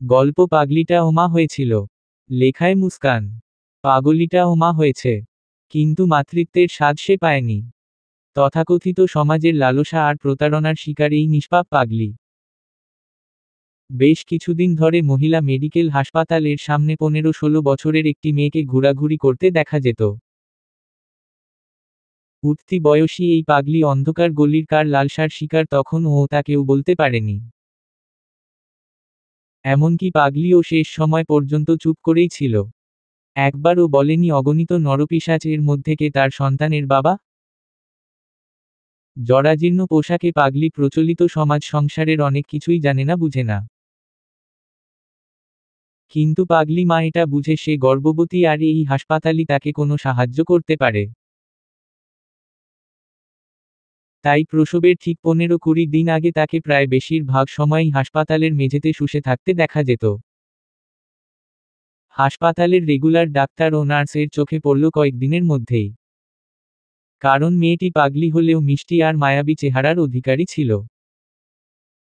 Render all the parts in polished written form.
গল্প পাগলিটা ওমা হয়েছিল। লেখায় মুস্কান। পাগলিটা ওমা হয়েছে, কিন্তু মাতৃত্বের স্বাদ সে পায়নি। তথাকথিত সমাজের লালসা আর প্রতারণার শিকার এই নিষ্পাপ পাগলি। বেশ কিছুদিন ধরে মহিলা মেডিকেল হাসপাতালের সামনে 15-16 বছরের একটি মেয়েকে ঘোরাঘুরি করতে দেখা যেত। উঠতি বয়সী এই পাগলি অন্ধকার গলির কার লালসার শিকার তখন ও তা কেউ বলতে পারেনি। এমনকি পাগলিও শেষ সময় পর্যন্ত চুপ করেই ছিল। একবারও বলেনি অগণিত নরপিশাচ এর মধ্যে কে তার সন্তানের বাবা। জরাজীর্ণ পোশাকে পাগলি প্রচলিত সমাজ সংসারের অনেক কিছুই জানে না, বুঝে না। কিন্তু পাগলি মা এটা বুঝে, সে গর্ভবতী আর এই হাসপাতালই তাকে কোনো সাহায্য করতে পারে। তাই প্রসবের ঠিক 15-20 দিন আগে তাকে প্রায় বেশিরভাগ সময়ই হাসপাতালের মেঝেতে শুষে থাকতে দেখা যেত। হাসপাতালের রেগুলার ডাক্তার ও নার্সের চোখে পড়ল কয়েকদিনের মধ্যেই। কারণ মেয়েটি পাগলি হলেও মিষ্টি আর মায়াবী চেহারার অধিকারী ছিল।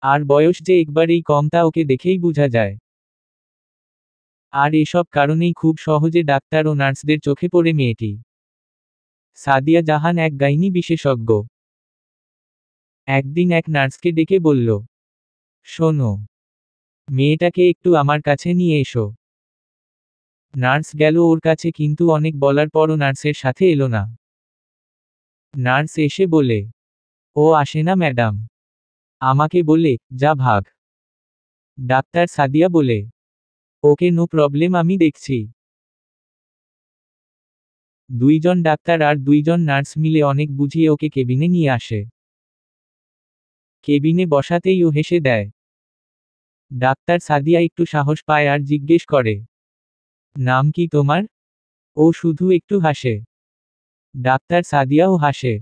আর বয়স যে একবারেই কম তা ওকে দেখেই বোঝা যায়। আর এসব কারণেই খুব সহজে ডাক্তার ও নার্সদের চোখে পড়ে মেয়েটি। সাদিয়া জাহান এক গাইনি বিশেষজ্ঞ। একদিন এক নার্সকে ডেকে বলল, শোনো, মেয়েটাকে একটু আমার কাছে নিয়ে এসো। নার্স গেল ওর কাছে, কিন্তু অনেক বলার পরও নার্সের সাথে এলো না। নার্স এসে বলে, ও আসে না ম্যাডাম, আমাকে বলে, যা ভাগ। ডাক্তার সাদিয়া বলে, ওকে নো প্রবলেম, আমি দেখছি। দুইজন ডাক্তার আর দুইজন নার্স মিলে অনেক বুঝিয়ে ওকে কেবিনে নিয়ে আসে। কেবিনে বসাতেই ও হেসে দেয়। ডাক্তার সাদিয়া একটু সাহস পায় আর জিজ্ঞেস করে, নাম কি তোমার? ও শুধু একটু হাসে। ডাক্তার সাদিয়াও হাসে।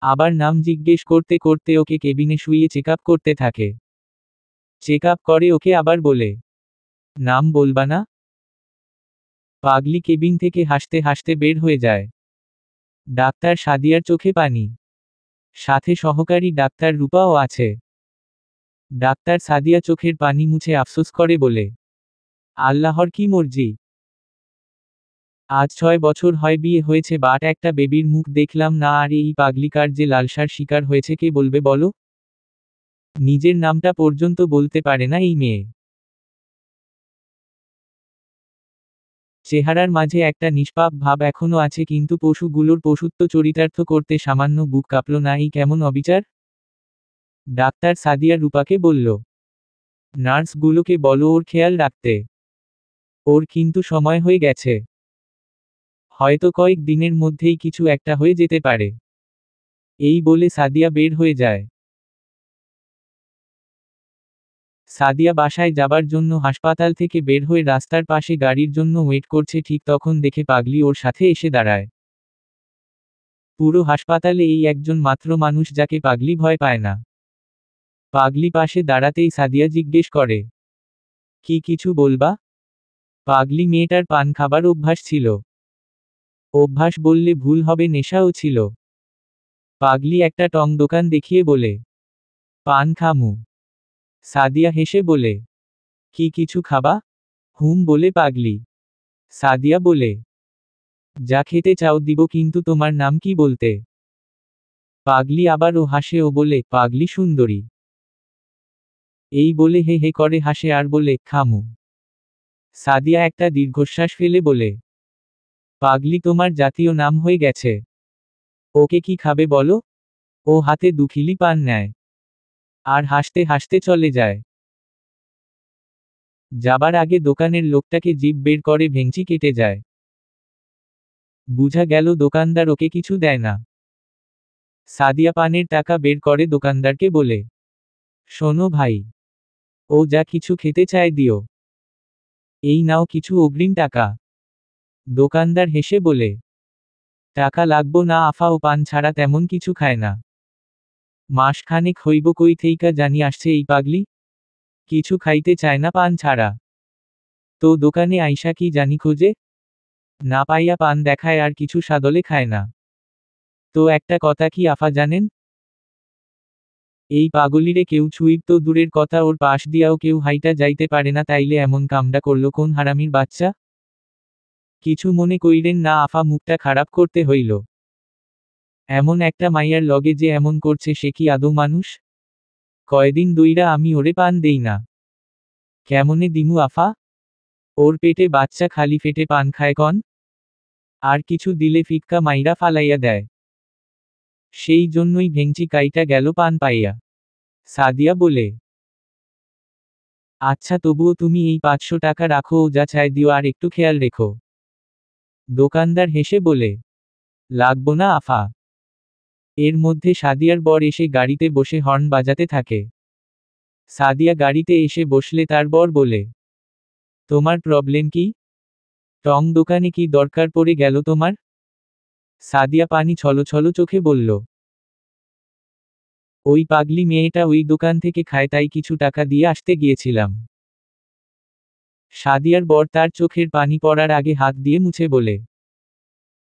আবার নাম জিজ্ঞেস করতে করতে ওকে কেবিনে শুইয়ে চেকআপ করতে থাকে। চেকআপ করে ওকে আবার বলে, নাম বলবা না? পাগলি কেবিন থেকে হাসতে হাসতে বের হয়ে যায়। ডাক্তার সাদিয়ার চোখে পানি। সাথে সহকারী ডাক্তার রূপাও আছে। ডাক্তার সাদিয়া চোখের পানি মুছে আফসোস করে বলে, আল্লাহর কি মর্জি। আজ 6 বছর হয় বিয়ে হয়েছে, বাট একটা বেবির মুখ দেখলাম না। আর এই পাগলিকার যে লালসার শিকার হয়েছে কে বলবে বলো? নিজের নামটা পর্যন্ত বলতে পারে না এই মেয়ে। চেহারার মাঝে একটা নিষ্পাপ ভাব এখনো আছে, কিন্তু পশুগুলোর পশুত্ব চরিতার্থ করতে সামান্য বুক কাঁপল না। এই কেমন অবিচার? ডাক্তার সাদিয়া রূপাকে বলল, নার্সগুলোকে বলো ওর খেয়াল রাখতে। ওর কিন্তু সময় হয়ে গেছে। হয়তো কয়েক দিনের মধ্যেই কিছু একটা হয়ে যেতে পারে। এই বলে সাদিয়া বের হয়ে যায়। সাদিয়া বাসায় যাবার জন্য হাসপাতাল থেকে বের হয়ে রাস্তার পাশে গাড়ির জন্য ওয়েট করছে, ঠিক তখন দেখে পাগলি ওর সাথে এসে দাঁড়ায়। পুরো হাসপাতালে এই একজন মাত্র মানুষ যাকে পাগলি ভয় পায় না। পাগলি পাশে দাঁড়াতেই সাদিয়া জিজ্ঞেস করে, কি কিছু বলবা? পাগলি মেয়েটার পান খাবার অভ্যাস ছিল। অভ্যাস বললে ভুল হবে, নেশাও ছিল। পাগলি একটা টং দোকান দেখিয়ে বলে, পান খামু। সাদিয়া হেসে বলে, কি কিছু খাবা? হুম বলে পাগলি। সাদিয়া বলে, যা খেতে চাও দিব, কিন্তু তোমার নাম কি বলতে? পাগলি আবারও হাসে ও বলে, পাগলি সুন্দরী। এই বলে হে হে করে হাসে আর বলে, খামু। সাদিয়া একটা দীর্ঘশ্বাস ফেলে বলে, পাগলি তোমার জাতীয় নাম হয়ে গেছে। ওকে কি খাবে বলো? ও হাতে দুখিলি পান নেয় আর হাসতে হাসতে চলে যায়। যাবার আগে দোকানের লোকটাকে জিভ বের করে ভেঙচি কেটে যায়। বুঝা গেল দোকানদার ওকে কিছু দেয় না। সাদিয়া পানের টাকা বের করে দোকানদারকে বলে, শোনো ভাই, ও যা কিছু খেতে চায় দিও। এই নাও কিছু অগ্রিম টাকা। দোকানদার হেসে বলে, টাকা লাগবো না আফা, ও পান ছাড়া তেমন কিছু খায় না। মাসখানেক হইব কই থেইকা জানি আসছে এই পাগলি। কিছু খাইতে চায় না পান ছাড়া। তো দোকানে আইসা কি জানি খোঁজে। না পাইয়া পান দেখায় আর কিছু সাদলে খায় না। তো একটা কথা কি আফা জানেন? এই পাগলিরে কেউ ছুঁইব তো দূরের কথা, ওর পাশ দিয়াও কেউ হাইটা যাইতে পারে না, তাইলে এমন কামডা করল কোন হারামির বাচ্চা? কিছু মনে কইরেন না আফা, মুখটা খারাপ করতে হইল। এমন একটা মাইয়ার লগে যে এমন করছে, সে কি আদৌ মানুষ? কয়দিন দইরা আমি ওরে পান দেই না। কেমনে দিমু আফা? ওর পেটে বাচ্চা, খালি পেটে পান খায় কন? আর কিছু দিলে ফিক্কা মাইরা ফালাইয়া দেয়। সেই জন্যই ভেংচি কাইটা গেল পান পাইয়া। সাদিয়া বলে, আচ্ছা তবুও তুমি এই 500 টাকা রাখো, ও যা চায় দিও, আর একটু খেয়াল রেখো। দোকানদার হেসে বলে, লাগবো না আফা। এর মধ্যে সাদিয়ার বর এসে গাড়িতে বসে হর্ন বাজাতে থাকে। সাদিয়া গাড়িতে এসে বসলে তার বর বলে, তোমার প্রবলেম কি? টং দোকানে কি দরকার পড়ে গেল তোমার? সাদিয়া পানি ছলছল চোখে বলল, ওই পাগলি মেয়েটা ওই দোকান থেকে খায়, তাই কিছু টাকা দিয়ে আসতে গিয়েছিলাম। সাদিয়ার বর তার চোখের পানি পড়ার আগে হাত দিয়ে মুছে বলে,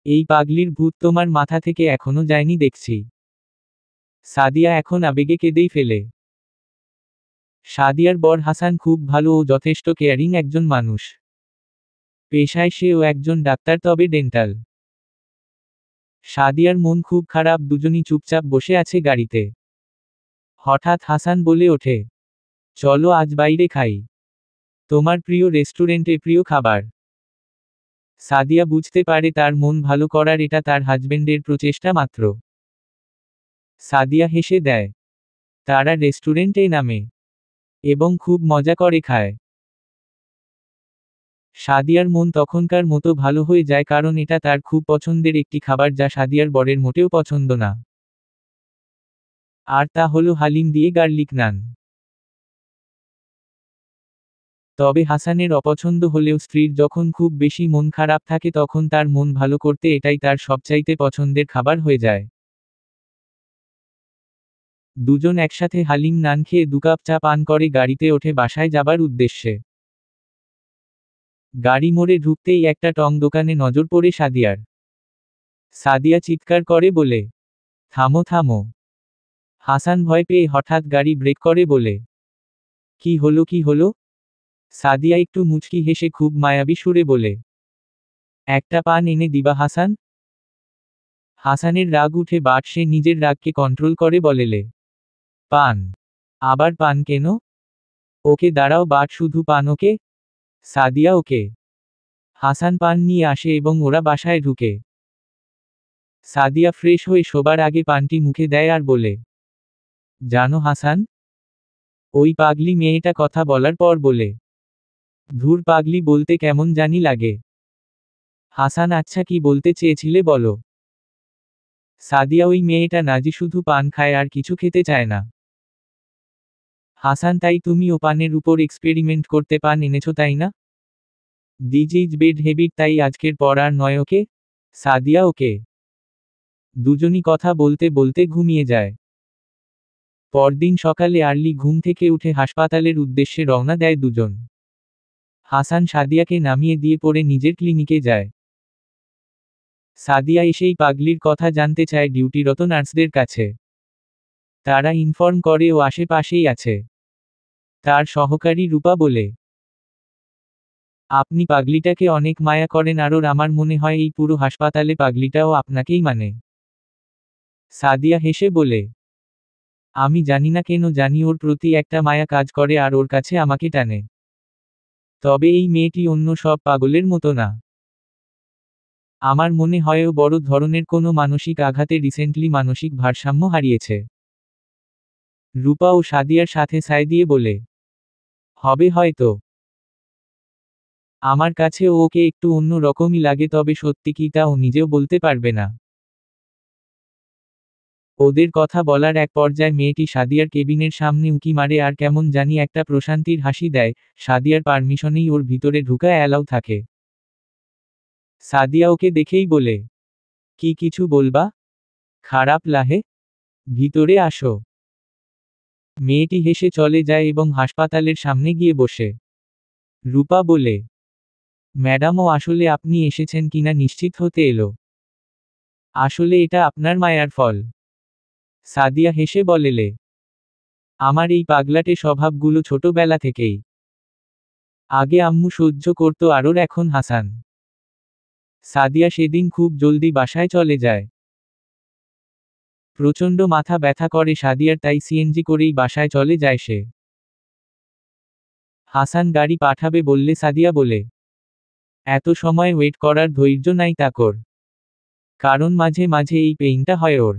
এই পাগলির ভূত তোমার মাথা থেকে এখনো যায়নি দেখছি। সাদিয়া এখন আবেগে কেঁদেই ফেলে। সাদিয়ার বর হাসান খুব ভালো ও যথেষ্ট কেয়ারিং একজন মানুষ। পেশায় সেও একজন ডাক্তার, তবে ডেন্টাল। সাদিয়ার মন খুব খারাপ, দুজনই চুপচাপ বসে আছে গাড়িতে। হঠাৎ হাসান বলে ওঠে, চলো আজ বাইরে খাই। তোমার প্রিয় রেস্টুরেন্টে প্রিয় খাবার। সাদিয়া বুঝতে পারে তার মন ভালো করার এটা তার হাজবেন্ডের প্রচেষ্টা মাত্র। সাদিয়া হেসে দেয়। তারা রেস্টুরেন্টে নামে এবং খুব মজা করে খায়। সাদিয়ার মন তখনকার মতো ভালো হয়ে যায়, কারণ এটা তার খুব পছন্দের একটি খাবার, যা সাদিয়ার বরের মোটেও পছন্দ না। আর তা হলো হালিম দিয়ে গার্লিক নান। তবে হাসানের অপছন্দ হলেও স্ত্রীর যখন খুব বেশি মন খারাপ থাকে, তখন তার মন ভালো করতে এটাই তার সবচাইতে পছন্দের খাবার হয়ে যায়। দুজন একসাথে হালিম নান খেয়ে 2 কাপ চা পান করে গাড়িতে ওঠে বাসায় যাবার উদ্দেশ্যে। গাড়ি মোড়ে ঢুকতেই একটা টং দোকানে নজর পড়ে সাদিয়ার। সাদিয়া চিৎকার করে বলে, থামো থামো। হাসান ভয় পেয়ে হঠাৎ গাড়ি ব্রেক করে বলে, কি হলো কি হলো? সাদিয়া একটু মুচকি হেসে খুব মায়াবী সুরে বলে, একটা পান এনে দিবা হাসান? হাসানের রাগ উঠে বাট, সে নিজের রাগকে কন্ট্রোল করে বলেলে, পান? আবার পান কেন? ওকে দাঁড়াও বাট, শুধু পান? ওকে। সাদিয়া ওকে। হাসান পান নিয়ে আসে এবং ওরা বাসায় ঢুকে। সাদিয়া ফ্রেশ হয়ে শোবার আগে পানটি মুখে দেয় আর বলে, জানো হাসান, ওই পাগলি মেয়েটা কথা বলার পর বলে, ধুর, পাগলি বলতে কেমন জানি লাগে। হাসান, আচ্ছা কি বলতে চেয়েছিলে বলো। সাদিয়া, ওই মেয়েটা নাজি শুধু পান খায় আর কিছু খেতে চায় না। হাসান, তাই তুমি ও পানের উপর এক্সপেরিমেন্ট করতে পান এনেছো তাই না? দিস ইজ বেড হেবিট, তাই আজকের পর আর নয় ওকে। সাদিয়া ওকে। দুজনই কথা বলতে বলতে ঘুমিয়ে যায়। পরদিন সকালে আর্লি ঘুম থেকে উঠে হাসপাতালের উদ্দেশ্যে রওনা দেয় দুজন। হাসান সাদিয়াকে নামিয়ে দিয়ে পরে নিজের ক্লিনিকে যায়। সাদিয়া এসেই পাগলির কথা জানতে চায় ডিউটিরত নার্সদের কাছে। তারা ইনফর্ম করে ও আশেপাশেই আছে। তার সহকারী রূপা বলে, আপনি পাগলিটাকে অনেক মায়া করেন, আর ওর আমার মনে হয় এই পুরো হাসপাতালে পাগলিটাও আপনাকেই মানে। সাদিয়া হেসে বলে, আমি জানি না কেন জানি ওর প্রতি একটা মায়া কাজ করে আর ওর কাছে আমাকে টানে। তবে এই মেয়েটি অন্য সব পাগলের মতো না। আমার মনে হয় ও বড় ধরনের কোনো মানসিক আঘাতে রিসেন্টলি মানসিক ভারসাম্য হারিয়েছে। রূপা ও সাদিয়ার সাথে সায় দিয়ে বলে, হবে হয়তো। আমার কাছে ওকে একটু অন্য রকমই লাগে, তবে সত্যি কি তা ও নিজেও বলতে পারবে না। ওদের কথা বলার এক পর্যায়ে মেয়েটি সাদিয়ার কেবিনের সামনে উঁকি মারে আর কেমন জানি একটা প্রশান্তির হাসি দেয়। সাদিয়ার পারমিশনেই ওর ভিতরে ঢুকা অ্যালাউ থাকে। সাদিয়া ওকে দেখেই বলে, কি কিছু বলবা? খারাপ লাহে? ভিতরে আসো। মেয়েটি হেসে চলে যায় এবং হাসপাতালের সামনে গিয়ে বসে। রূপা বলে, ম্যাডাম, ও আসলে আপনি এসেছেন কিনা নিশ্চিত হতে এলো। আসলে এটা আপনার মায়ার ফল। সাদিয়া হেসে বলেলে, আমার এই পাগলাটে স্বভাবগুলো ছোটবেলা থেকেই। আগে আম্মু সহ্য করতো আরোর, এখন হাসান। সাদিয়া সেদিন খুব জলদি বাসায় চলে যায়। প্রচণ্ড মাথা ব্যথা করে সাদিয়ার, তাই সিএনজি করেই বাসায় চলে যায় সে। হাসান গাড়ি পাঠাবে বললে সাদিয়া বলে, এত সময় ওয়েট করার ধৈর্য নাই তাকর। কারণ মাঝে মাঝে এই পেইনটা হয় ওর।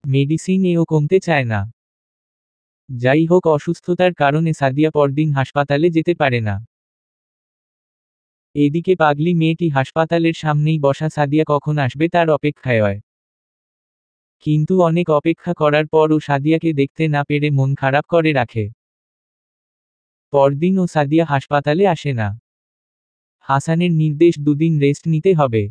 মেডিসিন এও কমতে চায় না। যাই হোক, অসুস্থতার কারণে সাদিয়া পরদিন হাসপাতালে যেতে পারে না। এদিকে পাগলি মেয়েটি হাসপাতালের সামনেই বসা, সাদিয়া কখন আসবে তার অপেক্ষায় হয়। কিন্তু অনেক অপেক্ষা করার পরও সাদিয়াকে দেখতে না পেরে মন খারাপ করে রাখে। পরদিনও সাদিয়া হাসপাতালে আসে না। হাসানের নির্দেশ দুদিন রেস্ট নিতে হবে।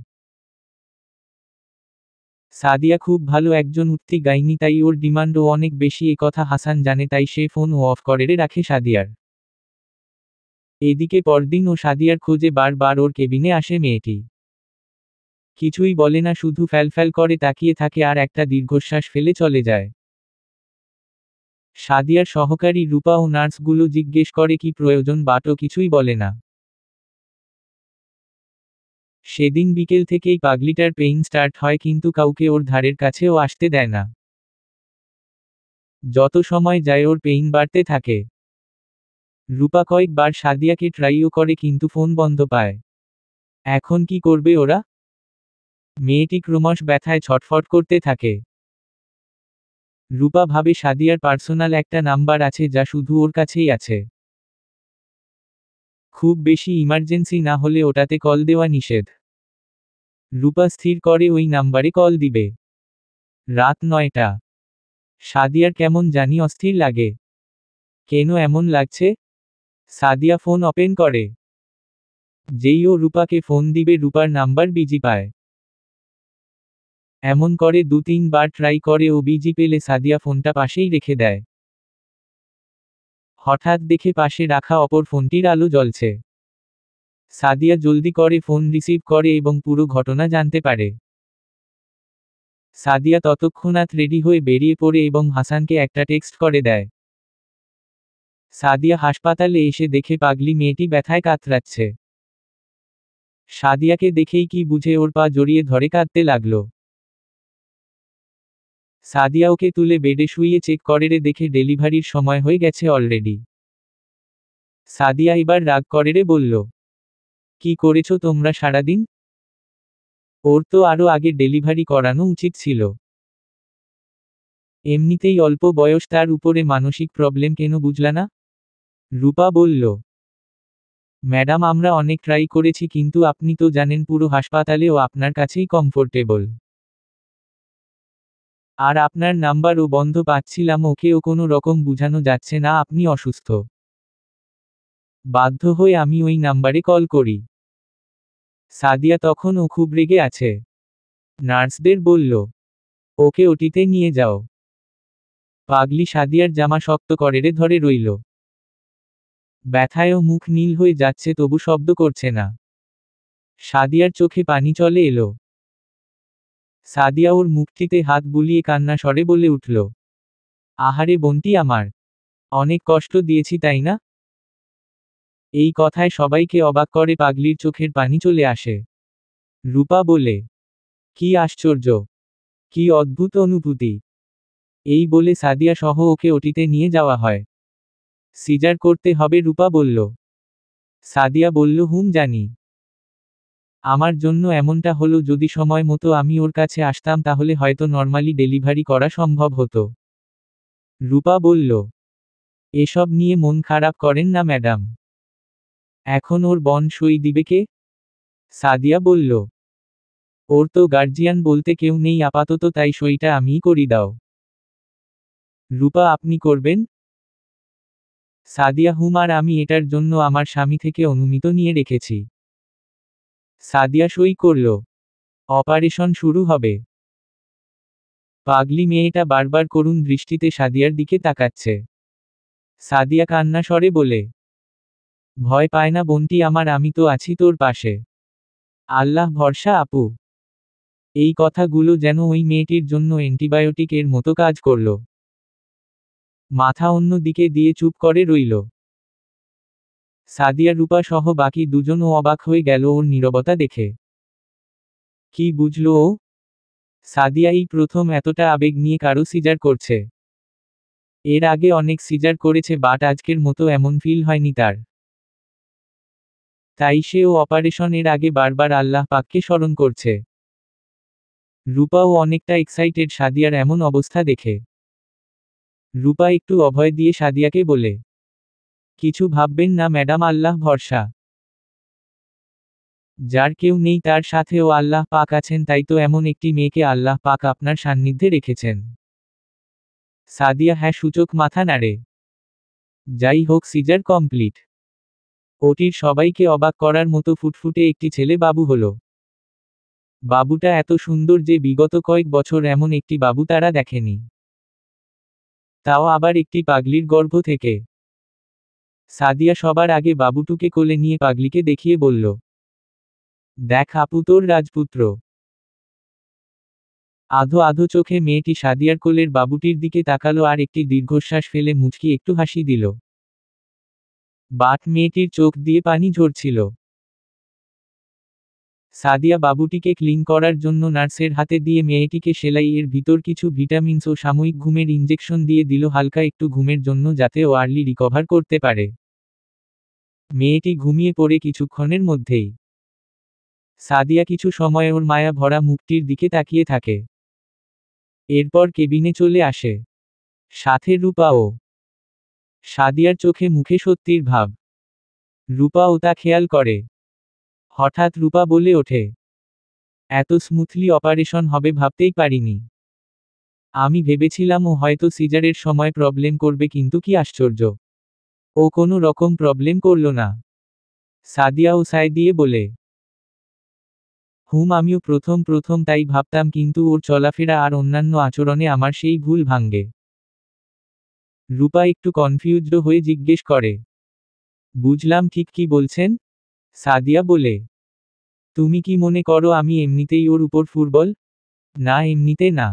সাদিয়া খুব ভালো একজন উঠতি গাইনি, তাই ওর ডিমান্ডও অনেক বেশি, একথা হাসান জানে, তাই সে ফোন ও অফ করে রাখে সাদিয়ার। এদিকে পরদিন ও সাদিয়ার খোঁজে বারবার ওর কেবিনে আসে মেয়েটি। কিছুই বলে না, শুধু ফ্যালফ্যাল করে তাকিয়ে থাকে আর একটা দীর্ঘশ্বাস ফেলে চলে যায়। সাদিয়ার সহকারী রূপা ও নার্সগুলো জিজ্ঞেস করে কি প্রয়োজন, বাটও কিছুই বলে না। সেদিন বিকেল থেকেই পাগলিটার পেইন স্টার্ট হয়, কিন্তু কাউকে ওর ধারের কাছেও আসতে দেয় না। যত সময় যায় ওর পেইন বাড়তে থাকে। রূপা কয়েকবার সাদিয়াকে ট্রাইও করে, কিন্তু ফোন বন্ধ পায়। এখন কি করবে ওরা? মেয়েটি ক্রমশ ব্যথায় ছটফট করতে থাকে। রূপা ভাবে সাদিয়ার পার্সোনাল একটা নাম্বার আছে যা শুধু ওর কাছেই আছে। খুব বেশি ইমার্জেন্সি না হলে ওটাতে কল দেওয়া নিষেধ। রূপা স্থির করে ওই নাম্বারে কল দিবে। রাত ৯টা। সাদিয়ার কেমন জানি অস্থির লাগে। কেন এমন লাগছে? সাদিয়া ফোন ওপেন করে। যেই ও রূপাকে ফোন দিবে, রূপার নাম্বার বিজি পায়। এমন করে ২-৩ বার ট্রাই করে ও বিজি পেলে সাদিয়া ফোনটা পাশেই রেখে দেয়। হঠাৎ দেখে পাশে রাখা অপর ফোনটির আলো জ্বলছে। সাদিয়া জলদি করে ফোন রিসিভ করে এবং পুরো ঘটনা জানতে পারে। সাদিয়া ততক্ষণাৎ রেডি হয়ে বেরিয়ে পড়ে এবং হাসানকে একটা টেক্সট করে দেয়। সাদিয়া হাসপাতালে এসে দেখে পাগলি মেয়েটি ব্যথায় কাতরাচ্ছে। সাদিয়াকে দেখেই কি বুঝে ওর পা জড়িয়ে ধরে কাঁদতে লাগল। সাদিয়া ওকে তুলে বেডে শুইয়ে চেক করে দেখে ডেলিভারির সময় হয়ে গেছে অলরেডি। সাদিয়া এবার রাগ করে বলল, কি করেছো তোমরা সারাদিন? ওর তো আরো আগে ডেলিভারি করানো উচিত ছিল। এমনিতেই অল্প বয়স, তার উপরে মানসিক প্রবলেম, কেন বুঝলা না? রূপা বলল, ম্যাডাম আমরা অনেক ট্রাই করেছি, কিন্তু আপনি তো জানেন পুরো হাসপাতালেও আপনার কাছেই কমফোর্টেবল। আর আপনার নাম্বারও বন্ধ পাচ্ছিলাম, ওকেও কোনো রকম বুঝানো যাচ্ছে না আপনি অসুস্থ। বাধ্য হয়ে আমি ওই নাম্বারে কল করি। সাদিয়া তখনও খুব রেগে আছে। নার্সদের বলল, ওকে ওটিতে নিয়ে যাও। পাগলি সাদিয়ার জামা শক্ত করে ধরে রইল। ব্যথায়ও মুখ নীল হয়ে যাচ্ছে, তবু শব্দ করছে না। সাদিয়ার চোখে পানি চলে এলো। সাদিয়া ওর মুখটিতে হাত বুলিয়ে কান্না স্বরে বলে উঠল, আহারে বোনটি আমার, অনেক কষ্ট দিয়েছি তাই না? এই কথায় সবাইকে অবাক করে, পাগলির চোখের পানি চলে আসে। রূপা বলে, কি আশ্চর্য, কি অদ্ভুত অনুভূতি। এই বলে সাদিয়া সহ ওকে ওটিতে নিয়ে যাওয়া হয়। সিজার করতে হবে রূপা বলল। সাদিয়া বলল, জানি। আমার জন্য এমনটা হলো, যদি সময় মতো আমি ওর কাছে আসতাম তাহলে হয়তো নর্মালি ডেলিভারি করা সম্ভব হতো। রূপা বলল, এসব নিয়ে মন খারাপ করেন না ম্যাডাম। এখন ওর বন সই দিবে কে? সাদিয়া বলল, ওর তো গার্জিয়ান বলতে কেউ নেই আপাতত, তাই সইটা আমিই করি দাও। রূপা, আপনি করবেন? সাদিয়া, আর আমি এটার জন্য আমার স্বামী থেকে অনুমতি নিয়ে রেখেছি। সাদিয়া সই করল। অপারেশন শুরু হবে। পাগলি মেয়েটা বারবার করুণ দৃষ্টিতে সাদিয়ার দিকে তাকাচ্ছে। সাদিয়া কান্না স্বরে বলে, ভয় পায় না বোনটি আমার, আমি তো আছি তোর পাশে। আল্লাহ ভরসা আপু। এই কথাগুলো যেন ওই মেয়েটির জন্য অ্যান্টিবায়োটিক এর মতো কাজ করল। মাথা অন্য দিকে দিয়ে চুপ করে রইল। সাদিয়া রূপা সহ বাকি দুজনও অবাক হয়ে গেল ওর নীরবতা দেখে। কি বুঝল ও? সাদিয়া এই প্রথম এতটা আবেগ নিয়ে কারো সিজার করছে। এর আগে অনেক সিজার করেছে বাট আজকের মতো এমন ফিল হয়নি তার। তাই সেও অপারেশন এর আগে বারবার আল্লাহ পাককে স্মরণ করছে। রূপাও অনেকটা এক্সাইটেড সাদিয়ার এমন অবস্থা দেখে। রূপা একটু অভয় দিয়ে সাদিয়াকে বলে, কিছু ভাববেন না ম্যাডাম, আল্লাহ ভরসা। যার কেউ নেই তার সাথেও আল্লাহ পাক আছেন, তাই তো এমন একটি মেয়েকে আল্লাহ পাক আপনার সান্নিধ্যে রেখেছেন। সাদিয়া হ্যাঁ সূচক মাথা নাড়ে। যাই হোক, সিজার কমপ্লিট। ওটির সবাইকে অবাক করার মতো ফুটফুটে একটি ছেলে বাবু হলো। বাবুটা এত সুন্দর যে বিগত কয়েক বছর এমন একটি বাবু তারা দেখেনি। তাও আবার একটি পাগলির গর্ভ থেকে। সাদিয়া সবার আগে বাবুটুকে কোলে নিয়ে পাগলিকে দেখিয়ে বলল, দেখ আপু তোর রাজপুত্র। আধো আধো চোখে মেয়েটি সাদিয়ার কোলের বাবুটির দিকে তাকালো আর একটি দীর্ঘশ্বাস ফেলে মুচকি একটু হাসি দিল। বাট মেয়েটির চোখ দিয়ে পানি ঝরছিল। সাদিয়া বাবুটিকে ক্লিন করার জন্য নার্সের হাতে দিয়ে মেয়েটিকে সেলাই এর ভিতর কিছু ভিটামিনস ও সাময়িক ঘুমের ইনজেকশন দিয়ে দিল, হালকা একটু ঘুমের জন্য, যাতে ও আর্লি রিকভার করতে পারে। মেয়েটি ঘুমিয়ে পড়ে কিছুক্ষণের মধ্যেই। সাদিয়া কিছু সময় ওর মায়া ভরা মুখটির দিকে তাকিয়ে থাকে। এরপর কেবিনে চলে আসে। সাথে রূপাও। সাদিয়ার চোখে মুখে সত্যির ভাব। রূপাও তা খেয়াল করে। হঠাৎ রূপা বলে ওঠে, এত স্মুথলি অপারেশন হবে ভাবতেই পারিনি। আমি ভেবেছিলাম ও হয়তো সিজারের সময় প্রবলেম করবে, কিন্তু কি আশ্চর্য, ও কোনো রকম প্রবলেম করল না। সাদিয়া ও সায় দিয়ে বলে, আমিও প্রথম প্রথম তাই ভাবতাম, কিন্তু ওর চলাফেরা আর অন্যান্য আচরণে আমার সেই ভুল ভাঙ্গে। রূপা একটু কনফিউজড হয়ে জিজ্ঞেস করে, বুঝলাম ঠিক কি বলছেন? সাদিয়া বলে, তুমি কি মনে করো আমি এমনিতেই ওর উপর ফুটবল? না, এমনিতে না।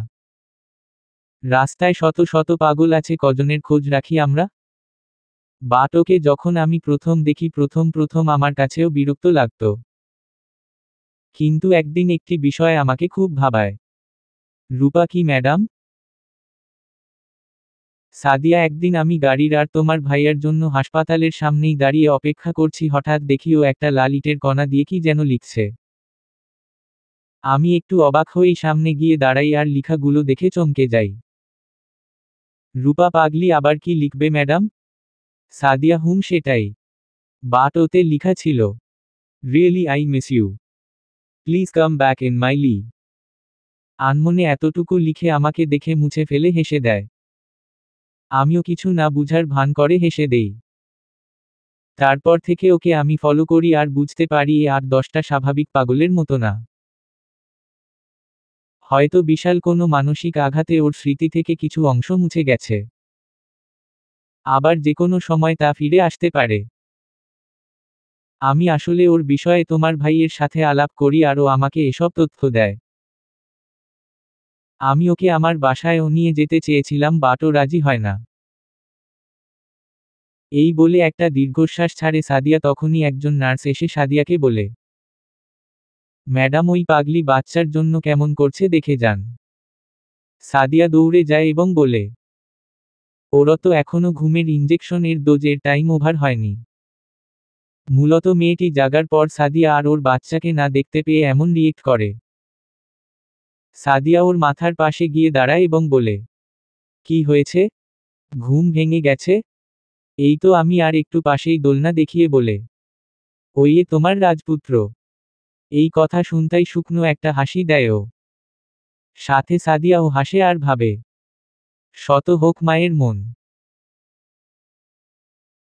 রাস্তায় শত শত পাগল আছে, কজনের খোঁজ রাখি আমরা। বাট ওকে যখন আমি প্রথম দেখি, প্রথম প্রথম আমার কাছেও বিরক্ত লাগত। কিন্তু একদিন একটি বিষয় আমাকে খুব ভাবায়। রূপা কি ম্যাডাম? সাদিয়া, একদিন আমি গাড়ির আর তোমার ভাইয়ার জন্য হাসপাতালের সামনেই দাঁড়িয়ে অপেক্ষা করছি, হঠাৎ দেখি ও একটা লাল ইটের কণা দিয়ে কি যেন লিখছে। আমি একটু অবাক হয়েই সামনে গিয়ে দাঁড়াই আর লিখাগুলো দেখে চমকে যাই। রূপা, পাগলি, আবার কি লিখবে ম্যাডাম? সাদিয়া, সেটাই। বাট ওতে লিখা ছিল, really I miss you, please come back in my লি। আনমনে এতটুকু লিখে আমাকে দেখে মুছে ফেলে হেসে দেয়। আমিও কিছু না বুঝার ভান করে হেসে দেই। তারপর থেকে ওকে আমি ফলো করি আর বুঝতে পারি এ আর 10টা স্বাভাবিক পাগলের মতো না। হয়তো বিশাল কোনো মানসিক আঘাতে ওর স্মৃতি থেকে কিছু অংশ মুছে গেছে। আবার যে কোনো সময় তা ফিরে আসতে পারে। আমি আসলে ওর বিষয়ে তোমার ভাইয়ের সাথে আলাপ করি আর ও আমাকে এসব তথ্য দেয়। আমি ওকে আমার বাসায়ও নিয়ে যেতে চেয়েছিলাম, বাট ও রাজি হয় না। এই বলে একটা দীর্ঘশ্বাস ছাড়ে সাদিয়া। তখনই একজন নার্স এসে সাদিয়াকে বলে, ম্যাডাম, ওই পাগলি বাচ্চার জন্য কেমন করছে দেখে যান। সাদিয়া দৌড়ে যায় এবং বলে, ওরা তো এখনো ঘুমের ইনজেকশন এর ডোজের টাইম ওভার হয়নি। মূলত মেয়েটি জাগার পর সাদিয়া আর ওর বাচ্চাকে না দেখতে পেয়ে এমন রিয়েক্ট করে। সাদিয়া ওর মাথার পাশে গিয়ে দাঁড়ায় এবং বলে, কি হয়েছে? ঘুম ভেঙে গেছে? এই তো আমি, আর একটু পাশেই দোলনা দেখিয়ে বলে, ওই তোমার রাজপুত্র। এই কথা শুনতাই শুকনো একটা হাসি দেয় ও। সাথে সাদিয়াও হাসে আর ভাবে, শত হোক মায়ের মন।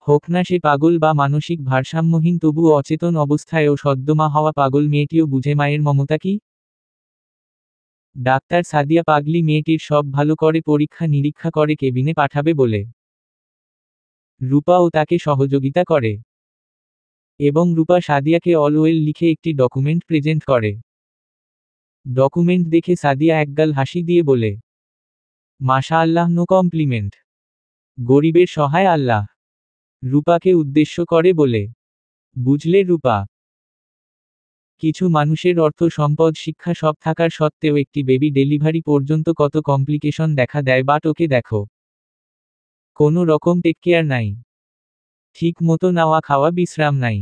হোক না সে পাগল বা মানসিক ভারসাম্যহীন, তবুও অচেতন অবস্থায়ও সদ্যমা হওয়া পাগল মেয়েটিও বুঝে মায়ের মমতা কি। ডাক্তার সাদিয়া পাগলি মেয়েটির সব ভালো করে পরীক্ষা নিরীক্ষা করে কেবিনে পাঠাবে বলে। রূপাও তাকে সহযোগিতা করে। এবং রূপা সাদিয়াকে অলওয়েল লিখে একটি ডকুমেন্ট প্রেজেন্ট করে। ডকুমেন্ট দেখে সাদিয়া একগাল হাসি দিয়ে বলে, মাশাআল্লাহ, নো কমপ্লিমেন্ট। গরিবের সহায় আল্লাহ। রূপাকে উদ্দেশ্য করে বলে, বুঝলে রূপা, কিছু মানুষের অর্থ সম্পদ শিক্ষা সব থাকার সত্ত্বেও একটি বেবি ডেলিভারি পর্যন্ত কত কমপ্লিকেশন দেখা দেয়, বাট ওকে দেখো, কোনো রকম টেক কেয়ার নাই, ঠিক মতো নাওয়া খাওয়া বিশ্রাম নাই,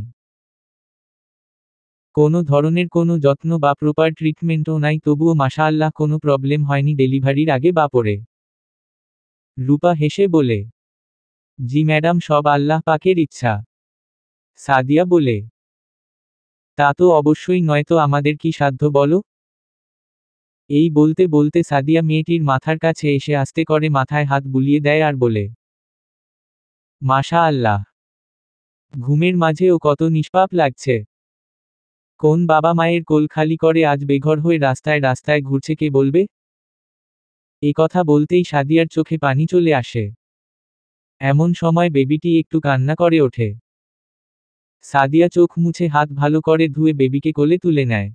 কোনো ধরনের কোনো যত্ন বা প্রপার ট্রিটমেন্টও নাই, তবুও মাশাআল্লাহ কোনো প্রবলেম হয়নি ডেলিভারির আগে বা পরে। রূপা হেসে বলে, জি ম্যাডাম, সব আল্লাহ পাকের ইচ্ছা। সাদিয়া বলে, তা তো অবশ্যই, নয়তো আমাদের কি সাধ্য বলো। এই বলতে বলতে সাদিয়া মেয়েটির মাথার কাছে এসে আস্তে করে মাথায় হাত বুলিয়ে দেয় আর বলে, মাশা আল্লাহ, ঘুমের মাঝেও কত নিষ্পাপ লাগছে। কোন বাবা মায়ের কোল খালি করে আজ বেঘর হয়ে রাস্তায় রাস্তায় ঘুরছে কে বলবে। এ কথা বলতেই সাদিয়ার চোখে পানি চলে আসে। এমন সময় বেবিটি একটু কান্না করে ওঠে। সাদিয়া চোখ মুছে হাত ভালো করে ধুয়ে বেবিকে কোলে তুলে নেয়।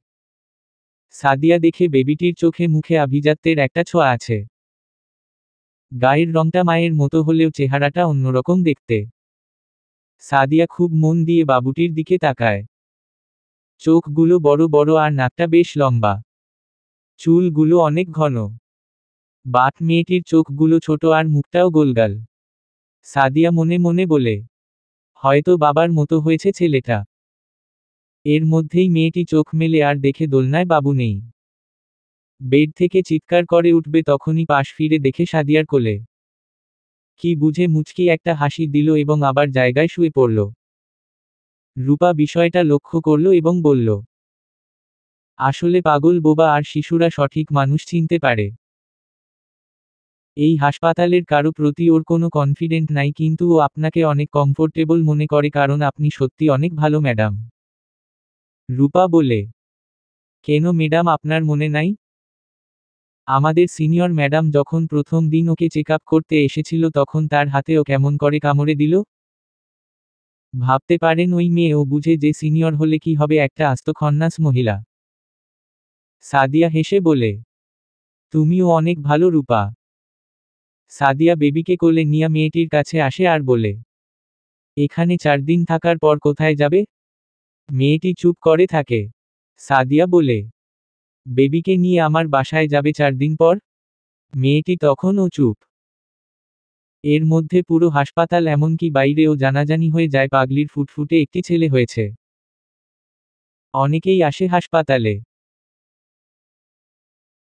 সাদিয়া দেখে বেবিটির চোখে মুখে আভিজাত্যের একটা ছোঁয়া আছে। গায়ের রংটা মায়ের মতো হলেও চেহারাটা অন্যরকম দেখতে। সাদিয়া খুব মন দিয়ে বাবুটির দিকে তাকায়। চোখগুলো বড় বড় আর নাকটা বেশ লম্বা। চুলগুলো অনেক ঘন। বাট মেয়েটির চোখগুলো ছোট আর মুখটাও গোলগাল। সাদিয়া মনে মনে বলে, হয়তো বাবার মতো হয়েছে ছেলেটা। এর মধ্যেই মেয়েটি চোখ মেলে আর দেখে দোলনায় বাবু নেই। বেড থেকে চিৎকার করে উঠবে তখনই পাশ ফিরে দেখে সাদিয়ার কোলে। কি বুঝে মুচকি একটা হাসি দিল এবং আবার জায়গায় শুয়ে পড়ল। রূপা বিষয়টা লক্ষ্য করল এবং বলল, আসলে পাগল বোবা আর শিশুরা সঠিক মানুষ চিনতে পারে। এই হাসপাতালের কারো প্রতি ওর কোনো কনফিডেন্ট নাই, কিন্তু ও আপনাকে অনেক কমফোর্টেবল মনে করে কারণ আপনি সত্যি অনেক ভালো ম্যাডাম। রূপা বলে, কেন ম্যাডাম, আপনার মনে নাই? আমাদের সিনিয়র ম্যাডাম যখন প্রথম দিন ওকে চেক আপ করতে এসেছিল তখন তার হাতে ও কেমন করে কামড়ে দিল। ভাবতে পারেন ওই মেয়ে ও বুঝে যে সিনিয়র হলে কি হবে, একটা আস্ত খন্নাস মহিলা। সাদিয়া হেসে বলে, তুমিও অনেক ভালো রূপা। সাদিয়া বেবিকে কোলে নিয়ে মেয়েটির কাছে আসে আর বলে, এখানে 4 দিন থাকার পর কোথায় যাবে? মেয়েটি চুপ করে থাকে। সাদিয়া বলে, বেবিকে নিয়ে আমার বাসায় যাবে 4 দিন পর। মেয়েটি তখনও চুপ। এর মধ্যে পুরো হাসপাতাল এমনকি বাইরেও জানাজানি হয়ে যায় পাগলির ফুটফুটে একটি ছেলে হয়েছে। অনেকেই আসে হাসপাতালে।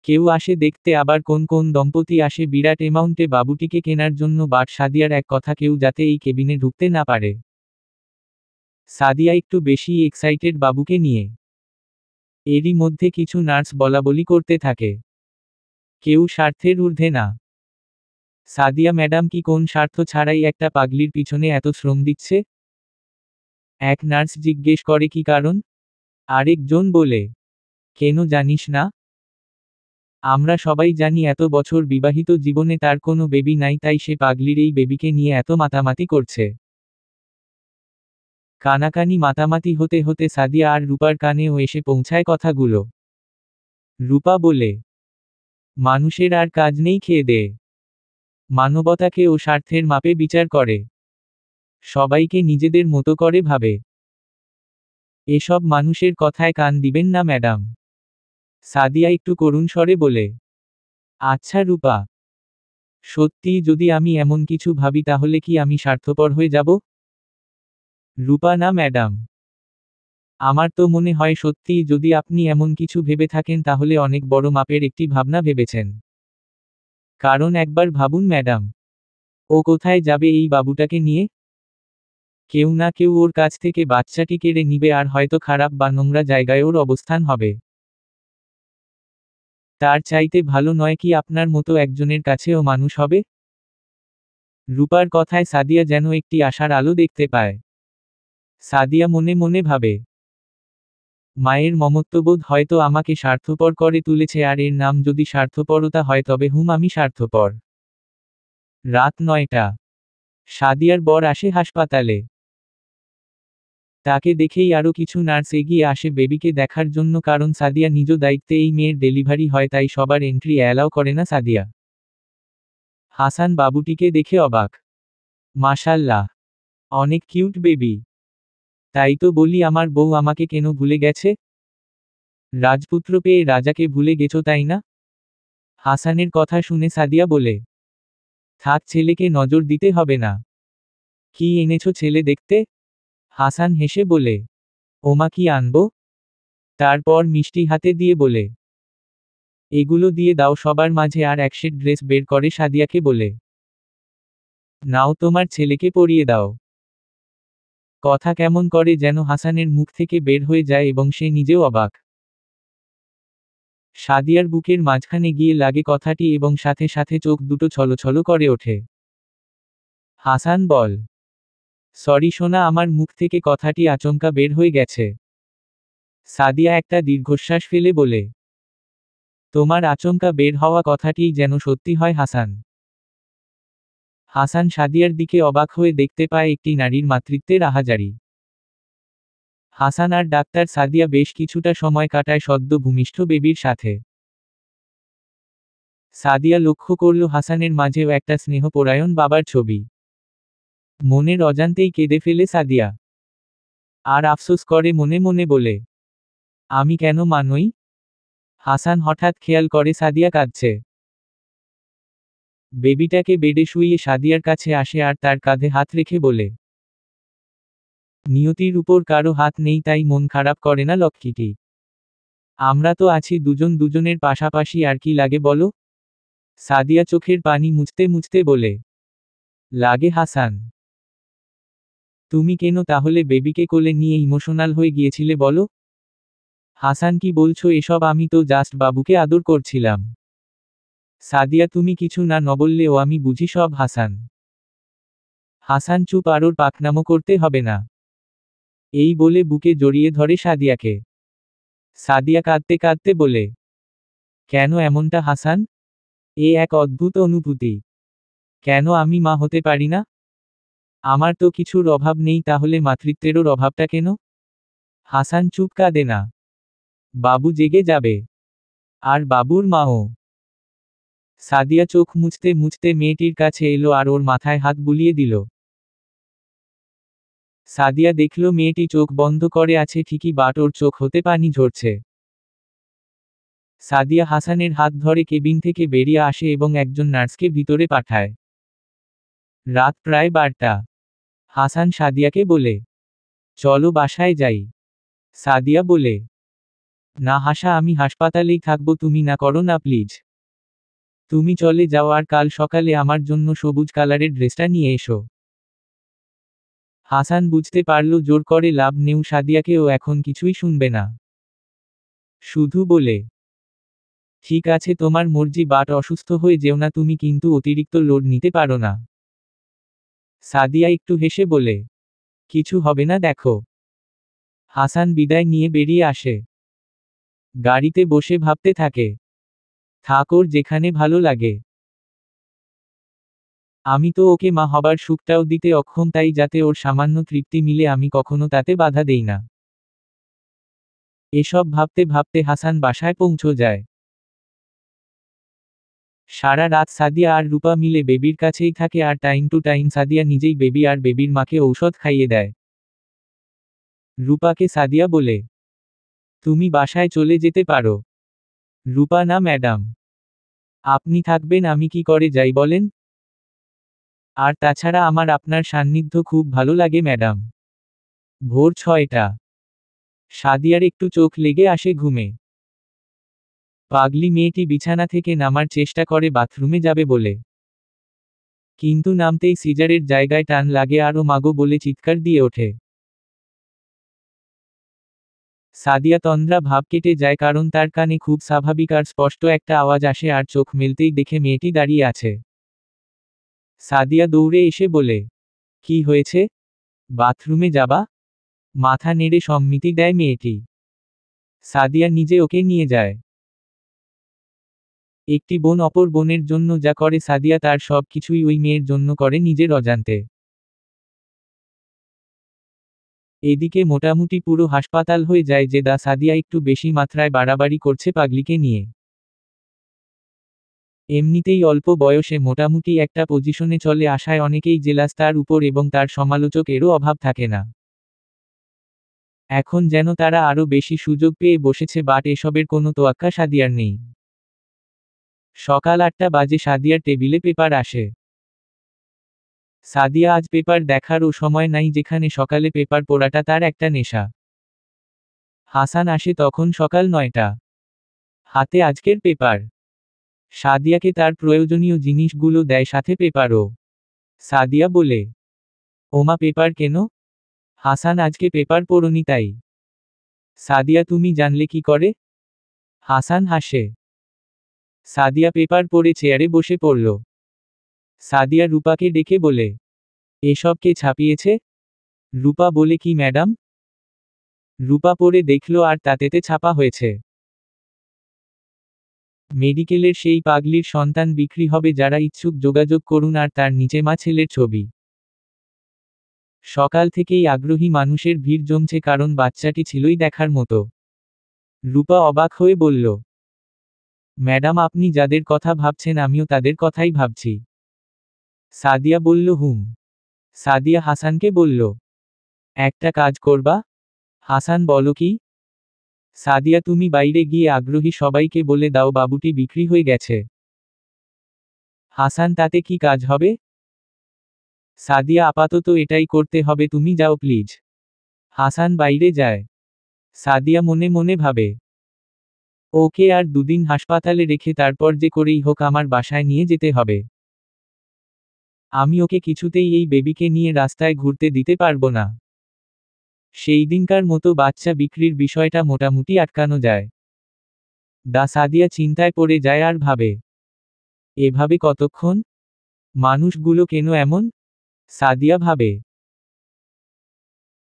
কেউ আসে দেখতে, আবার কোন কোন দম্পতি আসে বিরাট অ্যামাউন্টে বাবুটিকে কেনার জন্য, বাট সাদিয়ার এক কথা, কেউ যাতে এই কেবিনে ঢুকতে না পারে। সাদিয়া একটু বেশি এক্সাইটেড বাবুকে নিয়ে। এরই মধ্যে কিছু নার্স বলাবলি করতে থাকে, কেউ স্বার্থের ঊর্ধ্বে না। সাদিয়া ম্যাডাম কি কোন স্বার্থ ছাড়াই একটা পাগলির পিছনে এত শ্রম দিচ্ছে? এক নার্স জিজ্ঞেস করে, কি কারণ? আরেকজন বলে, কেন জানিস না? আমরা সবাই জানি এত বছর বিবাহিত জীবনে তার কোনো বেবি নাই, তাই সে পাগলির এই বেবিকে নিয়ে এত মাতামাতি করছে। কানাকানি মাতামাতি হতে হতে সাদিয়া আর রূপার কানেও এসে পৌঁছায় কথাগুলো। রূপা বলে, মানুষের আর কাজ নেই খেয়ে দেয়ে। মানবতাকে ও স্বার্থের মাপে বিচার করে। সবাইকে নিজেদের মতো করে ভাবে। এসব মানুষের কথায় কান দিবেন না ম্যাডাম। সাদিয়া একটু করুণ স্বরে বলে, আচ্ছা রূপা, সত্যি যদি আমি এমন কিছু ভাবি তাহলে কি আমি স্বার্থপর হয়ে যাব? রূপা, না ম্যাডাম, আমার তো মনে হয় সত্যিই যদি আপনি এমন কিছু ভেবে থাকেন তাহলে অনেক বড় মাপের একটি ভাবনা ভেবেছেন। কারণ একবার ভাবুন ম্যাডাম, ও কোথায় যাবে এই বাবুটাকে নিয়ে? কেউ না কেউ ওর কাছ থেকে বাচ্চাটি কেড়ে নিবে আর হয়তো খারাপ বা নোংরা জায়গায় ওর অবস্থান হবে। তার চাইতে ভালো নয় কি আপনার মতো একজনের কাছে ও মানুষ হবে? রূপার কথায় সাদিয়া যেন একটি আশার আলো দেখতে পায়। সাদিয়া মনে মনে ভাবে, মায়ের মমত্ববোধ হয়তো আমাকে স্বার্থপর করে তুলেছে, আর এর নাম যদি স্বার্থপরতা হয় তবে আমি স্বার্থপর। রাত 9টা। সাদিয়ার বর আসে হাসপাতালে। তাকে দেখেই আরও কিছু নার্স এগিয়ে আসে বেবিকে দেখার জন্য, কারণ সাদিয়া নিজ দায়িত্বে এই মেয়ের ডেলিভারি হয়, তাই সবার এন্ট্রি অ্যালাও করে না সাদিয়া। হাসান বাবুটিকে দেখে অবাক। মাশাল্লাহ, অনেক কিউট বেবি। তাই তো বলি আমার বউ আমাকে কেন ভুলে গেছে। রাজপুত্র পেয়ে রাজাকে ভুলে গেছো তাই না? হাসানের কথা শুনে সাদিয়া বলে, থাক ছেলেকে নজর দিতে হবে না। কি এনেছো ছেলে দেখতে? হাসান হেসে বলে, ওমা কি আনবো? তারপর মিষ্টি হাতে দিয়ে বলে, এগুলো দিয়ে দাও সবার মাঝে, আর এক সেট ড্রেস বের করে সাদিয়াকে বলে, নাও তোমার ছেলেকে পরিয়ে দাও। কথা কেমন করে যেন হাসানের মুখ থেকে বের হয়ে যায় এবং সে নিজেও অবাক। সাদিয়ার বুকের মাঝখানে গিয়ে লাগে কথাটি এবং সাথে সাথে চোখ দুটো ছলছল করে ওঠে। হাসান বল, সরি সোনা, আমার মুখ থেকে কথাটি আচমকা বের হয়ে গেছে। সাদিয়া একটা দীর্ঘশ্বাস ফেলে বলে, তোমার আচমকা বের হওয়া কথাটিই যেন সত্যি হয় হাসান। হাসান সাদিয়ার দিকে অবাক হয়ে দেখতে পায় একটি নারীর মাতৃত্বের আহাজারি। হাসান আর ডাক্তার সাদিয়া বেশ কিছুটা সময় কাটায় সদ্য ভূমিষ্ঠ বেবির সাথে। সাদিয়া লক্ষ্য করল হাসানের মাঝেও একটা স্নেহপরায়ণ বাবার ছবি। মনের অজান্তেই কেঁদে ফেলে সাদিয়া। আর আফসোস করে মনে মনে বলে, আমি কেন মা নই? হাসান হঠাৎ খেয়াল করে সাদিয়া কাঁদছে। বেবিটাকে বেডে শুইয়ে সাদিয়ার কাছে আসে আর তার কাঁধে হাত রেখে বলে, নিয়তির উপর কারো হাত নেই তাই মন খারাপ করে না লক্ষ্মীটি। আমরা তো আছি দুজন দুজনের পাশাপাশি, আর কি লাগে বলো? সাদিয়া চোখের পানি মুছতে মুছতে বলে, লাগে হাসান। তুমি কেন তাহলে বেবিকে কোলে নিয়ে ইমোশনাল হয়ে গিয়েছিলে বলো? হাসান কি বলছো এসব? আমি তো জাস্ট বাবুকে আদর করছিলাম। সাদিয়া তুমি কিছু না বললেও আমি বুঝি সব। হাসান হাসান চুপ, আর ওর পাকনামো করতে হবে না। এই বলে বুকে জড়িয়ে ধরে সাদিয়াকে। সাদিয়া কাঁদতে কাঁদতে বলে, কেন এমনটা হাসান? এ এক অদ্ভুত অনুভূতি। কেন আমি মা হতে পারি না? আমার তো কিছুর অভাব নেই, তাহলে মাতৃত্বেরও অভাবটা কেন? হাসান চুপ, কাঁদে না। বাবু জেগে যাবে। আর বাবুর মাও। সাদিয়া চোখ মুছতে মুছতে মেয়েটির কাছে এলো আর ওর মাথায় হাত বুলিয়ে দিল। সাদিয়া দেখল মেয়েটি চোখ বন্ধ করে আছে ঠিকই, বাট ওর চোখ হতে পানি ঝরছে। সাদিয়া হাসানের হাত ধরে কেবিন থেকে বেরিয়ে আসে এবং একজন নার্সকে ভিতরে পাঠায়। রাত প্রায় 12টা। হাসান সাদিয়াকে বলে, চলো বাসায় যাই। সাদিয়া বলে, না হাসা, আমি হাসপাতালেই থাকবো, তুমি না করো না প্লিজ। তুমি চলে যাও আর কাল সকালে আমার জন্য সবুজ কালারের ড্রেসটা নিয়ে এসো। হাসান বুঝতে পারল জোর করে লাভ নেই, সাদিয়াকেও এখন কিছুই শুনবে না। শুধু বলে, ঠিক আছে তোমার মর্জি, বাট অসুস্থ হয়ে যেও না তুমি, কিন্তু অতিরিক্ত লোড নিতে পারো না। সাদিয়া একটু হেসে বলে, কিছু হবে না দেখো। হাসান বিদায় নিয়ে বেরিয়ে আসে। গাড়িতে বসে ভাবতে থাকে, থাক ওর যেখানে ভালো লাগে। আমি তো ওকে মা হবার সুখটাও দিতে অক্ষম, তাই যাতে ওর সামান্য তৃপ্তি মিলে আমি কখনো তাতে বাধা দেই না। এসব ভাবতে ভাবতে হাসান বাসায় পৌঁছ যায়। সারা রাত সাদিয়া আর রূপা মিলে বেবির কাছেই থাকে, আর টাইম টু টাইম সাদিয়া নিজেই বেবি আর বেবির মাকে ঔষধ খাইয়ে দেয়। রূপাকে সাদিয়া বলে, তুমি বাসায় চলে যেতে পারো। রূপা, না ম্যাডাম, আপনি থাকবেন, আমি কি করে যাই বলেন? আর তাছাড়া আমার আপনার সান্নিধ্য খুব ভালো লাগে ম্যাডাম। ভোর 6টা। সাদিয়ার একটু চোখ লেগে আসে ঘুমে। পাগলি মেয়েটি বিছানা থেকে নামার চেষ্টা করে বাথরুমে যাবে বলে, কিন্তু নামতেই সিজারের জায়গায় টান লাগে আর ও মাগো বলে চিৎকার দিয়ে ওঠে। সাদিয়া তন্দ্রা ভাব কেটে যায়, কারণ তার কানে খুব স্বাভাবিক আর স্পষ্ট একটা আওয়াজ আসে, আর চোখ মেলতেই দেখে মেয়েটি দাঁড়িয়ে আছে। সাদিয়া দৌড়ে এসে বলে, কি হয়েছে? বাথরুমে যাবা? মাথা নেড়ে সম্মতি দেয় মেয়েটি। সাদিয়া নিজে ওকে নিয়ে যায়। একটি বোন অপর বোনের জন্য যা করে সাদিয়া, তার সব কিছুই ওই মেয়ের জন্য করে নিজের অজান্তে। এদিকে মোটামুটি পুরো হাসপাতাল হয়ে যায় যে সাদিয়া একটু বেশি মাত্রায় বাড়াবাড়ি করছে পাগলিকে নিয়ে। এমনিতেই অল্প বয়সে মোটামুটি একটা পজিশনে চলে আসায় অনেকেই জেলাস তার উপর এবং তার সমালোচক এরও অভাব থাকে না। এখন যেন তারা আরও বেশি সুযোগ পেয়ে বসেছে বাট এসবের কোনো তোয়াক্কা সাদিয়ার নেই। সকাল 8টা বাজে সাদিয়ার টেবিলে পেপার আসে। সাদিয়া আজ পেপার দেখারও সময় নাই যেখানে সকালে পেপার পড়াটা তার একটা নেশা। হাসান আসে তখন সকাল 9টা। হাতে আজকের পেপার। সাদিয়াকে তার প্রয়োজনীয় জিনিসগুলো দেয় সাথে পেপারও। সাদিয়া বলে, ওমা পেপার কেন? হাসান আজকে পেপার পড়নি তাই। সাদিয়া তুমি জানলে কি করে? হাসান হাসে। সাদিয়া পেপার পড়ে চেয়ারে বসে পড়ল। সাদিয়া রূপাকে ডেকে বলে, এসব কে ছাপিয়েছে? রূপা বলে কি ম্যাডাম? রূপা পড়ে দেখল আর তাতেতে ছাপা হয়েছে, মেডিকেলের সেই পাগলির সন্তান বিক্রি হবে, যারা ইচ্ছুক যোগাযোগ করুন, আর তার নিচে মা ছেলের ছবি। সকাল থেকেই আগ্রহী মানুষের ভিড় জমছে কারণ বাচ্চাটি ছিলই দেখার মতো। রূপা অবাক হয়ে বলল, ম্যাডাম আপনি যাদের কথা ভাবছেন আমিও তাদের কথাই ভাবছি। সাদিয়া বলল হুম। সাদিয়া হাসানকে বলল, একটা কাজ করবা? হাসান বলো কি? সাদিয়া তুমি বাইরে গিয়ে আগ্রহী সবাইকে বলে দাও বাবুটি বিক্রি হয়ে গেছে। হাসান তাতে কি কাজ হবে? সাদিয়া আপাতত এটাই করতে হবে, তুমি যাও প্লিজ। হাসান বাইরে যায়। সাদিয়া মনে মনে ভাবে, ওকে আর দুদিন হাসপাতালে রেখে তারপর যে করেই হোক আমার বাসায় নিয়ে যেতে হবে। আমি ওকে কিছুতেই এই বেবিকে নিয়ে রাস্তায় ঘুরতে দিতে পারবো না। সেই দিনকার মতো বাচ্চা বিক্রির বিষয়টা মোটামুটি আটকানো যায়। সাদিয়া চিন্তায় পড়ে যায় আর ভাবে, এভাবে কতক্ষণ? মানুষগুলো কেন এমন? সাদিয়া ভাবে,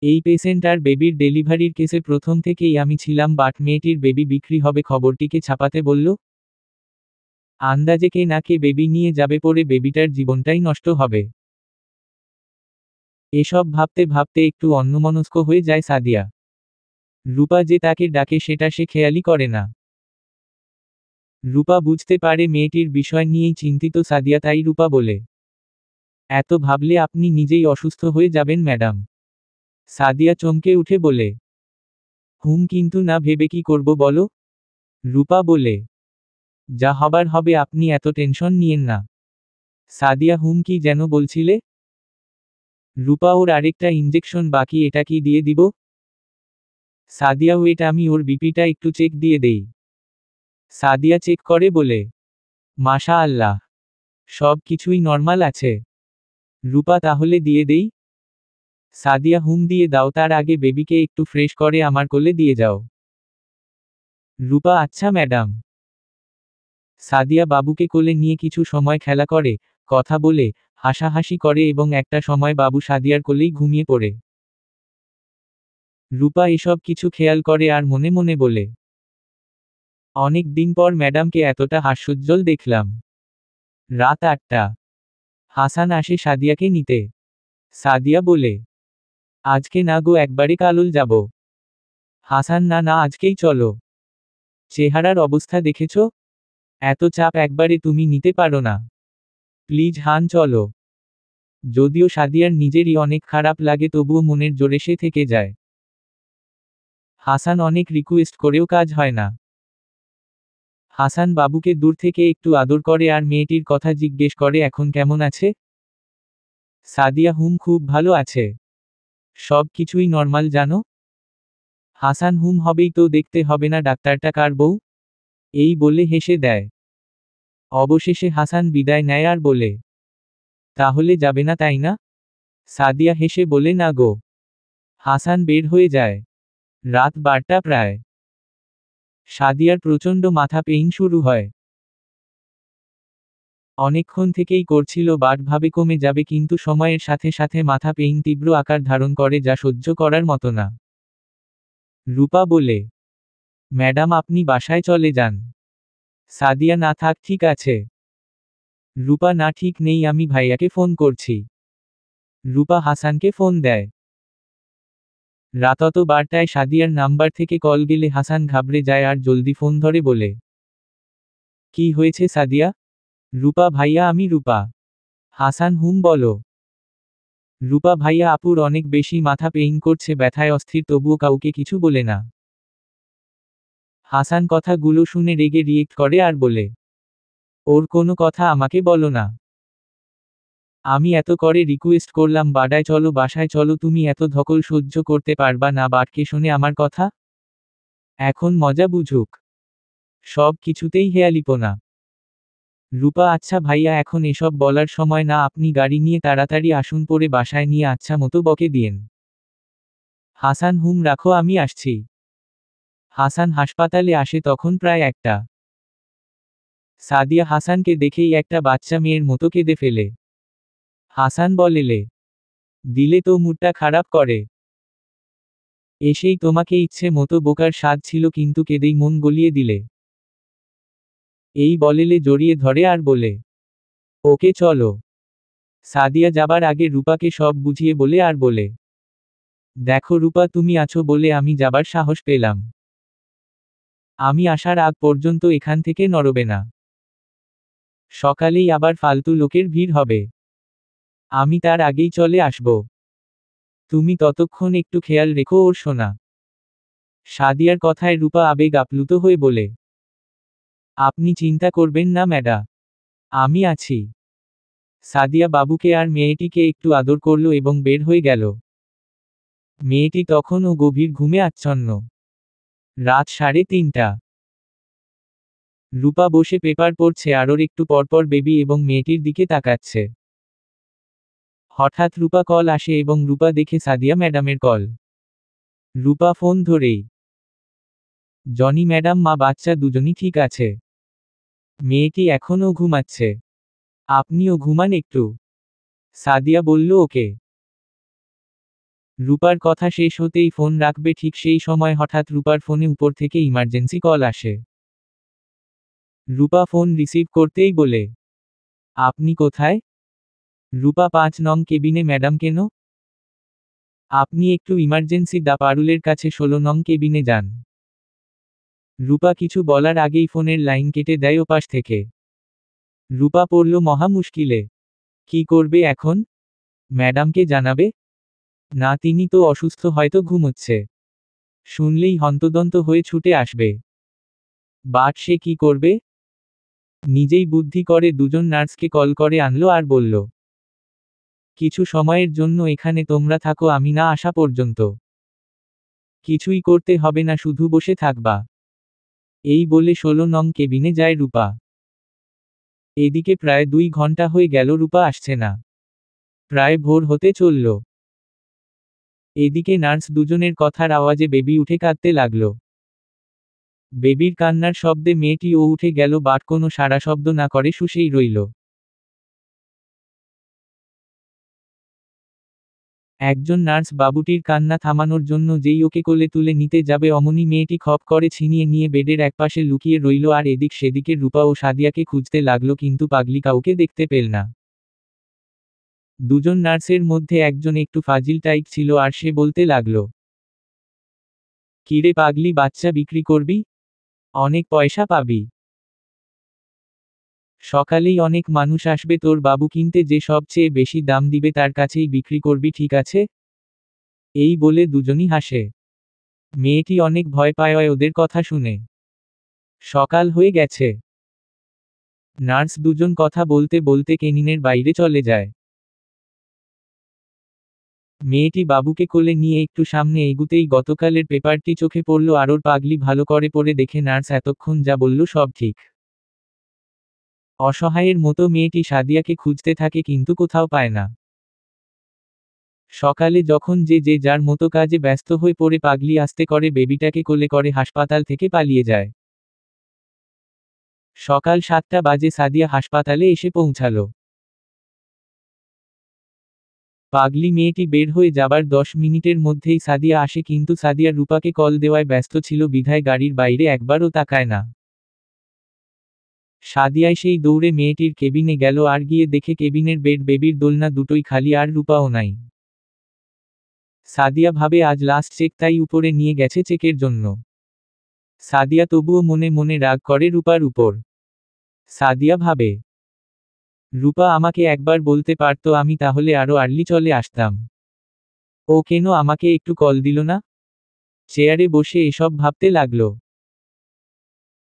এই পেশেন্ট আর বেবির ডেলিভারির কেসে প্রথম থেকেই আমি ছিলাম, বাট মেয়েটির বেবি বিক্রি হবে খবরটিকে ছাপাতে বলল। আন্দাজে কে না কে বেবি নিয়ে যাবে, পরে বেবিটার জীবনটাই নষ্ট হবে। এসব ভাবতে ভাবতে একটু অন্যমনস্ক হয়ে যায় সাদিয়া। রূপা যে তাকে ডাকে সেটা সে খেয়ালই করে না। রূপা বুঝতে পারে মেয়েটির বিষয় নিয়েই চিন্তিত সাদিয়া, তাই রূপা বলে, এত ভাবলে আপনি নিজেই অসুস্থ হয়ে যাবেন ম্যাডাম। সাদিয়া চমকে উঠে বলে, কিন্তু না ভেবে কি করব বলো? রূপা বলে, যা হবার হবে, আপনি এত টেনশন নিয়েন না। সাদিয়া কি যেন বলছিলে? রূপা ওর আরেকটা ইঞ্জেকশন বাকি, এটা কি দিয়ে দিব? সাদিয়া ওয়েট, আমি ওর বিপিটা একটু চেক দিয়ে দেই। সাদিয়া চেক করে বলে, মাশা আল্লাহ, সব কিছুই নর্মাল আছে। রূপা তাহলে দিয়ে দেই? সাদিয়া দিয়ে দাও, তার আগে বেবিকে একটু ফ্রেশ করে আমার কোলে দিয়ে যাও। রূপা আচ্ছা ম্যাডাম। সাদিয়া বাবুকে কোলে নিয়ে কিছু সময় খেলা করে, কথা বলে, হাসাহাসি করে এবং একটা সময় বাবু সাদিয়ার কোলেই ঘুমিয়ে পড়ে। রূপা এসব কিছু খেয়াল করে আর মনে মনে বলে, অনেক দিন পর ম্যাডামকে এতটা হাস্যোজ্জ্বল দেখলাম। রাত 8টা। হাসান আসে সাদিয়াকে নিতে। সাদিয়া বলে, আজকে না গো, একবারে কালুল যাব। হাসান না না, আজকেই চলো। চেহারার অবস্থা দেখেছ? এত চাপ একবারে তুমি নিতে পারো না। প্লিজ হান চলো। যদিও সাদিয়ার নিজেরই অনেক খারাপ লাগে তবুও মনের জোরে সে থেকে যায়। হাসান অনেক রিকোয়েস্ট করেও কাজ হয় না। হাসান বাবুকে দূর থেকে একটু আদর করে আর মেয়েটির কথা জিজ্ঞেস করে এখন কেমন আছে? সাদিয়া খুব ভালো আছে। সব কিছুই নর্মাল জানো? হাসান হবেই তো, দেখতে হবে না ডাক্তারটা কার বউ? এই বলে হেসে দেয়। অবশেষে হাসান বিদায় নেয় আর বলে, তাহলে যাবে না তাই না? সাদিয়া হেসে বলে না গো। হাসান বের হয়ে যায়। রাত 12টা প্রায়। সাদিয়ার প্রচণ্ড মাথা পেইন শুরু হয়। অনেকক্ষণ থেকেই করছিল বাট ভাবে কমে যাবে, কিন্তু সময়ের সাথে সাথে মাথা পেইন তীব্র আকার ধারণ করে, যা সহ্য করার মতো না। রূপা বলে, ম্যাডাম আপনি বাসায় চলে যান। সাদিয়া না থাক, ঠিক আছে। রূপা না ঠিক নেই, আমি ভাইয়াকে ফোন করছি। রূপা হাসানকে ফোন দেয়। রাতত 12টায় সাদিয়ার নাম্বার থেকে কল গেলে হাসান ঘাবড়ে যায় আর জলদি ফোন ধরে বলে, কি হয়েছে সাদিয়া? রূপা ভাইয়া আমি রূপা। হাসান বলো। রূপা ভাইয়া আপুর অনেক বেশি মাথা পেইন করছে, ব্যথায় অস্থির, তবুও কাউকে কিছু বলে না। হাসান কথাগুলো শুনে রেগে রিয়েক্ট করে আর বলে, ওর কোনো কথা আমাকে বলো না। আমি এত করে রিকোয়েস্ট করলাম বাসায় চলো বাসায় চলো, তুমি এত ধকল সহ্য করতে পারবা না? বাটকে শোনে আমার কথা? এখন মজা বুঝুক। সব কিছুতেই হেয়ালিপনা। রূপা আচ্ছা ভাইয়া এখন এসব বলার সময় না, আপনি গাড়ি নিয়ে তাড়াতাড়ি আসুন, পরে বাসায় নিয়ে আচ্ছা মতো বকে দিয়েন। হাসান রাখো আমি আসছি। হাসান হাসপাতালে আসে তখন প্রায় 1টা। সাদিয়া হাসানকে দেখেই একটা বাচ্চা মেয়ের মতো কেঁদে ফেলে। হাসান বলেলে দিলে তো মুডটা খারাপ করে। এসেই তোমাকে ইচ্ছে মতো বোকার স্বাদ ছিল, কিন্তু কেঁদেই মন গলিয়ে দিলে। এই বলেলে জড়িয়ে ধরে আর বলে, ওকে চলো। সাদিয়া যাবার আগে রূপাকে সব বুঝিয়ে বলে আর বলে, দেখো রূপা, তুমি আছো বলে আমি যাবার সাহস পেলাম। আমি আসার আগ পর্যন্ত এখান থেকে নড়বে না। সকালেই আবার ফালতু লোকের ভিড় হবে। আমি তার আগেই চলে আসব। তুমি ততক্ষণ একটু খেয়াল রেখো ওর সোনা। সাদিয়ার কথায় রূপা আবেগ আপ্লুত হয়ে বলে, আপনি চিন্তা করবেন না ম্যাডা, আমি আছি। সাদিয়া বাবুকে আর মেয়েটিকে একটু আদর করল এবং বের হয়ে গেল। মেয়েটি তখনও গভীর ঘুমে আচ্ছন্ন। রাত 3:30। রূপা বসে পেপার পড়ছে আর ওর একটু পরপর বেবি এবং মেয়েটির দিকে তাকাচ্ছে। হঠাৎ রূপা কল আসে এবং রূপা দেখে সাদিয়া ম্যাডামের কল। রূপা ফোন ধরেই, জনি ম্যাডাম, মা বাচ্চা দুজনই ঠিক আছে। মেয়েটি এখনও ঘুমাচ্ছে। আপনিও ঘুমান একটু। সাদিয়া বলল ওকে। রূপার কথা শেষ হতেই ফোন রাখবে ঠিক সেই সময় হঠাৎ রূপার ফোনে উপর থেকে ইমার্জেন্সি কল আসে। রূপা ফোন রিসিভ করতেই বলে, আপনি কোথায়? রূপা 5 নং কেবিনে ম্যাডাম। কেন? আপনি একটু ইমার্জেন্সি পারুলের কাছে 16 নং কেবিনে যান। রূপা কিছু বলার আগেই ফোনের লাইন কেটে দেয় ওপাশ থেকে। রূপা পড়ল মহা মুশকিলে। কি করবে এখন? ম্যাডামকে জানাবে? না, তিনি তো অসুস্থ, হয়তো ঘুমোচ্ছে। শুনলেই হন্তদন্ত হয়ে ছুটে আসবে। বাট সে কি করবে? নিজেই বুদ্ধি করে দুজন নার্সকে কল করে আনলো আর বলল, কিছু সময়ের জন্য এখানে তোমরা থাকো আমি না আসা পর্যন্ত। কিছুই করতে হবে না, শুধু বসে থাকবা। এই বলে 16 নং কেবিনে যায় রূপা। এদিকে প্রায় 2 ঘন্টা হয়ে গেল রূপা আসছে না। প্রায় ভোর হতে চলল। এদিকে নার্স দুজনের কথার আওয়াজে বেবি উঠে কাঁদতে লাগল। বেবির কান্নার শব্দে মেয়েটিও উঠে গেল, বাট কোনো সাড়া শব্দ না করে শুষেই রইল। একজন নার্স বাবুটির কান্না থামানোর জন্য যেই ওকে কোলে তুলে নিতে যাবে অমনি মেয়েটি খপ করে ছিনিয়ে নিয়ে বেডের একপাশে লুকিয়ে রইল আর এদিক সেদিকে রূপা ও সাদিয়াকে খুঁজতে লাগলো, কিন্তু পাগলি কাউকে দেখতে পেল না। দুজন নার্সের মধ্যে একজন একটু ফাজিল টাইপ ছিল আর সে বলতে লাগলো, কিরে পাগলি, বাচ্চা বিক্রি করবি? অনেক পয়সা পাবি। সকালেই অনেক মানুষ আসবে তোর বাবু কিনতে, যে সবচেয়ে বেশি দাম দিবে তার কাছেই বিক্রি করবি, ঠিক আছে? এই বলে দুজনই হাসে। মেয়েটি অনেক ভয় পায় ওদের কথা শুনে। সকাল হয়ে গেছে। নার্স দুজন কথা বলতে বলতে কেনিনের বাইরে চলে যায়। মেয়েটি বাবুকে কোলে নিয়ে একটু সামনে এগুতেই গতকালের পেপারটি চোখে পড়ল আর ওর পাগলি ভালো করে পড়ে দেখে নার্স এতক্ষণ যা বলল সব ঠিক। অসহায়ের মতো মেয়েটি সাদিয়াকে খুঁজতে থাকে কিন্তু কোথাও পায় না। সকালে যখন যে যার মতো কাজে ব্যস্ত হয়ে পড়ে পাগলি আস্তে করে বেবিটাকে কোলে করে হাসপাতাল থেকে পালিয়ে যায়। সকাল 7টা বাজে সাদিয়া হাসপাতালে এসে পৌঁছালো। পাগলি মেয়েটি বের হয়ে যাবার 10 মিনিটের মধ্যেই সাদিয়া আসে, কিন্তু সাদিয়া রূপাকে কল দেওয়ায় ব্যস্ত ছিল বিধায় গাড়ির বাইরে একবারও তাকায় না। সাদিয়ায় সেই দৌড়ে মেয়েটির কেবিনে গেল আর গিয়ে দেখে কেবিনের বেড, বেবির দোলনা দুটোই খালি আর রূপাও নাই। সাদিয়া ভাবে আজ লাস্ট চেক, তাই উপরে নিয়ে গেছে চেকের জন্য। সাদিয়া তবুও মনে মনে রাগ করে রূপার উপর। সাদিয়া ভাবে, রূপা আমাকে একবার বলতে পারতো, আমি তাহলে আরো আর্লি চলে আসতাম। ও কেন আমাকে একটু কল দিল না? চেয়ারে বসে এসব ভাবতে লাগলো।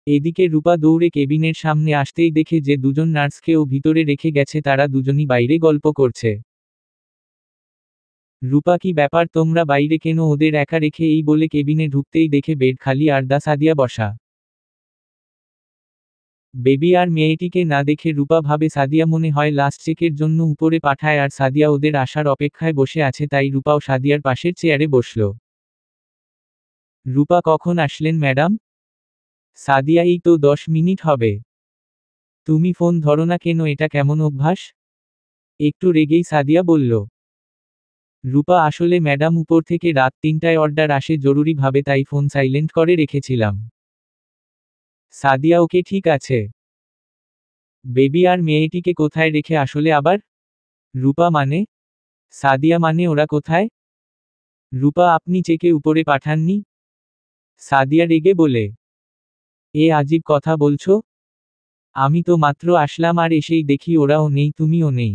এদিকে রূপা দৌড়ে কেবিনের সামনে আসতেই দেখে যে দুজন নার্সকেও ভিতরে রেখে গেছে, তারা দুজনই বাইরে গল্প করছে। রূপা, কি ব্যাপার, তোমরা বাইরে কেন ওদের একা রেখে? এই বলে কেবিনে ঢুকতেই দেখে বেড খালি আর সাদিয়া বসা। বেবি আর মেয়েটিকে না দেখে রূপা ভাবে সাদিয়া মনে হয় লাস্ট চেকের জন্য উপরে পাঠায় আর সাদিয়া ওদের আসার অপেক্ষায় বসে আছে, তাই রূপাও সাদিয়ার পাশের চেয়ারে বসল। রূপা, কখন আসলেন ম্যাডাম? সাদিয়া, এই তো 10 মিনিট হবে। তুমি ফোন ধরো না কেন, এটা কেমন অভ্যাস? একটু রেগেই সাদিয়া বলল। রূপা, আসলে ম্যাডাম, উপর থেকে রাত 3টায় অর্ডার আসে জরুরি ভাবে, তাই ফোন সাইলেন্ট করে রেখেছিলাম। সাদিয়া, ওকে, ঠিক আছে। বেবি আর মেয়েটিকে কোথায় রেখে আসলে আবার? রূপা, মানে? সাদিয়া, মানে ওরা কোথায়? রূপা, আপনি চেকে উপরে পাঠাননি? সাদিয়া রেগে বলে। এ আজীব কথা বলছো? আমি তো মাত্র আসলাম আর এসেই দেখি ওরাও নেই, তুমিও নেই।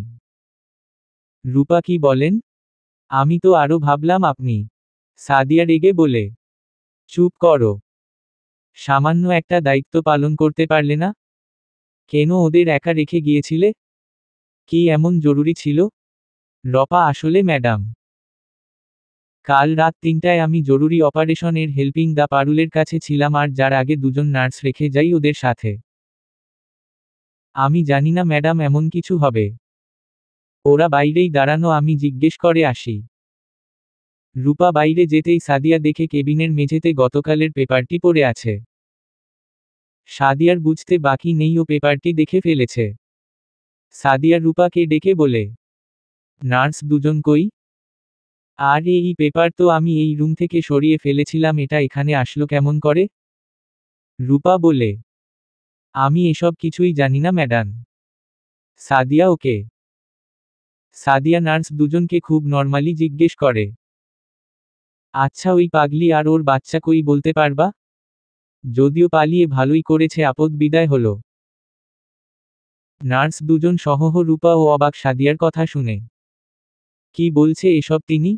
রূপা, কি বলেন? আমি তো আরো ভাবলাম আপনি। সাদিয়া রেগে বলে। চুপ করো। সামান্য একটা দায়িত্ব পালন করতে পারলে না? কেন ওদের একা রেখে গিয়েছিলে? কি এমন জরুরি ছিল? রপা, আসলে ম্যাডাম, কাল রাত 3টায় আমি জরুরি অপারেশনের হেল্পিং দ্য পারুলের কাছে ছিলাম আর যার আগে দুজন নার্স রেখে যাই ওদের সাথে। আমি জানি না ম্যাডাম, এমন কিছু হবে। ওরা বাইরেই দাঁড়ানো, আমি জিজ্ঞেস করে আসি। রূপা বাইরে যেতেই সাদিয়া দেখে কেবিনের মেঝেতে গতকালের পেপারটি পড়ে আছে। সাদিয়ার বুঝতে বাকি নেই ও পেপারটি দেখে ফেলেছে। সাদিয়া রূপাকে ডেকে বলে, নার্স দুজন কই? আর এই পেপার তো আমি এই রুম থেকে সরিয়ে ফেলেছিলাম, এটা এখানে আসলো কেমন করে? রূপা বলে, আমি এসব কিছুই জানি না ম্যাডাম। সাদিয়া, ওকে? সাদিয়া নার্স দুজনকে খুব নরমালি জিজ্ঞেস করে। আচ্ছা, ওই পাগলি আর ওর বাচ্চা কই বলতে পারবা? যদিও পালিয়ে ভালোই করেছে, আপদ বিদায় হলো। নার্স দুজন সহহ রূপা ও অবাক সাদিয়ার কথা শুনে। কি বলছে এসব তিনি?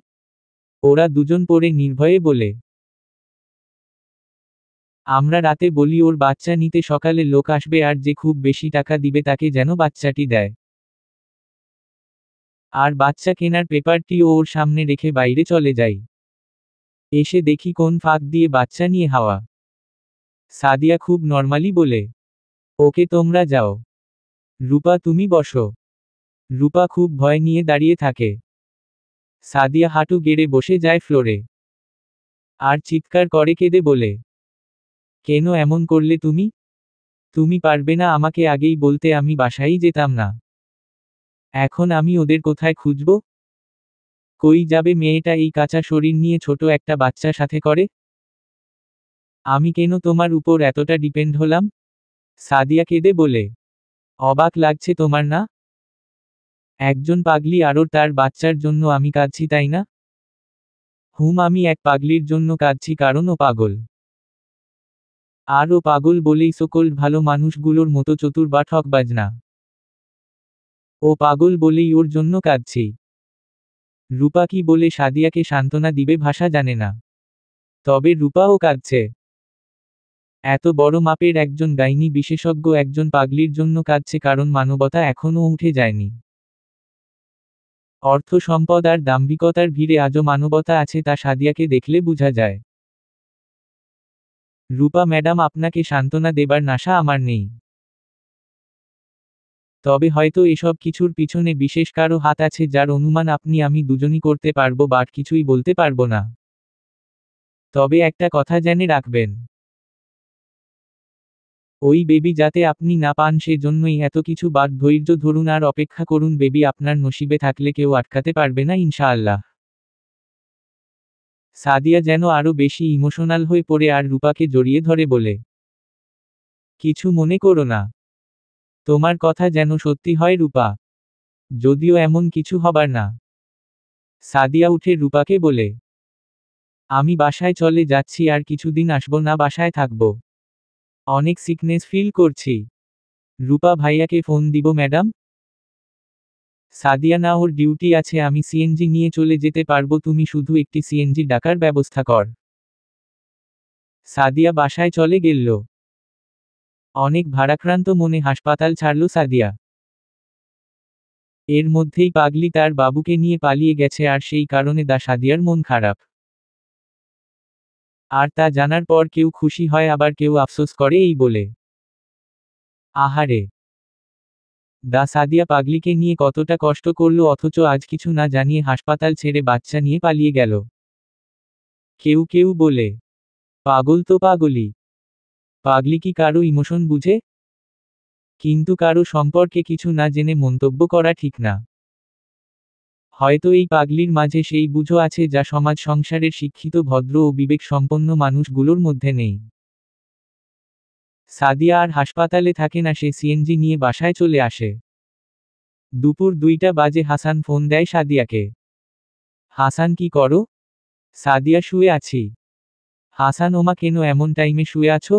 ওরা দুজন পড়ে নির্ভয়ে বলে, আমরা রাতে বলি ওর বাচ্চা নিতে সকালে লোক আসবে আর যে খুব বেশি টাকা দিবে তাকে যেন বাচ্চাটি দেয়। আর বাচ্চা কেনার পেপারটিও ওর সামনে রেখে বাইরে চলে যাই। এসে দেখি কোন ফাঁক দিয়ে বাচ্চা নিয়ে হাওয়া। সাদিয়া খুব নরমালি বলে, ওকে, তোমরা যাও। রূপা, তুমি বসো। রূপা খুব ভয় নিয়ে দাঁড়িয়ে থাকে। সাদিয়া হাঁটু গেড়ে বসে যায় ফ্লোরে। আর চিৎকার করে কেঁদে বলে, কেন এমন করলে তুমি? তুমি পারবে না আমাকে আগেই বলতে, আমি বাসায়ই যেতাম না। এখন আমি ওদের কোথায় খুঁজব? কই যাবে মেয়েটা এই কাঁচা শরীর নিয়ে ছোট একটা বাচ্চা সাথে করে? আমি কেন তোমার উপর এতটা ডিপেন্ড হলাম? সাদিয়া কেঁদে বলে, অবাক লাগছে তোমার না? একজন পাগলি আর তার বাচ্চার জন্য আমি কাঁদছি, তাই না? আমি এক পাগলির জন্য কাঁদছি কারণ ও পাগল। আর ও পাগল বলেই সকল ভালো মানুষগুলোর মতো চতুর বা ঠকবাজ না। ও পাগল বলেই ওর জন্য কাঁদছি। রূপা কি বলে সাদিয়াকে সান্ত্বনা দিবে ভাষা জানে না। তবে রূপাও কাঁদছে। এত বড় মাপের একজন গাইনি বিশেষজ্ঞ একজন পাগলির জন্য কাঁদছে কারণ মানবতা এখনও উঠে যায়নি। অর্থ সম্পদ আর দাম্ভিকতার ভিড়ে আজও মানবতা আছে, তা সাদিয়াকে দেখলে বোঝা যায়। রূপা ম্যাডাম, আপনাকে সান্ত্বনা দেবার নাশা আমার নেই। তবে হয়তো এসব কিছুর পিছনে বিশেষ কারো হাত আছে, যার অনুমান আপনি আমি দুজনই করতে পারবো, বাট কিছুই বলতে পারবো না। তবে একটা কথা জেনে রাখবেন, ওই বেবি যাতে আপনি না পান সে জন্যই এত কিছু, বাট ধৈর্য ধরুন আর অপেক্ষা করুন, বেবি আপনার নসিবে থাকলে কেউ আটকাতে পারবে না ইনশাআল্লাহ। সাদিয়া যেন আরো বেশি ইমোশনাল হয়ে পড়ে আর রূপাকে জড়িয়ে ধরে বলে, কিছু মনে করো না। তোমার কথা যেন সত্যি হয় রূপা। যদিও এমন কিছু হবার না। সাদিয়া উঠে রূপাকে বলে, আমি বাসায় চলে যাচ্ছি, আর কিছুদিন আসবো না, বাসায় থাকবো। অনেক সিকনেস ফিল করছি। রূপা ভাইয়াকে ফোন দিব ম্যাডাম? সাদিয়া, না, ওর ডিউটি আছে, আমি সিএনজি নিয়ে চলে যেতে পারবো, তুমি শুধু একটি সিএনজি ডাকার ব্যবস্থা কর। সাদিয়া বাসায় চলে গেল। অনেক ভারাক্রান্ত মনে হাসপাতাল ছাড়ল সাদিয়া। এর মধ্যেই পাগলি তার বাবুকে নিয়ে পালিয়ে গেছে, আর সেই কারণে সাদিয়ার মন খারাপ। আর তা জানার পর কেউ খুশি হয়, আবার কেউ আফসোস করে এই বলে, আহারে, সাদিয়া পাগলিকে নিয়ে কতটা কষ্ট করল, অথচ আজ কিছু না জানিয়ে হাসপাতাল ছেড়ে বাচ্চা নিয়ে পালিয়ে গেল। কেউ কেউ বলে, পাগল তো পাগলই, পাগলি কি কারো ইমোশন বুঝে? কিন্তু কারো সম্পর্কে কিছু না জেনে মন্তব্য করা ঠিক না। হয়তো এই পাগলির মাঝে সেই বুঝো আছে যা সমাজ সংসারের শিক্ষিত ভদ্র ও বিবেক সম্পন্ন মানুষগুলোর মধ্যে নেই। সাদিয়া আর হাসপাতালে থাকে না, সে সিএনজি নিয়ে বাসায় চলে আসে। দুপুর 2টা বাজে হাসান ফোন দেয় সাদিয়াকে। হাসান, কি করো? সাদিয়া, শুয়ে আছি। হাসান, ওমা, কেন এমন টাইমে শুয়ে আছো?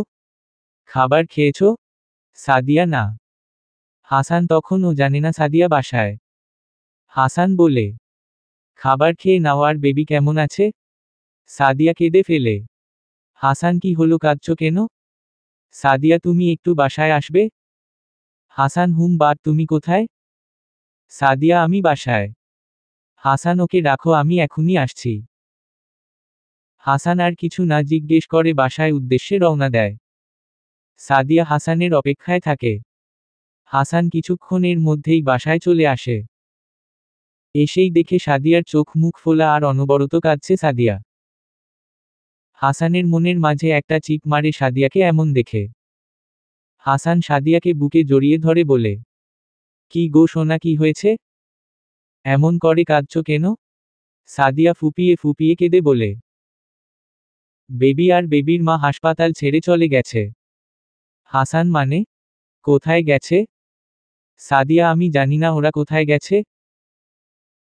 খাবার খেয়েছো? সাদিয়া, না। হাসান তখনও জানে না সাদিয়া বাসায়। হাসান বলে, খাবার খেয়ে নাও, আর বেবি কেমন আছে? সাদিয়া কেঁদে ফেলে। হাসান, কি হলো, কাঁদছো কেন? সাদিয়া, তুমি একটু বাসায় আসবে? হাসান, হুম, বাট তুমি কোথায়? সাদিয়া, আমি বাসায়। হাসান, ওকে রাখো, আমি এখনই আসছি। হাসান আর কিছু না জিজ্ঞেস করে বাসায় উদ্দেশ্যে রওনা দেয়। সাদিয়া হাসানের অপেক্ষায় থাকে। হাসান কিছুক্ষণের মধ্যেই বাসায় চলে আসে। এসেই দেখে সাদিয়ার চোখ মুখ ফোলা, আর অনবরত কাঁদছে সাদিয়া। হাসানের মনের মাঝে একটা চিপ মারে সাদিয়াকে এমন দেখে। হাসান সাদিয়াকে বুকে জড়িয়ে ধরে বলে, কি গো সোনা, কি হয়েছে? এমন করে কাঁদছো কেন? সাদিয়া ফুপিয়ে ফুপিয়ে কেঁদে বলে, বেবি আর বেবির মা হাসপাতাল ছেড়ে চলে গেছে। হাসান, মানে? কোথায় গেছে? সাদিয়া, আমি জানি না ওরা কোথায় গেছে।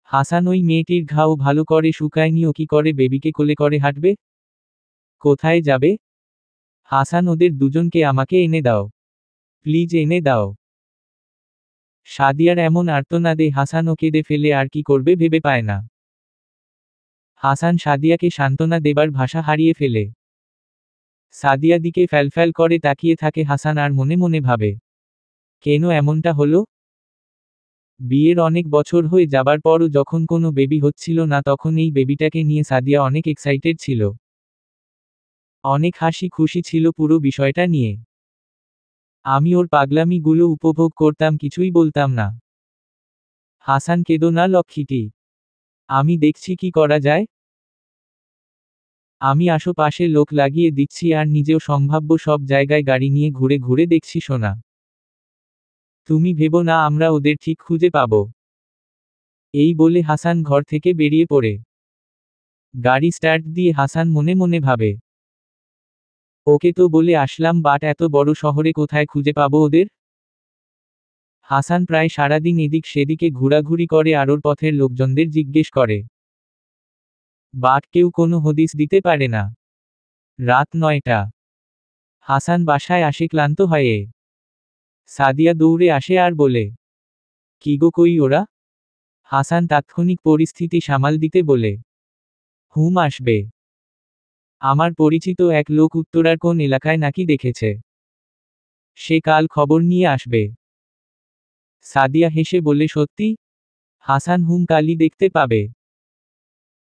হাসান, ওই মেয়েটির ঘাও ভালো করে শুকায়নি, ও কি করে বেবিকে কোলে করে হাঁটবে? কোথায় যাবে? হাসান, ওদের দুজনকে আমাকে এনে দাও, প্লিজ এনে দাও। সাদিয়ার এমন আর্তনাদে হাসানও কেঁদে ফেলে, আর কি করবে ভেবে পায় না। হাসান সাদিয়াকে সান্ত্বনা দেবার ভাষা হারিয়ে ফেলে। সাদিয়া দিকে ফ্যালফ্যাল করে তাকিয়ে থাকে হাসান, আর মনে মনে ভাবে, কেন এমনটা হলো? বিয়ের অনেক বছর হয়ে যাবার পরও যখন কোনো বেবি হচ্ছিল না, তখন এই বেবিটাকে নিয়ে সাদিয়া অনেক এক্সাইটেড ছিল। অনেক হাসি খুশি ছিল পুরো বিষয়টা নিয়ে। আমি ওর পাগলামি গুলো উপভোগ করতাম, কিছুই বলতাম না। হাসান, কেঁদো না লক্ষ্মীটি, আমি দেখছি কি করা যায়। আমি আশেপাশে লোক লাগিয়ে দিচ্ছি, আর নিজেও সম্ভাব্য সব জায়গায় গাড়ি নিয়ে ঘুরে ঘুরে দেখছি সোনা। তুমি ভেবো না, আমরা ওদের ঠিক খুঁজে পাব। এই বলে হাসান ঘর থেকে বেরিয়ে পড়ে। গাড়ি স্টার্ট দিয়ে হাসান মনে মনে ভাবে, ওকে তো বলে আসলাম, বাট এত বড় শহরে কোথায় খুঁজে পাবো ওদের? হাসান প্রায় সারাদিন এদিক সেদিকে ঘোরাঘুরি করে, আর ওর পথের লোকজনদের জিজ্ঞেস করে, বাট কেউ কোনো হদিস দিতে পারে না। রাত 9টা। হাসান বাসায় আসে ক্লান্ত হয়ে। সাদিয়া দৌড়ে আসে আর বলে, কি গো, কই ওরা? হাসান তাৎক্ষণিক পরিস্থিতি সামাল দিতে বলে, হুম, আসবে। আমার পরিচিত এক লোক উত্তরার কোন এলাকায় নাকি দেখেছে, সে কাল খবর নিয়ে আসবে। সাদিয়া হেসে বলে, সত্যি? হাসান, হুম, কালই দেখতে পাবে।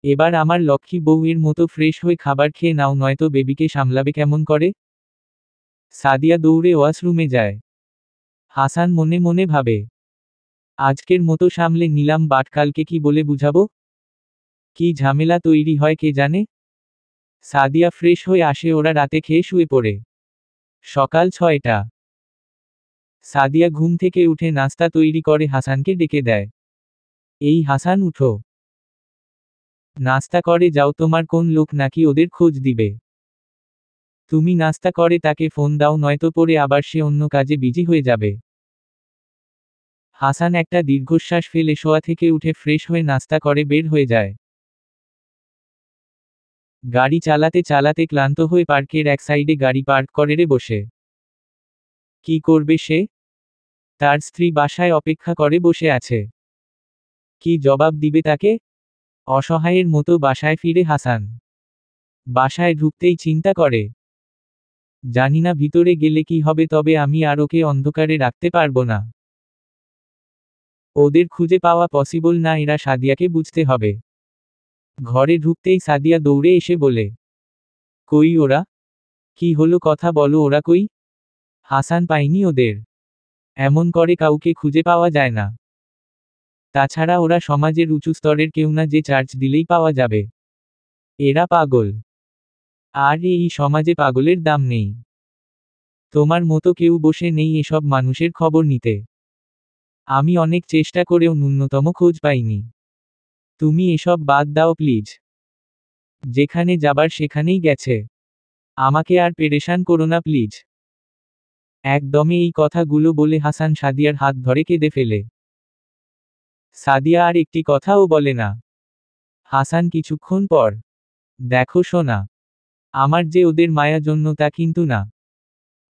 এবার আমার লক্ষ্মী বউয়ের মতো ফ্রেশ হয়ে খাবার খেয়ে নাও, নয়তো বেবিকে সামলাবে কেমন করে? সাদিয়া দৌড়ে ওয়াশরুমে যায়। হাসান মনে মনে ভাবে, আজকের মতো সামলে নিলাম, বাট কালকে কি বলে বুঝাবো? কি ঝামেলা তৈরি হয় কে জানে। সাদিয়া ফ্রেশ হয়ে আসে, ওরা রাতে খেয়ে শুয়ে পড়ে। সকাল 6টা। সাদিয়া ঘুম থেকে উঠে নাস্তা তৈরি করে হাসানকে ডেকে দেয়। এই হাসান, উঠো, নাস্তা করে যাও, তোমার কোন লোক নাকি ওদের খোঁজ দিবে? তুমি নাস্তা করে তাকে ফোন দাও, নয়তো পরে আবার সে অন্য কাজে বিজি হয়ে যাবে। হাসান একটা দীর্ঘশ্বাস ফেলে শোয়া থেকে উঠে ফ্রেশ হয়ে নাস্তা করে বের হয়ে যায়। গাড়ি চালাতে চালাতে ক্লান্ত হয়ে পার্কের এক সাইডে গাড়ি পার্ক করে বসে। কি করবে সে? তার স্ত্রী বাসায় অপেক্ষা করে বসে আছে। কি জবাব দিবে তাকে? অসহায়ের মতো বাসায় ফিরে হাসান। বাসায় ঢুকতেই চিন্তা করে, জানিনা ভিতরে গেলে কি হবে, তবে আমি আর ওকে অন্ধকারে রাখতে পারবো না। ওদের খুঁজে পাওয়া পসিবল না, এরা সাদিয়াকে বুঝতে হবে। ঘরে ঢুকতেই সাদিয়া দৌড়ে এসে বলে, কই ওরা? কি হলো, কথা বলো, ওরা কই? হাসান পায়নি ওদের। এমন করে কাউকে খুঁজে পাওয়া যায় না। তাছাড়া ওরা সমাজের উঁচু স্তরের কেউ না যে চার্জ দিলেই পাওয়া যাবে। এরা পাগল। আর এই সমাজে পাগলের দাম নেই। তোমার মতো কেউ বসে নেই এসব মানুষের খবর নিতে। আমি অনেক চেষ্টা করেও ন্যূনতম খোঁজ পাইনি। তুমি এসব বাদ দাও প্লিজ। যেখানে যাবার সেখানেই গেছে। আমাকে আর পেরেশান করো না প্লিজ। একদমে এই কথাগুলো বলে হাসান সাদিয়ার হাত ধরে কেঁদে ফেলে। সাদিয়া আর একটি কথাও বলে না। হাসান কিছুক্ষণ পর, দেখো সোনা, আমার যে ওদের মায়া জন্য তা কিন্তু না।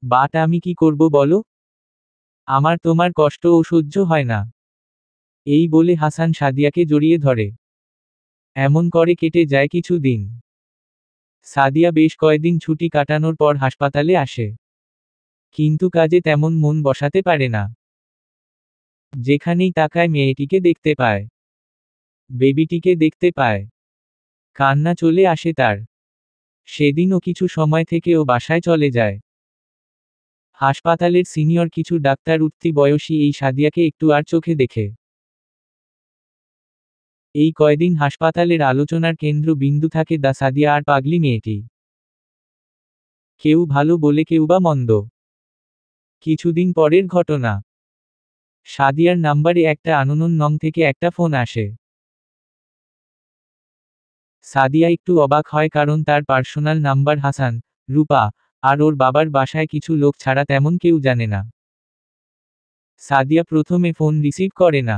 বাট আমি কি করব বলো? আমার তোমার কষ্ট ও সহ্য হয় না। এই বলে হাসান সাদিয়াকে জড়িয়ে ধরে। এমন করে কেটে যায় কিছু দিন। সাদিয়া বেশ কয়েকদিন ছুটি কাটানোর পর হাসপাতালে আসে। কিন্তু কাজে তেমন মন বসাতে পারে না। যেখানেই তাকায় মেয়েটিকে দেখতে পায়, বেবিটিকে দেখতে পায়। কান্না চলে আসে তার। সেদিনও কিছু সময় থেকে ও বাসায় চলে যায়। হাসপাতালের সিনিয়র কিছু ডাক্তার উঠতি বয়সী এই সাদিয়াকে একটু আর চোখে দেখে। এই কয়দিন হাসপাতালের আলোচনার কেন্দ্র বিন্দু থাকে দা সাদিয়া আর পাগলি মেয়েটি। কেউ ভালো বলে কেউ বা মন্দ। কিছুদিন পরের ঘটনা। সাদিয়ার নাম্বারে একটা আননোন নং থেকে একটা ফোন আসে। সাদিয়া একটু অবাক হয়, কারণ তার পার্সোনাল নাম্বার হাসান, রূপা আর ওর বাবার বাসায় কিছু লোক ছাড়া তেমন কেউ জানে না। সাদিয়া প্রথমে ফোন রিসিভ করে না।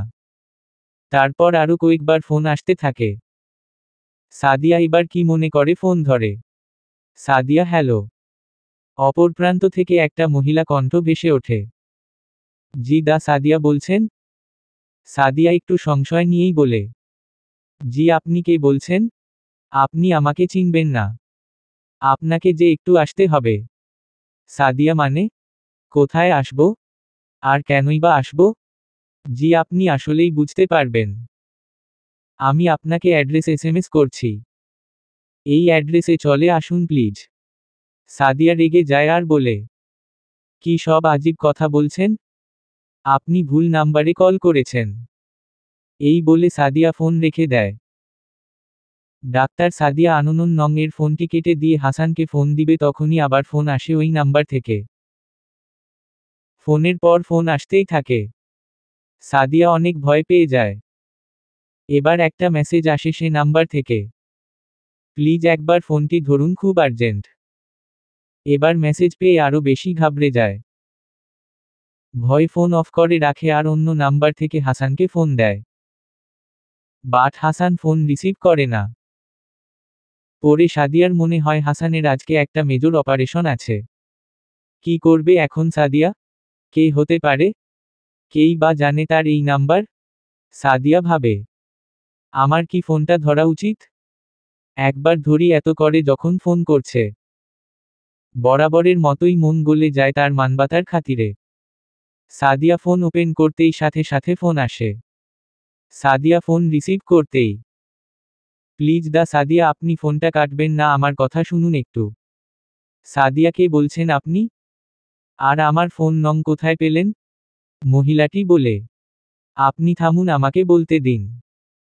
তারপর আরও কয়েকবার ফোন আসতে থাকে। সাদিয়া এবার কি মনে করে ফোন ধরে। সাদিয়া, হ্যালো। অপর প্রান্ত থেকে একটা মহিলা কণ্ঠ ভেসে ওঠে। জি দা সাদিয়া বলছেন? সাদিয়া একটু সংশয় নিয়েই বলে, জি আপনি কে বলছেন? আপনি আমাকে চিনবেন না। আপনাকে যে একটু আসতে হবে। সাদিয়া, মানে? কোথায় আসবো? আর কেনই বা আসবো? জি আপনি আসলেই বুঝতে পারবেন। আমি আপনাকে অ্যাড্রেস এসএমএস করছি। এই অ্যাড্রেসে চলে আসুন প্লিজ। সাদিয়া রেগে যায় আর বলে, কি সব আজীব কথা বলছেন? আপনি ভুল নাম্বারে কল করেছেন। এই বলে সাদিয়া ফোন রেখে দেয়। ডাক্তার সাদিয়া আননোন নং এর ফোনটি কেটে দিয়ে হাসানকে ফোন দিবে, তখনই আবার ফোন আসে ওই নাম্বার থেকে। ফোনের পর ফোন আসতেই থাকে। সাদিয়া অনেক ভয় পেয়ে যায়। এবার একটা মেসেজ আসে সে নাম্বার থেকে, প্লিজ একবার ফোনটি ধরুন, খুব আর্জেন্ট। এবার মেসেজ পেয়ে আরও বেশি ঘাবড়ে যায়। ভয় ফোন অফ করে রাখে আর অন্য নাম্বার থেকে হাসানকে ফোন দেয়। বাট হাসান ফোন রিসিভ করে না। পরে সাদিয়ার মনে হয় হাসানের আজকে একটা মেজর অপারেশন আছে। কি করবে এখন সাদিয়া? কে হতে পারে? কেই বা জানে তার এই নাম্বার? সাদিয়া ভাবে, আমার কি ফোনটা ধরা উচিত? একবার ধরি এত করে যখন ফোন করছে। বরাবরের মতোই মন গলে যায় তার মানবাতার খাতিরে। সাদিয়া ফোন ওপেন করতেই সাথে সাথে ফোন আসে। সাদিয়া ফোন রিসিভ করতেই, প্লিজ দা সাদিয়া আপনি ফোনটা কাটবেন না, আমার কথা শুনুন একটু। সাদিয়াকে বলছেন আপনি? আর আমার ফোন নং কোথায় পেলেন? মহিলাটি বলে, আপনি থামুন, আমাকে বলতে দিন।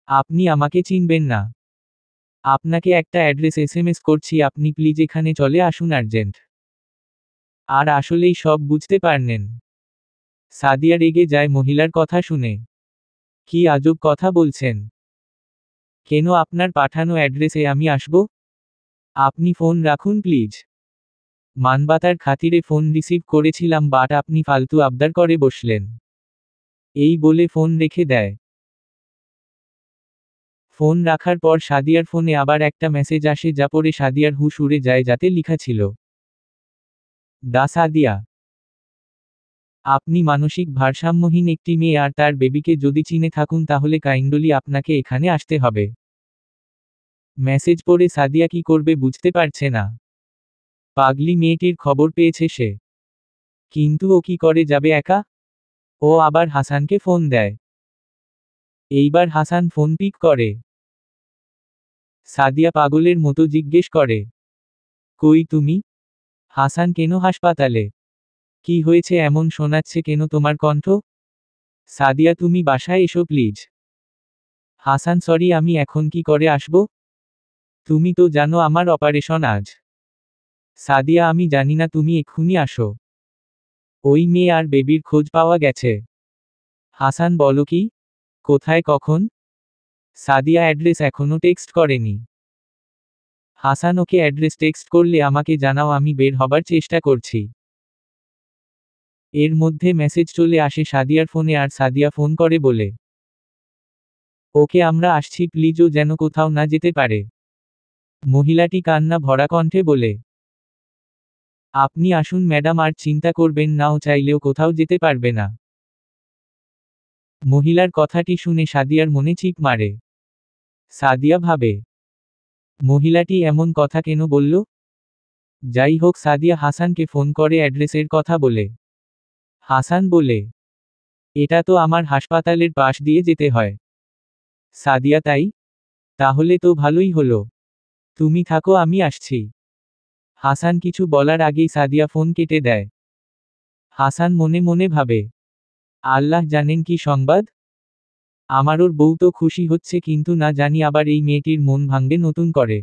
আপনি আমাকে চিনবেন না। আপনাকে একটা অ্যাড্রেস এসএমএস করছি, আপনি প্লিজ এখানে চলে আসুন আর্জেন্ট। আর আসলেই সব বুঝতে পারলেন। সাদিয়া রেগে যায় মহিলার কথা শুনে। কি আজব কথা বলছেন? কেন আপনার পাঠানো অ্যাড্রেসে আমি আসব? আপনি ফোন রাখুন প্লিজ। মানবাতার খাতিরে ফোন রিসিভ করেছিলাম, বাট আপনি ফালতু আবদার করে বসলেন। এই বলে ফোন রেখে দেয়। ফোন রাখার পর সাদিয়ার ফোনে আবার একটা মেসেজ আসে, যা পড়ে সাদিয়ার হুঁশ উড়ে যায়, যাতে লিখা ছিল, দা সাদিয়া। আপনি মানসিক ভারসাম্যহীন একটি মেয়ে আর তার বেবিকে যদি চিনে থাকুন তাহলে কাইন্ডলি আপনাকে এখানে আসতে হবে। মেসেজ পড়ে সাদিয়া কি করবে বুঝতে পারছে না। পাগলি মেয়েটির খবর পেয়েছে সে। কিন্তু ও কি করে যাবে একা? ও আবার হাসানকে ফোন দেয়। এইবার হাসান ফোন পিক করে। সাদিয়া পাগলের মতো জিজ্ঞেস করে, কই তুমি? হাসান, কেন হাসপাতালে? কি হয়েছে এমন শোনাচ্ছে কেন তোমার কণ্ঠ? সাদিয়া, তুমি বাসায় এসো প্লিজ। হাসান, সরি, আমি এখন কি করে আসব? তুমি তো জানো আমার অপারেশন আজ। সাদিয়া, আমি জানি না, তুমি এক্ষুনি আসো। ওই মেয়ে আর বেবির খোঁজ পাওয়া গেছে। হাসান, বলো কি? কোথায়, কখন? সাদিয়া, অ্যাড্রেস এখনো টেক্সট করেনি। হাসান, ওকে অ্যাড্রেস টেক্সট করলে আমাকে জানাও, আমি বের হবার চেষ্টা করছি। এর মধ্যে মেসেজ চলে আসে সাদিয়ার ফোনে আর সাদিয়া ফোন করে বলে, ওকে আমরা আসছি, প্লিজ, ও যেন কোথাও না যেতে পারে। মহিলাটি কান্না ভরা কণ্ঠে বলে, আপনি আসুন ম্যাডাম, আর চিন্তা করবেন না, ও চাইলেও কোথাও যেতে পারবে না। মহিলার কথাটি শুনে সাদিয়ার মনে চিপ মারে। সাদিয়া ভাবে, মহিলাটি এমন কথা কেন বলল? যাই হোক, সাদিয়া হাসানকে ফোন করে অ্যাড্রেসের কথা বলে। হাসান বলে, এটা তো আমার হাসপাতালের পাশ দিয়ে যেতে হয়। সাদিয়া, তাই? তাহলে তো ভালোই হলো। তুমি থাকো, আমি আসছি। হাসান কিছু বলার আগেই সাদিয়া ফোন কেটে দেয়। হাসান মনে মনে ভাবে, আল্লাহ জানেন কি সংবাদ। আমার ওর বউ তো খুশি হচ্ছে, কিন্তু না জানি আবার এই মেয়েটির মন ভাঙবে নতুন করে।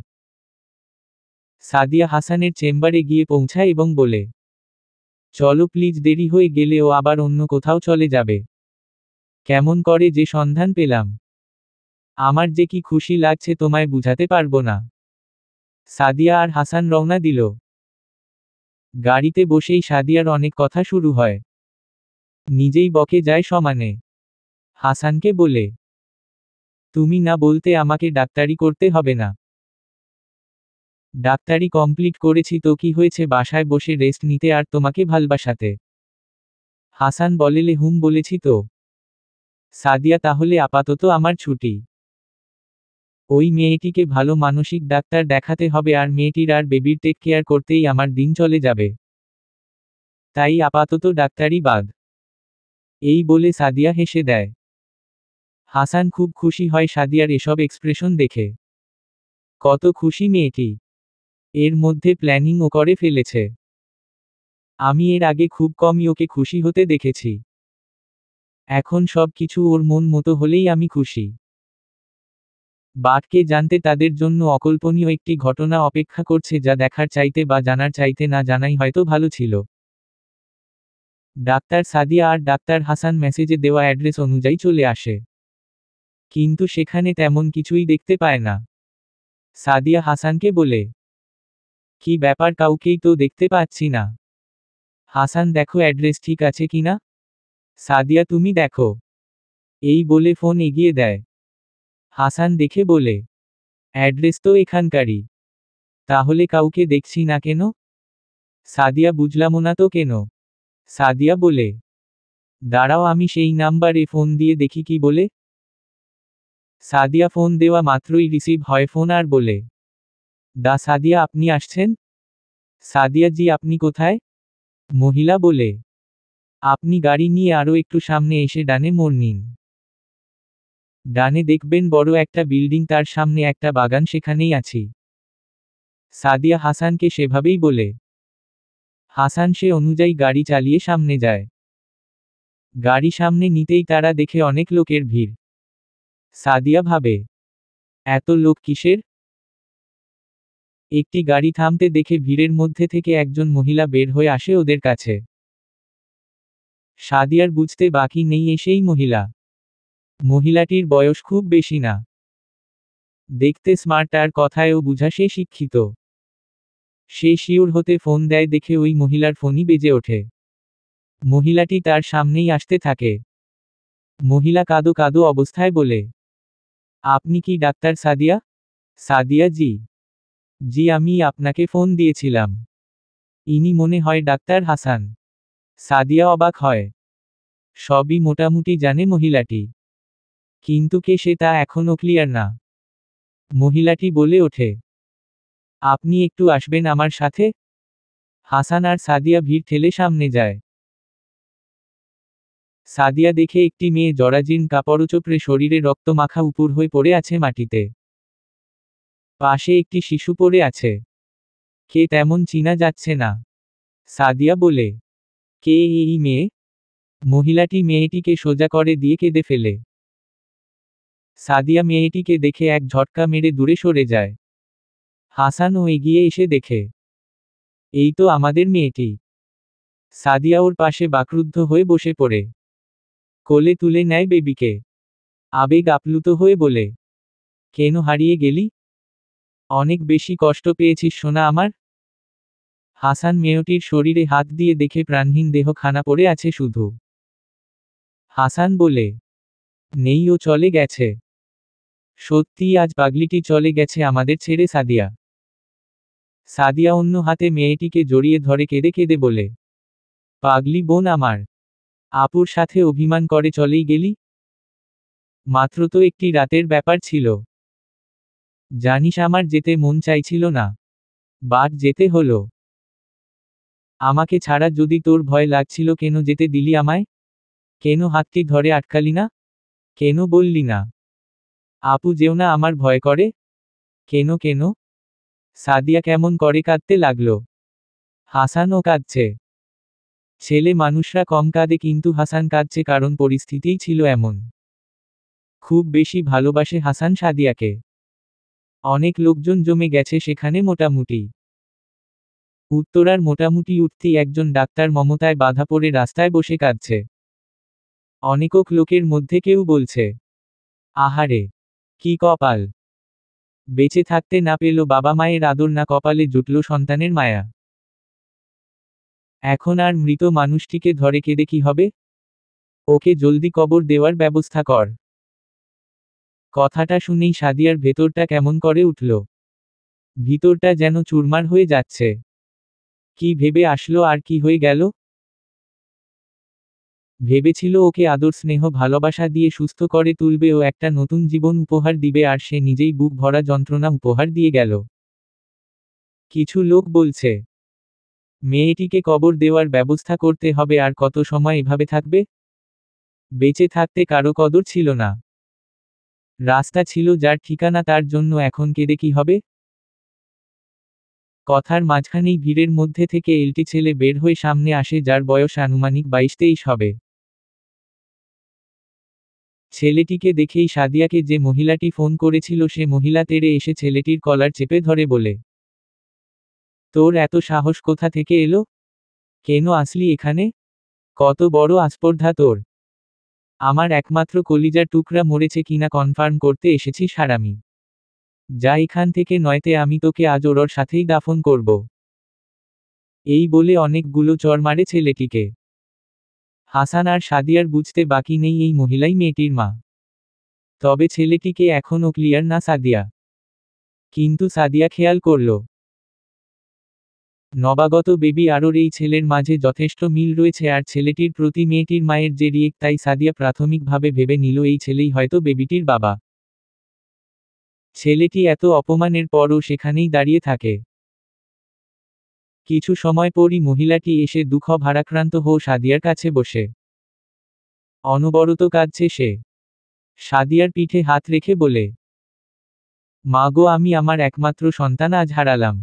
সাদিয়া হাসানের চেম্বারে গিয়ে পৌঁছায় এবং বলে, চলো প্লিজ, দেরি হয়ে গেলে ও আবার অন্য কোথাও চলে যাবে। কেমন করে যে সন্ধান পেলাম। আমার যে কি খুশি লাগছে তোমায় বুঝাতে পারবো না। সাদিয়া আর হাসান রওনা দিল। গাড়িতে বসেই সাদিয়ার অনেক কথা শুরু হয়। নিজেই বকে যায় সমানে। হাসানকে বলে, তুমি না বলতে আমাকে ডাক্তারি করতে হবে না। ডাক্তারি কমপ্লিট করেছি তো কি হয়েছে, বাসায় বসে রেস্ট নিতে আর তোমাকে ভালবাসাতে। হাসান বলেলে, হুম বলেছি তো। সাদিয়া, তাহলে আপাতত আমার ছুটি। ওই মেয়েটিকে ভালো মানসিক ডাক্তার দেখাতে হবে আর মেয়েটির আর বেবির টেক কেয়ার করতেই আমার দিন চলে যাবে। তাই আপাতত ডাক্তারি বাদ। এই বলে সাদিয়া হেসে দেয়। হাসান খুব খুশি হয় সাদিয়ার এসব এক্সপ্রেশন দেখে। কত খুশি মেয়েটি। এর মধ্যে প্ল্যানিং ও করে ফেলেছে। আমি এর আগে খুব কমই ওকে খুশি হতে দেখেছি। এখন সব কিছু ওর মন মতো হলেই আমি খুশি। বাটকে জানতে তাদের জন্য অকল্পনীয় একটি ঘটনা অপেক্ষা করছে, যা দেখার চাইতে বা জানার চাইতে না জানাই হয়তো ভালো ছিল। ডাক্তার সাদিয়া আর ডাক্তার হাসান মেসেজে দেওয়া অ্যাড্রেস অনুযায়ী চলে আসে। কিন্তু সেখানে তেমন কিছুই দেখতে পায় না। সাদিয়া হাসানকে বলে, কি ব্যাপার, কাউকেই তো দেখতে পাচ্ছি না। হাসান, দেখো অ্যাড্রেস ঠিক আছে কিনা। সাদিয়া, তুমি দেখো। এই বলে ফোন এগিয়ে দেয়। হাসান দেখে বলে, অ্যাড্রেস তো এখানকারই। তাহলে কাউকে দেখছি না কেন? সাদিয়া, বুঝলামও না তো কেন। সাদিয়া বলে, দাঁড়াও, আমি সেই নাম্বারে ফোন দিয়ে দেখি কি বলে। সাদিয়া ফোন দেওয়া মাত্রই রিসিভ হয় ফোন আর বলে, সাদিয়া, আপনি আসছেন? সাদিয়া, জি, আপনি কোথায়? মহিলা বলে, আপনি গাড়ি নিয়ে আরও একটু সামনে এসে ডানে মোড় নিন। ডানে দেখবেন বড় একটা বিল্ডিং, তার সামনে একটা বাগান, সেখানেই আছি। সাদিয়া হাসানকে সেভাবেই বলে। হাসান সে অনুযায়ী গাড়ি চালিয়ে সামনে যায়। গাড়ি সামনে নিতেই তারা দেখে অনেক লোকের ভিড়। সাদিয়া ভাবে, এত লোক কিসের? একটি গাড়ি থামতে দেখে ভিড়ের মধ্যে থেকে একজন মহিলা বের হয়ে আসে ওদের কাছে। সাদিয়ার বুঝতে বাকি নেই সেই মহিলা। মহিলাটির বয়স খুব বেশি না। দেখতে স্মার্ট আর কথায়ও বুঝা সে শিক্ষিত। সে শিওর হতে ফোন দেয় দেখে ওই মহিলার ফোনই বেজে ওঠে। মহিলাটি তার সামনেই আসতে থাকে। মহিলা কাঁদো কাঁদো অবস্থায় বলে, আপনি কি ডাক্তার সাদিয়া? সাদিয়া, জি। জি, আমি আপনাকে ফোন দিয়েছিলাম। ইনি মনে হয় ডাক্তার হাসান। সাদিয়া অবাক হয়। সবই মোটামুটি জানে মহিলাটি, কিন্তু কে সে তা এখনও ক্লিয়ার না। মহিলাটি বলে ওঠে, আপনি একটু আসবেন আমার সাথে? হাসান আর সাদিয়া ভিড় ঠেলে সামনে যায়। সাদিয়া দেখে একটি মেয়ে জরাজীর্ণ কাপড়চোপড়ে শরীরে রক্ত মাখা উপুর হয়ে পড়ে আছে মাটিতে। পাশে একটি শিশু পড়ে আছে। কে তেমন চিনা যাচ্ছে না। সাদিয়া বলে, কে এই মেয়ে? মহিলাটি মেয়েটিকে সোজা করে দিয়ে কেঁদে ফেলে। সাদিয়া মেয়েটিকে দেখে এক ঝটকা মেরে দূরে সরে যায়। হাসানও এগিয়ে এসে দেখে, এই তো আমাদের মেয়েটি। সাদিয়া ওর পাশে বাকরুদ্ধ হয়ে বসে পড়ে। কোলে তুলে নেয় বেবিকে। আবেগ আপ্লুত হয়ে বলে, কেন হারিয়ে গেলি? অনেক বেশি কষ্ট পেয়েছিস সোনা আমার? হাসান মেয়েটির শরীরে হাত দিয়ে দেখে প্রাণহীন দেহ খানা পড়ে আছে শুধু। হাসান বলে, নেই, ও চলে গেছে। সত্যি আজ পাগলিটি চলে গেছে আমাদের ছেড়ে। সাদিয়া সাদিয়া অন্য হাতে মেয়েটিকে জড়িয়ে ধরে কেঁদে কেঁদে বলে, পাগলি বোন আমার, আপুর সাথে অভিমান করে চলেই গেলি? মাত্র তো একটি রাতের ব্যাপার ছিল। জানিস আমার যেতে মন চাইছিল না, বাট যেতে হলো। আমাকে ছাড়া যদি তোর ভয় লাগছিল কেন যেতে দিলি আমায়? কেন হাতটি ধরে আটকালি না? কেন বললি না, আপু যেও না, আমার ভয় করে? কেন কেন? সাদিয়া কেমন করে কাঁদতে লাগলো। হাসানও কাঁদছে। ছেলে মানুষরা কম কাঁদে, কিন্তু হাসান কাঁদছে কারণ পরিস্থিতিই ছিল এমন। খুব বেশি ভালোবাসে হাসান সাদিয়াকে। অনেক লোকজন জমে গেছে সেখানে মোটামুটি। উত্তরার মোটামুটি উঠতি একজন ডাক্তার মমতায় বাধা পড়ে রাস্তায় বসে কাঁদছে। অনেকক লোকের মধ্যে কেউ বলছে, আহারে, কি কপাল! বেঁচে থাকতে না পেল বাবা মায়ের আদর, না কপালে জুটল সন্তানের মায়া। এখন আর মৃত মানুষটিকে ধরে কেঁদে কি হবে? ওকে জলদি কবর দেওয়ার ব্যবস্থা কর। কথাটা শুনেই সাদিয়ার ভেতরটা কেমন করে উঠল। ভিতরটা যেন চুরমার হয়ে যাচ্ছে। কি ভেবে আসলো আর কি হয়ে গেল? ভেবেছিল ওকে আদর স্নেহ ভালোবাসা দিয়ে সুস্থ করে তুলবে, ও একটা নতুন জীবন উপহার দিবে, আর সে নিজেই বুক ভরা যন্ত্রণা উপহার দিয়ে গেল। কিছু লোক বলছে, মেয়েটিকে কবর দেওয়ার ব্যবস্থা করতে হবে। আর কত সময় এভাবে থাকবে? বেঁচে থাকতে কারো কদর ছিল না। রাস্তা ছিল যার ঠিকানা, তার জন্য এখন কেঁদে কি হবে? কথার মাঝখানেই ভিড়ের মধ্যে থেকে একটি ছেলে বের হয়ে সামনে আসে, যার বয়স আনুমানিক 22-23 হবে। ছেলেটিকে দেখেই সাদিয়াকে যে মহিলাটি ফোন করেছিল সে মহিলা তেড়ে এসে ছেলেটির কলার চেপে ধরে বলে, তোর এত সাহস কোথা থেকে এলো? কেন আসলি এখানে? কত বড় আস্পর্ধা তোর! আমার একমাত্র কলিজার টুকরা মরেছে কিনা কনফার্ম করতে এসেছিস হারামি। যা এখান থেকে, নয়তে আমি তোকে আজ ওর সাথেই দাফন করব। এই বলে অনেকগুলো চড় মারে ছেলেটিকে। হাসান আর সাদিয়ার বুঝতে বাকি নেই এই মহিলাই মেয়েটির মা। তবে ছেলেটিকে এখনও ক্লিয়ার না সাদিয়া। কিন্তু সাদিয়া খেয়াল করল, নবাগত বেবি আরোর এই ছেলের মাঝে যথেষ্ট মিল রয়েছে, আর ছেলেটির প্রতি মেয়েটির মায়ের যে রিয়েক্ট, তাই সাদিয়া প্রাথমিকভাবে ভেবে নিল এই ছেলেই হয়তো বেবিটির বাবা। ছেলেটি এত অপমানের পরও সেখানেই দাঁড়িয়ে থাকে। কিছু সময় পরই মহিলাটি এসে দুঃখ ভারাক্রান্ত হয়ে সাদিয়ার কাছে বসে। অনবরত কাঁদছে সে। সাদিয়ার পিঠে হাত রেখে বলে, মা গো, আমি আমার একমাত্র সন্তান আজ হারালাম।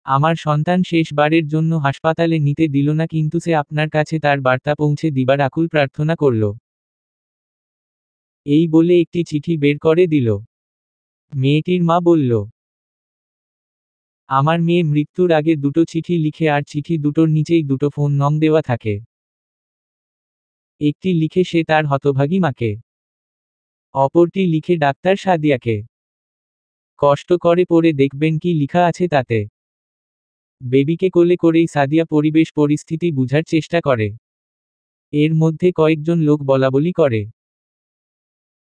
আমার সন্তান শেষবারের জন্য হাসপাতালে নিতে দিল না, কিন্তু সে আপনার কাছে তার বার্তা পৌঁছে দিবার আকুল প্রার্থনা করল। এই বলে একটি চিঠি বের করে দিল। মেয়েটির মা বলল, আমার মেয়ে মৃত্যুর আগে দুটো চিঠি লিখে, আর চিঠি দুটোর নিচেই দুটো ফোন নং দেওয়া থাকে। একটি লিখে সে তার হতভাগী মাকে, অপরটি লিখে ডাক্তার সাদিয়াকে। কষ্ট করে পড়ে দেখবেন কি লিখা আছে তাতে। বেবিকে কোলে করেই সাদিয়া পরিবেশ পরিস্থিতি বুঝার চেষ্টা করে। এর মধ্যে কয়েকজন লোক বলাবলি করে,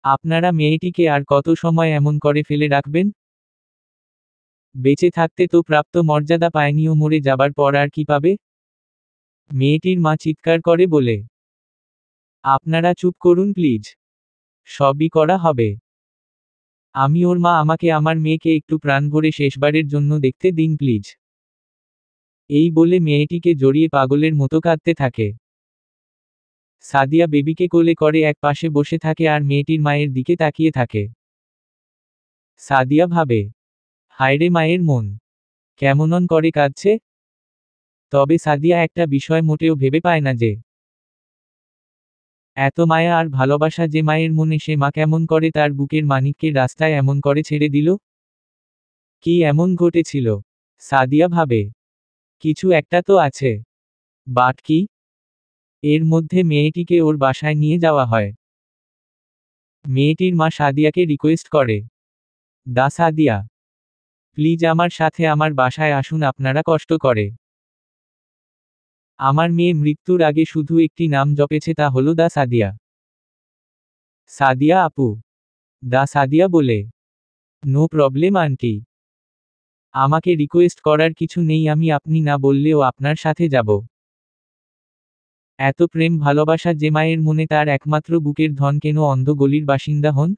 আপনারা মেয়েটিকে আর কত সময় এমন করে ফেলে রাখবেন? বেঁচে থাকতে তো প্রাপ্ত মর্যাদা পায়নি, ও মরে যাবার পর আর কি পাবে? মেয়েটির মা চিৎকার করে বলে, আপনারা চুপ করুন প্লিজ। সবই করা হবে। আমি ওর মা, আমাকে আমার মেয়েকে একটু প্রাণ ভরে শেষবারের জন্য দেখতে দিন প্লিজ। এই বলে মেয়েটিকে জড়িয়ে পাগলের মতো কাঁদতে থাকে। সাদিয়া বেবিকে কোলে করে এক পাশে বসে থাকে আর মেয়েটির মায়ের দিকে তাকিয়ে থাকে। সাদিয়া ভাবে, হায়রে মায়ের মন কেমনন করে কাঁদছে। তবে সাদিয়া একটা বিষয় মোটেও ভেবে পায় না যে এত মায়া আর ভালোবাসা যে মায়ের মনে, সে মা কেমন করে তার বুকের মানিককে রাস্তায় এমন করে ছেড়ে দিল। কি এমন ঘটেছিল? সাদিয়া ভাবে, কিছু একটা তো আছে। বাট কি? এর মধ্যে মেয়েটিকে ওর বাসায় নিয়ে যাওয়া হয়। মেয়েটির মা সাদিয়াকে রিকোয়েস্ট করে, দা সাদিয়া, প্লিজ আমার সাথে আমার বাসায় আসুন, আপনারা কষ্ট করে। আমার মেয়ে মৃত্যুর আগে শুধু একটি নাম জপেছে, তা হলো দা সাদিয়া। সাদিয়া আপু। দা সাদিয়া বলে, নো প্রবলেম আন্টি। আমাকে রিকোয়েস্ট করার কিছু নেই, আমি আপনি না বললেও আপনার সাথে যাব। এত প্রেম ভালোবাসা যে মায়ের মনে, তার একমাত্র বুকের ধন কেন অন্ধ গলির বাসিন্দা হন?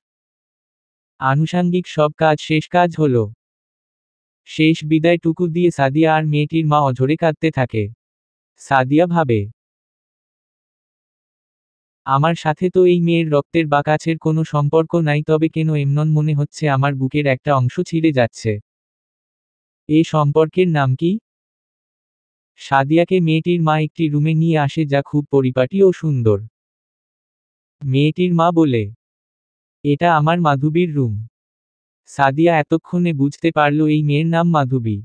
আনুষাঙ্গিক সব কাজ শেষ, কাজ হলো। শেষ বিদায়টুকু দিয়ে সাদিয়া আর মেয়েটির মা অঝরে কাঁদতে থাকে। সাদিয়া ভাবে, আমার সাথে তো এই মেয়ের রক্তের বা কাছের কোনো সম্পর্ক নাই, তবে কেন এমন মনে হচ্ছে আমার বুকের একটা অংশ ছিঁড়ে যাচ্ছে। এ সম্পর্কের নাম কি? সাদিয়াকে মেয়েটির মা একটি রুমে নিয়ে আসে, যা খুব পরিপাটি ও সুন্দর। মেয়েটির মা বলে, এটা আমার মাধবীর রুম। সাদিয়া এতক্ষণে বুঝতে পারল এই মেয়ের নাম মাধবী।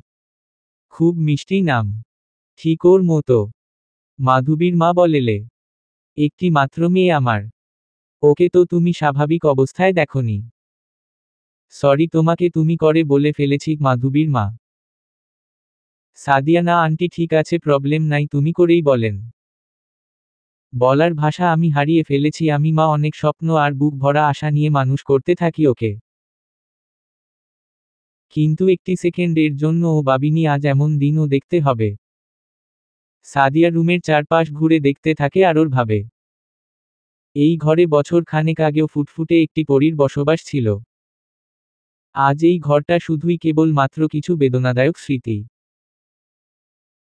খুব মিষ্টি নাম, ঠিক ওর মতো। মাধবীর মা বলেলে, একটি মাত্র মেয়ে আমার, ওকে তো তুমি স্বাভাবিক অবস্থায় দেখনি। সরি, তোমাকে তুমি করে বলে ফেলেছি। মাধবীর মা। সাদিয়া, না আন্টি ঠিক আছে, প্রবলেম নাই, তুমি করেই বলেন। বলার ভাষা আমি হারিয়ে ফেলেছি। আমি মা, অনেক স্বপ্ন আর বুক ভরা আশা নিয়ে মানুষ করতে থাকি ওকে। কিন্তু একটি সেকেন্ডের জন্য ও ভাবিনি আজ এমন দিনও দেখতে হবে। সাদিয়া রুমের চারপাশ ঘুরে দেখতে থাকে আর ওর ভাবে, এই ঘরে বছর খানেক আগেও ফুটফুটে একটি পরীর বসবাস ছিল। আজ এই ঘরটা শুধুই কেবল মাত্র কিছু বেদনাদায়ক স্মৃতি।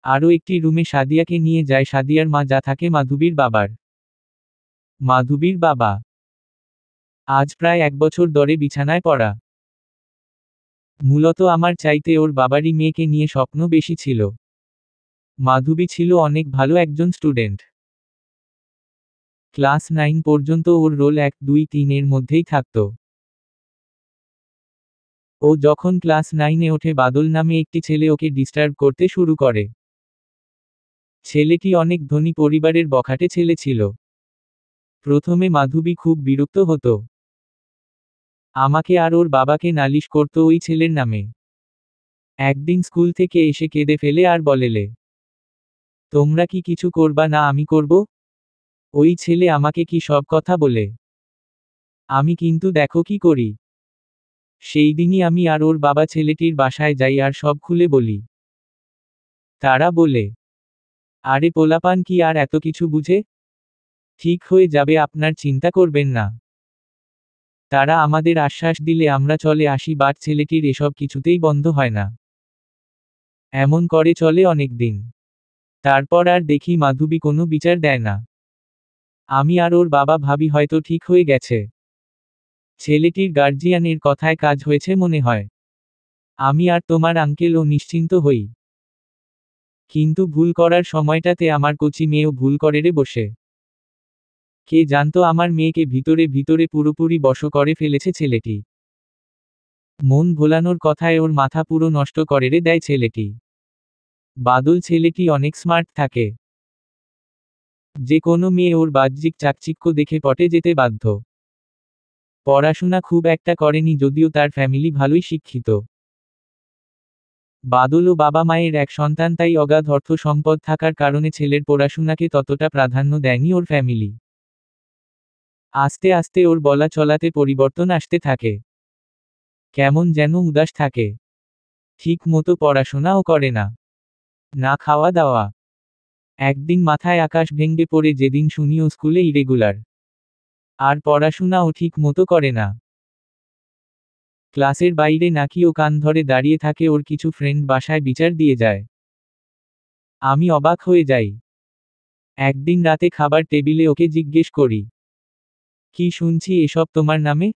আরও একটি রুমে সাদিয়াকে নিয়ে যায় সাদিয়ার মা, যা থাকে মাধবীর বাবার। মাধবীর বাবা আজ প্রায় 1 বছর ধরে বিছানায় পড়া। মূলত আমার চাইতে ওর বাবারই মেয়েকে নিয়ে স্বপ্ন বেশি ছিল। মাধবী ছিল অনেক ভালো একজন স্টুডেন্ট। ক্লাস 9 পর্যন্ত ওর রোল 1, 2, 3 এর মধ্যেই থাকত। ও যখন ক্লাস 9-এ ওঠে, বাদল নামে একটি ছেলে ওকে ডিস্টার্ব করতে শুরু করে। ছেলেটি অনেক ধনী পরিবারের বখাটে ছেলে ছিল। প্রথমে মাধবী খুব বিরক্ত হতো। আমাকে আর ওর বাবাকে নালিশ করত ওই ছেলের নামে। একদিন স্কুল থেকে এসে কেঁদে ফেলে আর বলেলে, তোমরা কি কিছু করবা না, আমি করব? ওই ছেলে আমাকে কি সব কথা বলে। আমি কিন্তু দেখো কি করি। সেই দিনই আমি আর ওর বাবা ছেলেটির বাসায় যাই আর সব খুলে বলি। তারা বলে, আরে পোলাপান কি আর এত কিছু বুঝে? ঠিক হয়ে যাবে, আপনার চিন্তা করবেন না। তারা আমাদের আশ্বাস দিলে আমরা চলে আসি, বাট ছেলেটির এসব কিছুতেই বন্ধ হয় না। এমন করে চলে অনেক দিন। তারপর আর দেখি মাধবী কোনো বিচার দেয় না। আমি আর ওর বাবা ভাবি হয়তো ঠিক হয়ে গেছে। ছেলেটির গার্জিয়ানের কথায় কাজ হয়েছে মনে হয়। আমি আর তোমার আঙ্কেলও নিশ্চিন্ত হই। কিন্তু ভুল করার সময়টাতে আমার কচি মেয়েও ভুল করে রে বসে। কে জানতো আমার মেয়েকে ভিতরে ভিতরে পুরোপুরি বশ করে ফেলেছে ছেলেটি। মন ভোলানোর কথায় ওর মাথা পুরো নষ্ট করে রে দেয় ছেলেটি। বাদল ছেলেটি অনেক স্মার্ট থাকে। যে কোনো মেয়ে ওর বাহ্যিক চাকচিক্য দেখে পটে যেতে বাধ্য। পড়াশোনা খুব একটা করেনি, যদিও তার ফ্যামিলি ভালোই শিক্ষিত। বাদল ও বাবা মায়ের এক সন্তান, তাই অগাধ অর্থ সম্পদ থাকার কারণে ছেলের পড়াশোনাকে ততটা প্রাধান্য দেয়নি ওর ফ্যামিলি। আস্তে আস্তে ওর বলা চলাতে পরিবর্তন আসতে থাকে। কেমন যেন উদাস থাকে। ঠিক মতো পড়াশোনাও করে না। না খাওয়া দাওয়া। একদিন মাথায় আকাশ ভেঙে পড়ে যেদিন শুনি ও স্কুলে ইরেগুলার। আর পড়াশোনাও ঠিক মতো করে না। ক্লাসের বাইরে নাকি ও কান ধরে দাঁড়িয়ে থাকে, ওর কিছু ফ্রেন্ড বাসায় বিচার দিয়ে যায়। আমি অবাক হয়ে যাই। একদিন রাতে খাবার টেবিলে ওকে জিজ্ঞেস করি, কি শুনছি এসব তোমার নামে?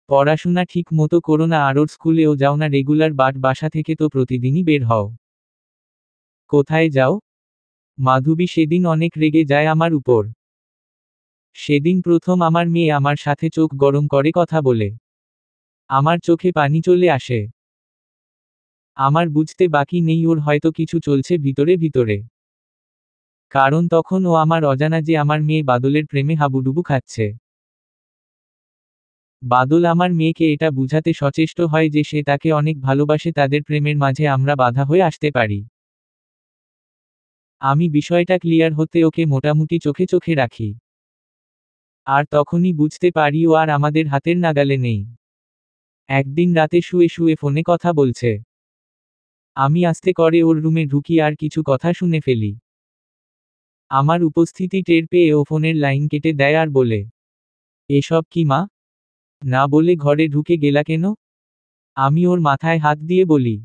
পড়াশোনা ঠিক মতো করো না আর ওর স্কুলেও যাও না রেগুলার, বাট বাসা থেকে তো প্রতিদিনই বের হও। কোথায় যাও? মাধবী সেদিন অনেক রেগে যায় আমার উপর। সেদিন প্রথম আমার মেয়ে আমার সাথে চোখ গরম করে কথা বলে। আমার চোখে পানি চলে আসে। আমার বুঝতে বাকি নেই ওর হয়তো কিছু চলছে ভিতরে ভিতরে। কারণ তখন ও আমার অজানা যে আমার মেয়ে বাদলের প্রেমে হাবুডুবু খাচ্ছে। বাদল আমার মেয়েকে এটা বুঝাতে সচেষ্ট হয় যে সে তাকে অনেক ভালোবাসে, তাদের প্রেমের মাঝে আমরা বাধা হয়ে আসতে পারি। আমি বিষয়টা ক্লিয়ার হতে ওকে মোটামুটি চোখে চোখে রাখি। আর তখনই বুঝতে পারি ও আর আমাদের হাতের নাগালে নেই। একদিন রাতে শুয়ে শুয়ে ফোনে কথা বলছে। আমি আস্তে করে ওর রুমে ঢুকি আর কিছু কথা শুনে ফেলি। আমার উপস্থিতি টের পেয়ে ও ফোনের লাইন কেটে দেয় আর বলে, এসব কি মা? না বলে ঘরে ঢুকে গেলা কেন? আমি ওর মাথায় হাত দিয়ে বলি,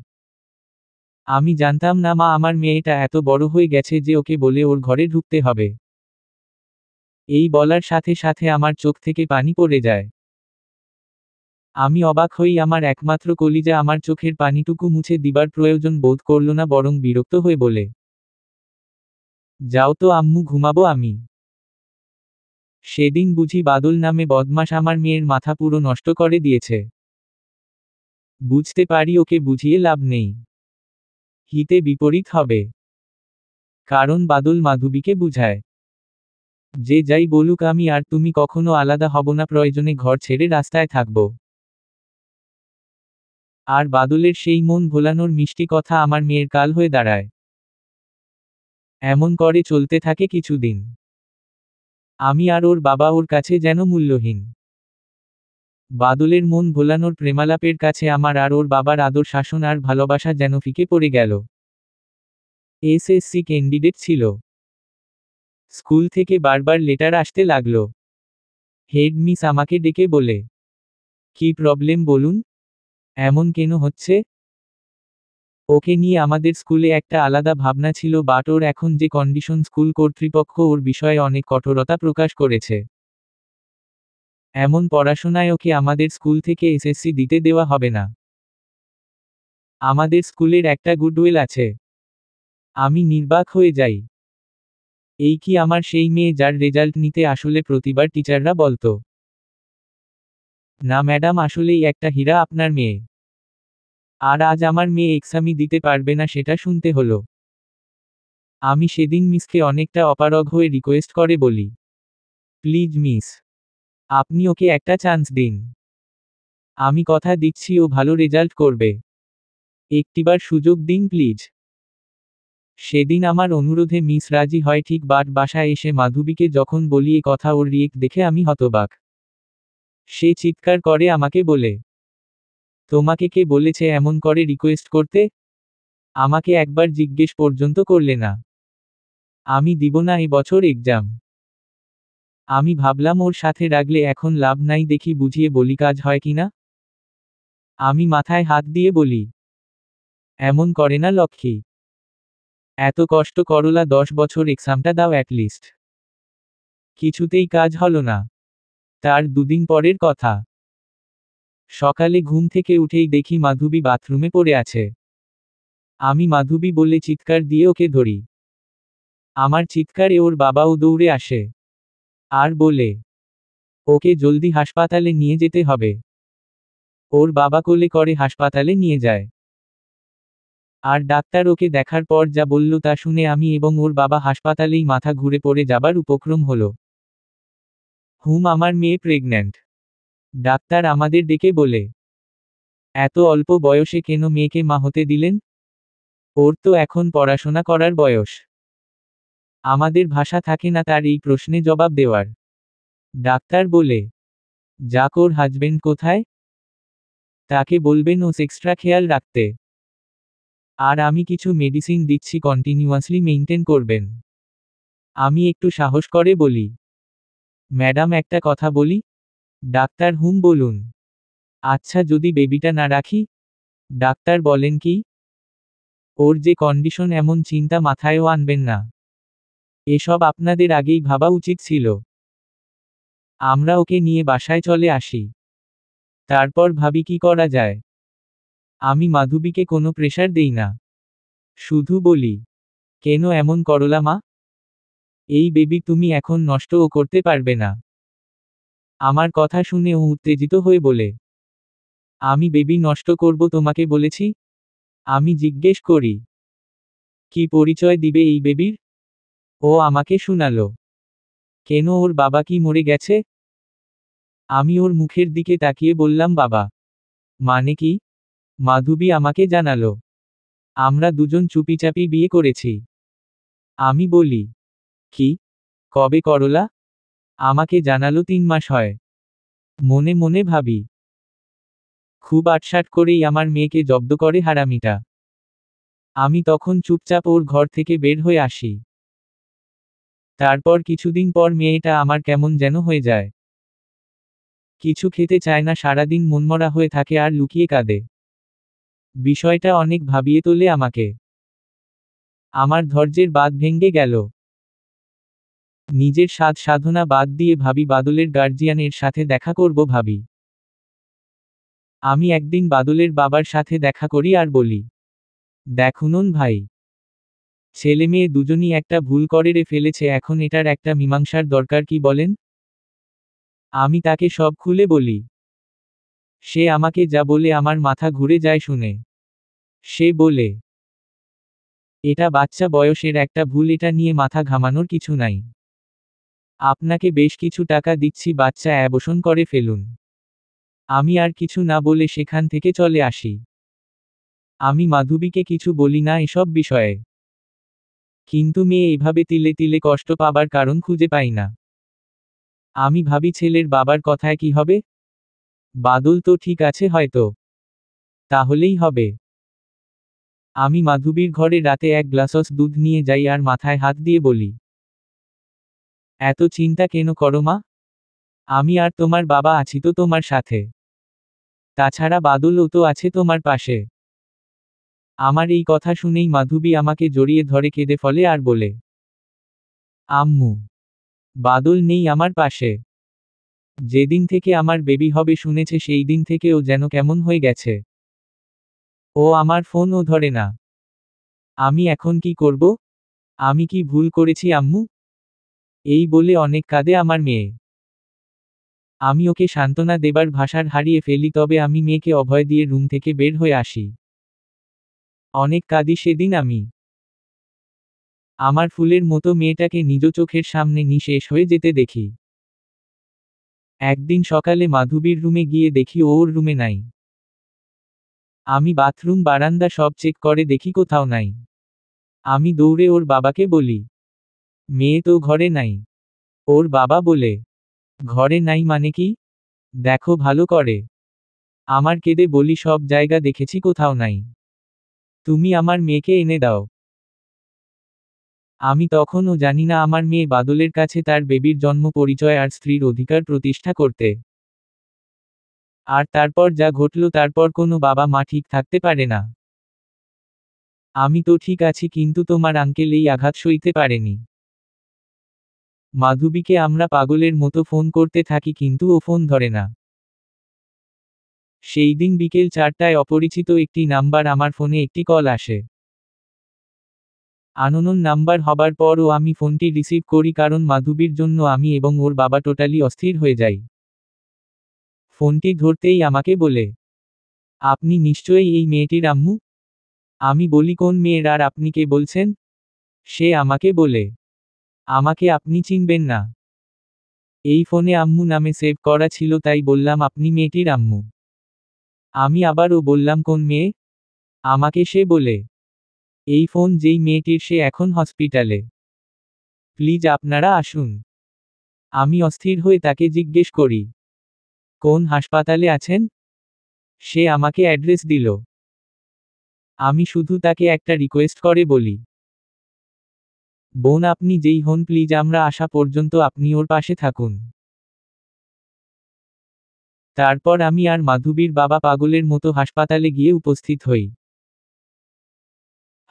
আমি জানতাম না মা, আমার মেয়েটা এত বড় হয়ে গেছে যে ওকে বলে ওর ঘরে ঢুকতে হবে। এই বলার সাথে সাথে আমার চোখ থেকে পানি পড়ে যায়। আমি অবাক হই, আমার একমাত্র কলিজা আমার চোখের পানিটুকু মুছে দিবার প্রয়োজন বোধ করল না, বরং বিরক্ত হয়ে বলে, যাও তো আম্মু, ঘুমাবো আমি। সেদিন বুঝি বাদল নামে বদমাশ আমার মেয়ের মাথা পুরো নষ্ট করে দিয়েছে। বুঝতে পারি ওকে বুঝিয়ে লাভ নেই। হিতে বিপরীত হবে। কারণ বাদল মাধবীকে বুঝায়, যে যাই বলুক আমি আর তুমি কখনো আলাদা হব না, প্রয়োজনে ঘর ছেড়ে রাস্তায় থাকব। আর বাদলের সেই মন ভোলানোর মিষ্টি কথা আমার মেয়ের কাল হয়ে দাঁড়ায়। এমন করে চলতে থাকে কিছুদিন। আমি আর ওর বাবা ওর কাছে যেন মূল্যহীন। বাদলের মন ভোলানোর প্রেমালাপের কাছে আমার আর ওর বাবার আদর শাসন আর ভালোবাসা যেন ফিকে পড়ে গেল। এসএসসি ক্যান্ডিডেট ছিল। স্কুল থেকে বারবার লেটার আসতে লাগলো। হেড মিস আমাকে ডেকে বলে, কি প্রবলেম বলুন? এমন কেন হচ্ছে? ওকে নিয়ে আমাদের স্কুলে একটা আলাদা ভাবনা ছিল, বাট ওর এখন যে কন্ডিশন, স্কুল কর্তৃপক্ষ ওর বিষয়ে অনেক কঠোরতা প্রকাশ করেছে। এমন পড়াশোনায় ওকে আমাদের স্কুল থেকে এসএসসি দিতে দেওয়া হবে না। আমাদের স্কুলের একটা গুডউইল আছে। আমি নির্বাক হয়ে যাই। এই কি আমার সেই মেয়ে যার রেজাল্ট নিতে আসলে প্রতিবার টিচাররা বলতো, না ম্যাডাম, আসলেই একটা হীরা আপনার মেয়ে। আর আজ আমার মেয়ে এক্সামই দিতে পারবে না, সেটা শুনতে হলো। আমি সেদিন মিসকে অনেকটা অপারগ হয়ে রিকোয়েস্ট করে বলি, প্লিজ মিস, আপনি ওকে একটা চান্স দিন। আমি কথা দিচ্ছি ও ভালো রেজাল্ট করবে। একটিবার সুযোগ দিন প্লিজ। সেদিন আমার অনুরোধে মিস রাজি হয় ঠিক, বাট বাসায় এসে মাধবীকে যখন বলি এ কথা, ওর রিয়েক্ট দেখে আমি হতবাক। সে চিৎকার করে আমাকে বলে, তোমাকে কে বলেছে এমন করে রিকোয়েস্ট করতে? আমাকে একবার জিজ্ঞেস পর্যন্ত করলে না। আমি দিব না এই বছর এক্সাম। আমি ভাবলাম ওর সাথে রাগলে এখন লাভ নাই, দেখি বুঝিয়ে বলি কাজ হয় কিনা। আমি মাথায় হাত দিয়ে বলি, এমন করে না লক্ষ্মী। এত কষ্ট করলা, 10 বছর এক্সামটা দাও অ্যাটলিস্ট। কিছুতেই কাজ হলো না। তার দুদিন পরের কথা। সকালে ঘুম থেকে উঠেই দেখি মাধবী বাথরুমে পড়ে আছে। আমি মাধবী বলে চিৎকার দিয়ে ওকে ধরি। আমার চিৎকারে ওর বাবাও দৌড়ে আসে। আর বলে, ওকে জলদি হাসপাতালে নিয়ে যেতে হবে। ওর বাবা কোলে করে হাসপাতালে নিয়ে যায়। আর ডাক্তার ওকে দেখার পর যা বলল তা শুনে আমি এবং ওর বাবা হাসপাতালেই মাথা ঘুরে পড়ে যাবার উপক্রম হলো। আমার মেয়ে প্রেগন্যান্ট। ডাক্তার আমাদের ডেকে বলে, এত অল্প বয়সে কেন মেয়েকে মা হতে দিলেন? ওর তো এখন পড়াশোনা করার বয়স। আমাদের ভাষা থাকে না তার এই প্রশ্নে জবাব দেওয়ার। ডাক্তার বলে, যাক, ওর হাজবেন্ড কোথায়? তাকে বলবেন ও এক্সট্রা খেয়াল রাখতে। আর আমি কিছু মেডিসিন দিচ্ছি, কন্টিনিউয়াসলি মেইনটেইন করবেন। আমি একটু সাহস করে বলি, ম্যাডাম একটা কথা বলি? ডাক্তার হুম বলুন। আচ্ছা যদি বেবিটা না রাখি? ডাক্তার বলেন কি? ওর যে কন্ডিশন, এমন চিন্তা মাথায়ও আনবেন না। এসব আপনাদের আগেই ভাবা উচিত ছিল। আমরা ওকে নিয়ে বাসায় চলে আসি। তারপর ভাবি কি করা যায়। আমি মাধবীকে কোনো প্রেশার দেই না। শুধু বলি, কেন এমন করলা মা? এই বেবি তুমি এখন নষ্টও করতে পারবে না। আমার কথা শুনে ও উত্তেজিত হয়ে বলে, আমি বেবি নষ্ট করব তোমাকে বলেছি? আমি জিজ্ঞেস করি, কি পরিচয় দিবে এই বেবির? ও আমাকে শুনালো, কেন ওর বাবা কি মরে গেছে? আমি ওর মুখের দিকে তাকিয়ে বললাম বাবা মানে কি? মাধবী আমাকে জানালো, আমরা দুজন চুপিচাপি বিয়ে করেছি। আমি বলি, কি? কবে করলা? আমাকে জানালো 3 মাস হয়। মনে মনে ভাবি, খুব আটসাট করেই আমার মেয়েকে জব্দ করে হারামিটা। আমি তখন চুপচাপ ওর ঘর থেকে বের হয়ে আসি। তারপর কিছুদিন পর মেয়েটা আমার কেমন যেন হয়ে যায়। কিছু খেতে চায় না, সারাদিন মনমরা হয়ে থাকে আর লুকিয়ে কাঁদে। বিষয়টা অনেক ভাবিয়ে তোলে আমাকে। আমার ধৈর্যের বাঁধ ভেঙে গেল। নিজের সাধ সাধনা বাদ দিয়ে ভাবি বাদলের গার্জিয়ানের সাথে দেখা করব ভাবি। আমি একদিন বাদলের বাবার সাথে দেখা করি আর বলি, দেখুন ভাই, ছেলে মেয়ে দুজনই একটা ভুল করে ফেলেছে, এখন এটার একটা মীমাংসার দরকার, কি বলেন? আমি তাকে সব খুলে বলি। সে আমাকে যা বলে আমার মাথা ঘুরে যায় শুনে। সে বলে, এটা বাচ্চা বয়সের একটা ভুল, এটা নিয়ে মাথা ঘামানোর কিছু নাই। আপনাকে বেশ কিছু টাকা দিচ্ছি, বাচ্চা অ্যাবর্শন করে ফেলুন। আমি আর কিছু না বলে সেখান থেকে চলে আসি। আমি মাধবীকে কিছু বলি না এসব বিষয়ে। কিন্তু মেয়ে এভাবে তিলে তিলে কষ্ট পাবার কারণ খুঁজে পাই না। আমি ভাবি ছেলের বাবার কথায় কি হবে? বাদল তো ঠিক আছে হয়তো। তাহলেই হবে। আমি মাধবীর ঘরে রাতে 1 গ্লাস দুধ নিয়ে যাই আর মাথায় হাত দিয়ে বলি, এত চিন্তা কেন করো মা? আমি আর তোমার বাবা আছি তো তোমার সাথে। তাছাড়া বাদলও তো আছে তোমার পাশে। আমার এই কথা শুনেই মাধবী আমাকে জড়িয়ে ধরে কেঁদে ফেলে আর বলে, আম্মু, বাদল নেই আমার পাশে। যেদিন থেকে আমার বেবি হবে শুনেছে সেই দিন থেকে ও যেন কেমন হয়ে গেছে। ও আমার ফোনও ধরে না। আমি এখন কি করব? আমি কি ভুল করেছি আম্মু? এই বলে অনেক কাঁদে আমার মেয়ে। আমি ওকে সান্ত্বনা দেবার ভাষার হারিয়ে ফেলি, তবে আমি মেয়েকে অভয় দিয়ে রুম থেকে বের হয়ে আসি। অনেক কাঁদি সেদিন আমি। আমার ফুলের মতো মেয়েটাকে নিজ চোখের সামনে নিঃশেষ হয়ে যেতে দেখি। একদিন সকালে মাধবীর রুমে গিয়ে দেখি ও ওর রুমে নাই। আমি বাথরুম বারান্দা সব চেক করে দেখি কোথাও নাই। আমি দৌড়ে ওর বাবাকে বলি, মেয়ে তো ঘরে নাই। ওর বাবা বলে, ঘরে নাই মানে কি? দেখো ভালো করে। আমার কেঁদে বলি, সব জায়গা দেখেছি কোথাও নাই। তুমি আমার মেয়েকে এনে দাও। আমি তখনও জানি না আমার মেয়ে বাদলের কাছে তার বেবির জন্ম পরিচয় আর স্ত্রীর অধিকার প্রতিষ্ঠা করতে। আর তারপর যা ঘটল, তারপর কোনো বাবা মা ঠিক থাকতে পারে না। আমি তো ঠিক আছি, কিন্তু তোমার আঙ্কেল এই আঘাত সইতে পারেনি। মাধবীকে আমরা পাগলের মতো ফোন করতে থাকি, কিন্তু ও ফোন ধরে না। সেই দিন বিকেল 4টায় অপরিচিত একটি নাম্বার আমার ফোনে একটি কল আসে। আননোন নাম্বার হবার পরও আমি ফোনটি রিসিভ করি, কারণ মাধবীর জন্য আমি এবং ওর বাবা টোটালি অস্থির হয়ে যাই। ফোনটি ধরতেই আমাকে বলে, আপনি নিশ্চয়ই এই মেয়েটির আম্মু? আমি বলি, কোন মেয়ের আর আপনি কে বলছেন? সে আমাকে বলে, আমাকে আপনি চিনবেন না। এই ফোনে আম্মু নামে সেভ করা ছিল, তাই বললাম আপনি মেয়েটির আম্মু। আমি আবারও বললাম, কোন মেয়ে? আমাকে সে বলে, এই ফোন যেই মেয়েটির, সে এখন হসপিটালে। প্লিজ আপনারা আসুন। আমি অস্থির হয়ে তাকে জিজ্ঞেস করি, কোন হাসপাতালে আছেন? সে আমাকে অ্যাড্রেস দিল। আমি শুধু তাকে একটা রিকোয়েস্ট করে বলি, বোন আপনি যেই হন প্লিজ আমরা আসা পর্যন্ত আপনি ওর পাশে থাকুন। তারপর আমি আর মাধবীর বাবা পাগলের মতো হাসপাতালে গিয়ে উপস্থিত হই।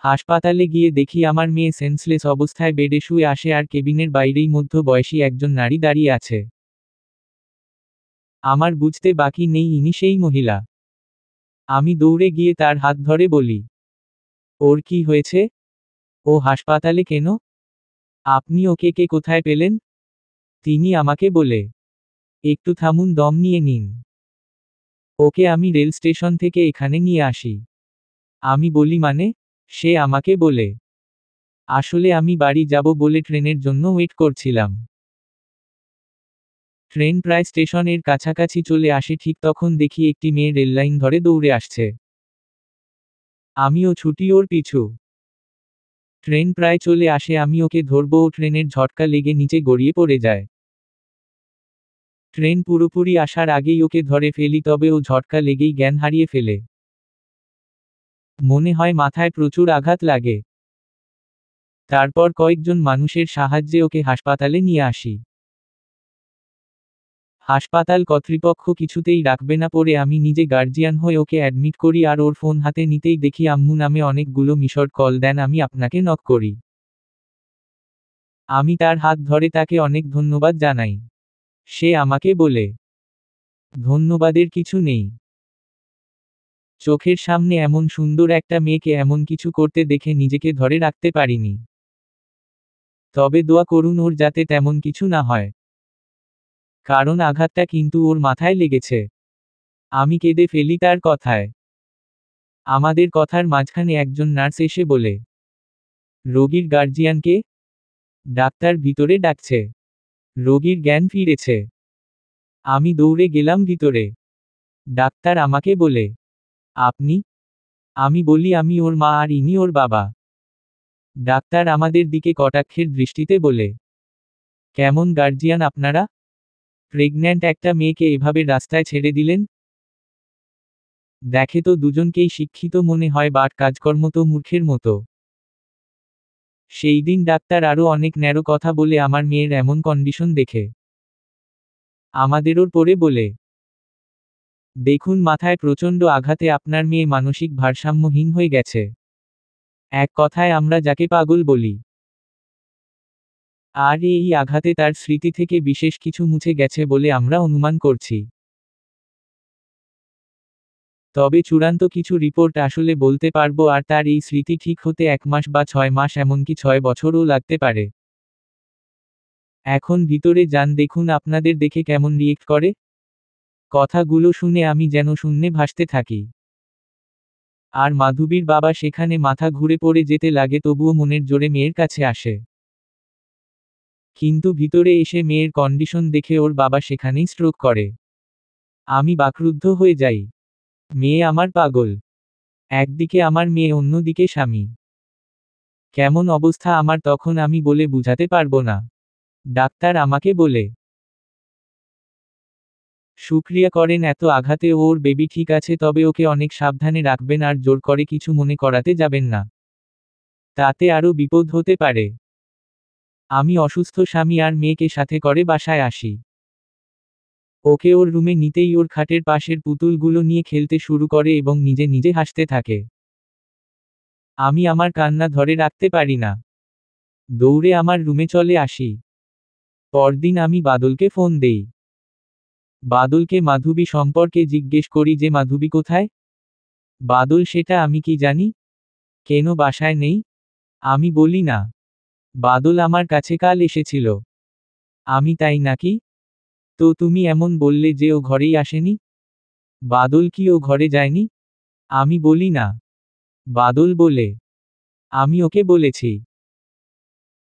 হাসপাতালে গিয়ে দেখি আমার মেয়ে সেন্সলেস অবস্থায় বেডে শুয়ে আসে আর কেবিনের বাইরেই মধ্যবয়সী একজন নারী দাঁড়িয়ে আছে। আমার বুঝতে বাকি নেই ইনি সেই মহিলা। আমি দৌড়ে গিয়ে তার হাত ধরে বলি, ওর কি হয়েছে? ও হাসপাতালে কেন? আপনি ওকে কে কোথায় পেলেন? তিনি আমাকে বলে, একটু থামুন, দম নিয়ে নিন। ওকে আমি রেল স্টেশন থেকে এখানে নিয়ে আসি। আমি বলি মানে? সে আমাকে বলে, আসলে আমি বাড়ি যাব বলে ট্রেনের জন্য ওয়েট করছিলাম। ট্রেন প্রায় স্টেশনের কাছাকাছি চলে আসে ঠিক তখন দেখি একটি মেয়ে রেললাইন ধরে দৌড়ে আসছে। আমিও ছুটি ওর পিছু। ট্রেন প্রায় চলে আসে, আমি ওকে ধরবো, ও ট্রেনের ঝটকা লেগে নিচে গড়িয়ে পড়ে যায়। ট্রেন পুরোপুরি আসার আগেই ওকে ধরে ফেলি, তবে ও ঝটকা লেগেই জ্ঞান হারিয়ে ফেলে। মনে হয় মাথায় প্রচুর আঘাত লাগে। তারপর কয়েকজন মানুষের সাহায্যে ওকে হাসপাতালে নিয়ে আসি। হাসপাতাল কর্তৃপক্ষ কিছুতেই রাখবে না পড়ে আমি নিজে গার্জিয়ান হয়ে ওকে অ্যাডমিট করি, আর ওর ফোন হাতে নিতেই দেখি আম্মু নামে অনেকগুলো মিসড কল দেন, আমি আপনাকে নক করি। আমি তার হাত ধরে তাকে অনেক ধন্যবাদ জানাই। সে আমাকে বলে, ধন্যবাদের কিছু নেই। চোখের সামনে এমন সুন্দর একটা মেয়েকে এমন কিছু করতে দেখে নিজেকে ধরে রাখতে পারিনি। তবে দোয়া করুন ওর যাতে তেমন কিছু না হয়। কারণ আঘাতটা কিন্তু ওর মাথায় লেগেছে। আমি কেঁদে ফেলি তার কথায়। আমাদের কথার মাঝখানে একজন নার্স এসে বলে, রোগীর গার্জিয়ানকে ডাক্তার ভিতরে ডাকছে। রোগীর জ্ঞান ফিরেছে। আমি দৌড়ে গেলাম ভিতরে। ডাক্তার আমাকে বলে, আপনি? আমি বলি আমি ওর মা আর ইনি ওর বাবা। ডাক্তার আমাদের দিকে কটাক্ষের দৃষ্টিতে বলে, কেমন গার্জিয়ান আপনারা? প্রেগন্যান্ট একটা মেয়েকে এভাবে রাস্তায় ছেড়ে দিলেন? দেখে তো দুজনকেই শিক্ষিত মনে হয়, বাট কাজকর্ম তো মূর্খের মতো। সেই দিন ডাক্তার আরও অনেক ন্যারো কথা বলে আমার মেয়ের এমন কন্ডিশন দেখে আমাদেরও পড়ে বলে, দেখুন মাথায় প্রচণ্ড আঘাতে আপনার মেয়ে মানসিক ভারসাম্যহীন হয়ে গেছে। এক কথায় আমরা যাকে পাগল বলি। আর এই আঘাতে তার স্মৃতি থেকে বিশেষ কিছু মুছে গেছে বলে আমরা অনুমান করছি। তবে চূড়ান্ত কিছু রিপোর্ট আসলে বলতে পারবো, আর তার এই স্মৃতি ঠিক হতে 1 মাস বা 6 মাস, এমনকি 6 বছরও লাগতে পারে। এখন ভিতরে যান, দেখুন আপনাদের দেখে কেমন রিয়েক্ট করে। কথাগুলো শুনে আমি যেন শূন্যে ভাসতে থাকি। আর মাধবীর বাবা সেখানে মাথা ঘুরে পড়ে যেতে লাগে, তবুও মনের জোরে মেয়ের কাছে আসে। কিন্তু ভিতরে এসে মেয়ের কন্ডিশন দেখে ওর বাবা সেখানেই স্ট্রোক করে। আমি বাকরুদ্ধ হয়ে যাই। মেয়ে আমার পাগল। একদিকে আমার মেয়ে, অন্যদিকে স্বামী। কেমন অবস্থা আমার তখন আমি বলে বুঝাতে পারবো না। ডাক্তার আমাকে বলে, শুকরিয়া করেন এত আঘাতে ওর বেবি ঠিক আছে, তবে ওকে অনেক সাবধানে রাখবেন আর জোর করে কিছু মনে করাতে যাবেন না। তাতে আরও বিপদ হতে পারে। আমি অসুস্থ স্বামী আর মেয়েকে সাথে করে বাসায় আসি। ওকে ওর রুমে নিতেই ওর খাটের পাশের পুতুলগুলো নিয়ে খেলতে শুরু করে এবং নিজে নিজে হাসতে থাকে। আমি আমার কান্না ধরে রাখতে পারি না। দৌড়ে আমার রুমে চলে আসি। পরদিন আমি বাদলকে ফোন দেই। বাদলকে মাধবী সম্পর্কে জিজ্ঞেস করি যে মাধবী কোথায়? বাদল, সেটা আমি কি জানি? কেন বাসায় নেই? আমি বলি না। বাদল আমার কাছে কাল এসেছিল। আমি তাই নাকি? তো তুমি এমন বললে যে ও ঘরেই আসেনি? বাদল, কি ও ঘরে যায়নি? আমি বলি না। বাদল বলে, আমি ওকে বলেছি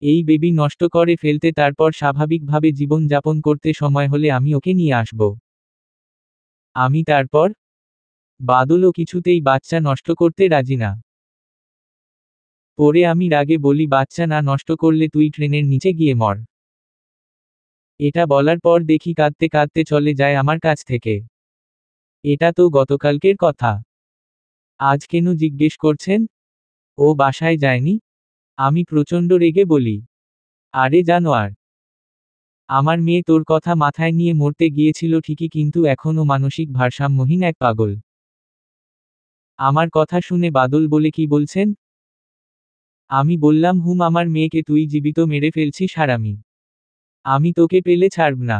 এই বেবি নষ্ট করে ফেলতে, তারপর স্বাভাবিকভাবে জীবন যাপন করতে সময় হলে আমি ওকে নিয়ে আসব। আমি তারপর? বাদলও কিছুতেই বাচ্চা নষ্ট করতে রাজি না। পরে আমি রাগে বলি, বাচ্চা না নষ্ট করলে তুই ট্রেনের নিচে গিয়ে মর। এটা বলার পর দেখি কাঁদতে কাঁদতে চলে যায় আমার কাছ থেকে। এটা তো গতকালকের কথা। আজ কেন জিজ্ঞেস করছেন? ও বাসায় যায়নি? আমি প্রচণ্ড রেগে বলি। আরে জানোয়ার! আমার মেয়ে তোর কথা মাথায় নিয়ে মরতে গিয়েছিল ঠিকই, কিন্তু এখন ও মানসিক ভারসাম্যহীন এক পাগল। আমার কথা শুনে বাদল বলে, কি বলছেন? আমি বললাম, আমার মেয়েকে তুই জীবিত মেরে ফেলছিস হারামি। আমি তোকে পেলে ছাড়ব না।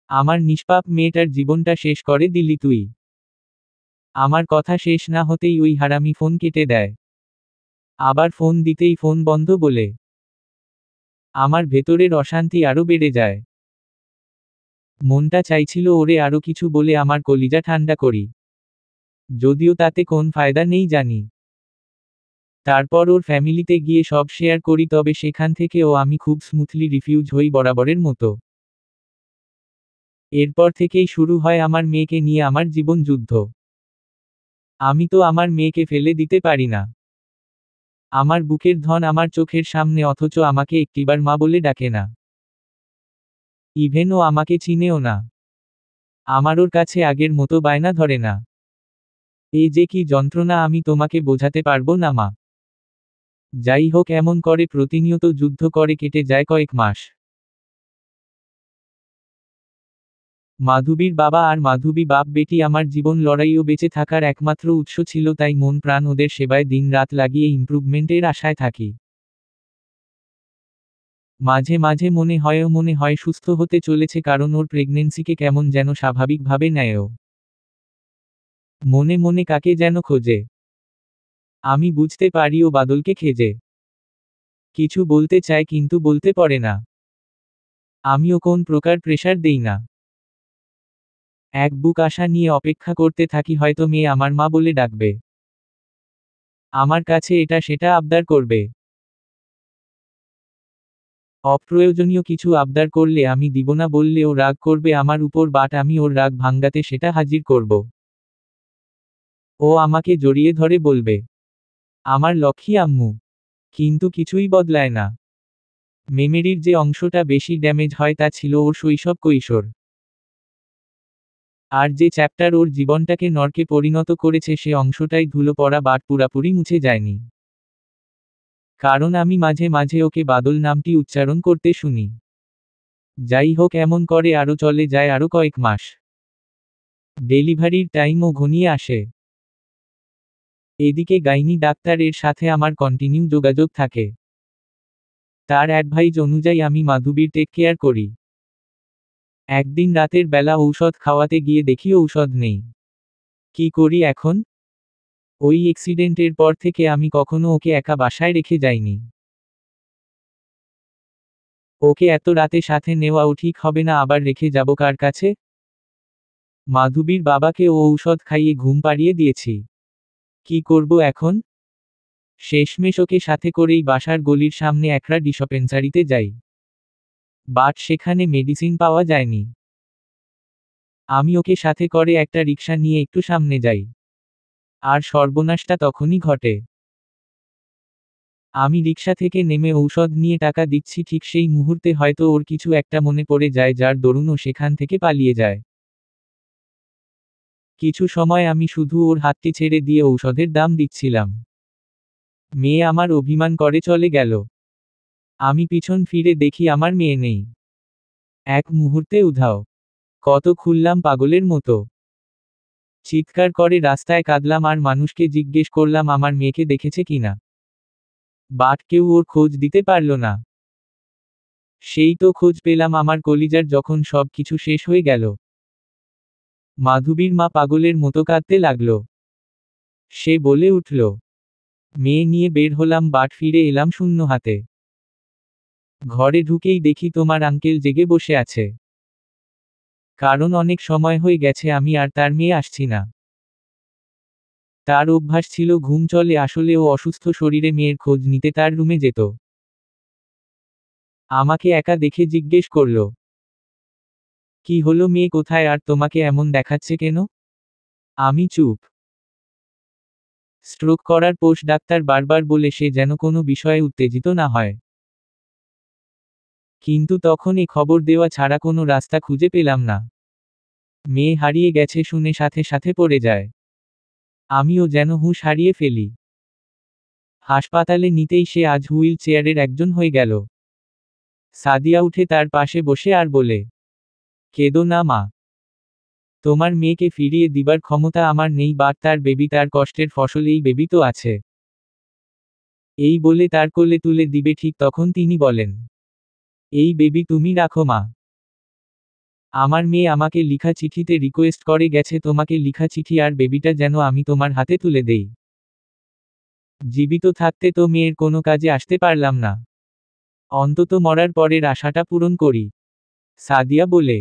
আমার নিষ্পাপ মেয়েটার জীবনটা শেষ করে দিলি তুই। আমার কথা শেষ না হতেই ওই হারামি ফোন কেটে দেয়। আবার ফোন দিতেই ফোন বন্ধ বলে। আমার ভেতরের অশান্তি আরো বেড়ে যায়। মনটা চাইছিল ওরে আরো কিছু বলে আমার কলিজা ঠান্ডা করি। যদিও তাতে কোন ফায়দা নেই জানি। তারপর ওর ফ্যামিলিতে গিয়ে সব শেয়ার করি, তবে সেখান থেকেও আমি খুব স্মুথলি রিফিউজ হই বরাবরের মতো। এরপর থেকেই শুরু হয় আমার মেয়েকে নিয়ে আমার জীবন যুদ্ধ। আমি তো আমার মেয়েকে ফেলে দিতে পারি না। আমার বুকের ধন আমার চোখের সামনে, অথচ আমাকে একটিবার মা বলে ডাকে না। ইভেন ও আমাকে চিনেও না। আমার ওর কাছে আগের মতো বায়না ধরে না। এই যে কি যন্ত্রণা, আমি তোমাকে বোঝাতে পারবো না মা। যাই হোক, এমন করে প্রতিনিয়ত যুদ্ধ করে কেটে যায় কয়েক মাস। মাধবীর বাবা আর মাধবী বাপ বেটি আমার জীবন লড়াই ও বেঁচে থাকার একমাত্র উৎস ছিল, তাই মন প্রাণ ওদের সেবায় দিন রাত লাগিয়ে ইমপ্রুভমেন্টের আশায় থাকি। মাঝে মাঝে মনে হয় সুস্থ হতে চলেছে, কারণ ওর প্রেগনেন্সিকে কেমন যেন স্বাভাবিকভাবে নেয়ও। মনে মনে কাকে যেন খোঁজে। আমি বুঝতে পারি ও বাদলকে খেজে কিছু বলতে চায়, কিন্তু বলতে পারে না। আমিও কোন প্রকার প্রেশার দেই না। এক বুক আশা নিয়ে অপেক্ষা করতে থাকি, হয়তো মেয়ে আমার মা বলে ডাকবে। আমার কাছে এটা সেটা আবদার করবে। অপ্রয়োজনীয় কিছু আবদার করলে আমি দিব না বললে ও রাগ করবে আমার উপর, বাট আমি ওর রাগ ভাঙ্গাতে সেটা হাজির করব। ও আমাকে জড়িয়ে ধরে বলবে, আমার লক্ষ্মী আম্মু। কিন্তু কিছুই বদলায় না। মেমোরির যে অংশটা বেশি ড্যামেজ হয় তা ছিল ওর শৈশব কৈশোর। আর যে চ্যাপ্টার ওর জীবনটাকে নরকে পরিণত করেছে সে অংশটাই ধুলো পড়া, বাট পুরাপুরি মুছে যায়নি। কারণ আমি মাঝে মাঝে ওকে বাদল নামটি উচ্চারণ করতে শুনি। যাই হোক, এমন করে আরো চলে যায় আরো কয়েক মাস। ডেলিভারির টাইমও ঘনিয়ে আসে। এদিকে গাইনি ডাক্তার এর সাথে আমার কন্টিনিউ যোগাযোগ থাকে। তার অ্যাডভাইজ অনুযায়ী আমি মাধবীর টেক কেয়ার করি। একদিন রাতের বেলা ঔষধ খাওয়াতে গিয়ে দেখি ঔষধ নেই। কি করি এখন? ওই অ্যাক্সিডেন্টের পর থেকে আমি কখনো ওকে একা বাসায় রেখে যাইনি। ওকে এত রাতে সাথে নেওয়াও ঠিক হবে না, আবার রেখে যাব কার কাছে? মাধবীর বাবাকে ও ঔষধ খাইয়ে ঘুম পাড়িয়ে দিয়েছি। কি করব এখন? শেষমেশ ওকে সাথে করেই বাসার গলির সামনে একটা ডিসপেন্সারিতে যাই। বাট সেখানে মেডিসিন পাওয়া যায়নি। আমি ওকে সাথে করে একটা রিকশা নিয়ে একটু সামনে যাই। আর সর্বনাশটা তখনই ঘটে। আমি রিকশা থেকে নেমে ঔষধ নিয়ে টাকা দিচ্ছি, ঠিক সেই মুহূর্তে হয়তো ওর কিছু একটা মনে পড়ে যায়, যার দরুন ও সেখান থেকে পালিয়ে যায়। কিছু সময় আমি শুধু ওর হাতটি ছেড়ে দিয়ে ঔষধের দাম দিচ্ছিলাম। মেয়ে আমার অভিমান করে চলে গেল। আমি পিছন ফিরে দেখি আমার মেয়ে নেই। এক মুহূর্তে উধাও। কত খুললাম পাগলের মতো। চিৎকার করে রাস্তায় কাঁদলাম আর মানুষকে জিজ্ঞেস করলাম আমার মেয়েকে দেখেছে কিনা। বাট কেউ ওর খোঁজ দিতে পারল না। সেই তো খোঁজ পেলাম আমার কলিজার, যখন সব কিছু শেষ হয়ে গেল। মাধবীর মা পাগলের মতো কাঁদতে লাগল। সে বলে উঠল, মেয়ে নিয়ে বের হলাম, বাট ফিরে এলাম শূন্য হাতে। ঘরে ঢুকেই দেখি তোমার আঙ্কেল জেগে বসে আছে। কারণ অনেক সময় হয়ে গেছে আমি আর তার মেয়ে আসছি না। তার অভ্যাস ছিল ঘুম চলে আসলে ও অসুস্থ শরীরে মেয়ের খোঁজ নিতে তার রুমে যেত। আমাকে একা দেখে জিজ্ঞেস করল, কি হলো মেয়ে কোথায়, আর তোমাকে এমন দেখাচ্ছে কেন? আমি চুপ। স্ট্রোক করার পোষ ডাক্তার বারবার বলে সে যেন কোনো বিষয়ে উত্তেজিত না হয়। কিন্তু তখন এ খবর দেওয়া ছাড়া কোনো রাস্তা খুঁজে পেলাম না। মেয়ে হারিয়ে গেছে শুনে সাথে সাথে পড়ে যায়। আমিও যেন হুঁশ হারিয়ে ফেলি। হাসপাতালে নিতেই সে আজ হুইল চেয়ারের একজন হয়ে গেল। সাদিয়া উঠে তার পাশে বসে আর বলে, কেঁদো না মা। তোমার মেয়েকে ফিরিয়ে দিবার ক্ষমতা আমার নেই, বাট তার বেবি, তার কষ্টের ফসল এই বেবি তো আছে। এই বলে তার কোলে তুলে দিবে ঠিক তখন তিনি বলেন, এই বেবি তুমি রাখো মা। আমার মেয়ে আমাকে লিখা চিঠিতে রিকোয়েস্ট করে গেছে তোমাকে লিখা চিঠি আর বেবিটা যেন আমি তোমার হাতে তুলে দেই। জীবিত থাকতে তো মেয়ের কোনো কাজে আসতে পারলাম না, অন্তত মরার পরের আশাটা পূরণ করি। সাদিয়া বলে,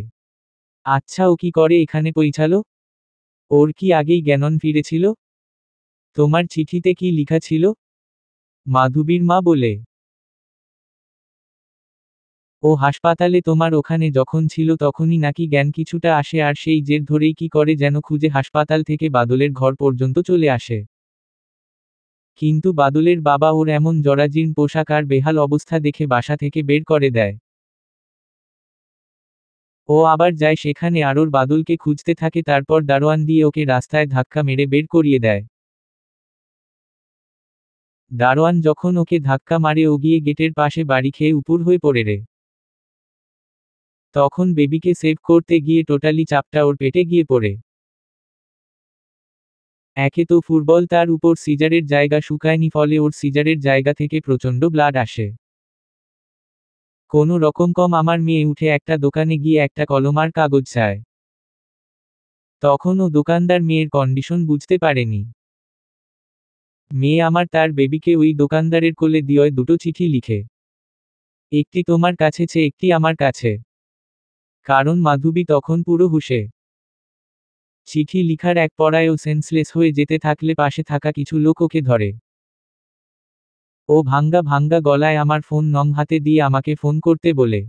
আচ্ছা ও কি করে এখানে পৌঁছালো? ওর কি আগেই জ্ঞান ফিরেছিল? তোমার চিঠিতে কি লিখা ছিল? মাধবীর মা বলে, ও হাসপাতালে তোমার ওখানে যখন ছিল তখনই নাকি জ্ঞান কিছুটা আসে, আর সেই জের ধরেই কি করে যেন খুঁজে হাসপাতাল থেকে বাদলের ঘর পর্যন্ত চলে আসে। কিন্তু বাদলের বাবা ওর এমন জরাজীর্ণ পোশাক আর বেহাল অবস্থা দেখে বাসা থেকে বের করে দেয়। ও আবার যায় সেখানে আর ওর বাদলকে খুঁজতে থাকে, তারপর দারোয়ান দিয়ে ওকে রাস্তায় ধাক্কা মেরে বের করিয়ে দেয়। দারোয়ান যখন ওকে ধাক্কা মারে ও গিয়ে গেটের পাশে বাড়ি খেয়ে উপুর হয়ে পড়ে রে। তখন বেবিকে সেভ করতে গিয়ে টোটালি চাপটা ওর পেটে গিয়ে পড়ে। একে তো ফুটবল, তার উপর সিজারের জায়গা শুকায়নি, ফলে ওর সিজারের জায়গা থেকে প্রচণ্ড ব্লাড আসে। কোনো রকম আমার মেয়ে উঠে একটা দোকানে গিয়ে একটা কলম আর কাগজ চায়। তখন ও দোকানদার মেয়ের কন্ডিশন বুঝতে পারেনি। মেয়ে আমার তার বেবিকে ওই দোকানদারের কোলে দিয়ে দুটো চিঠি লিখে, একটি তোমার কাছে চেয়ে একটি আমার কাছে। কারণ মাধবী তখন পুরো হুঁশে। চিঠি লিখার এক পড়ায় ও সেন্সলেস হয়ে যেতে থাকলে পাশে থাকা কিছু লোক ওকে ধরে। ও ভাঙ্গা ভাঙ্গা গলায় আমার ফোন নং হাতে দিয়ে আমাকে ফোন করতে বলে।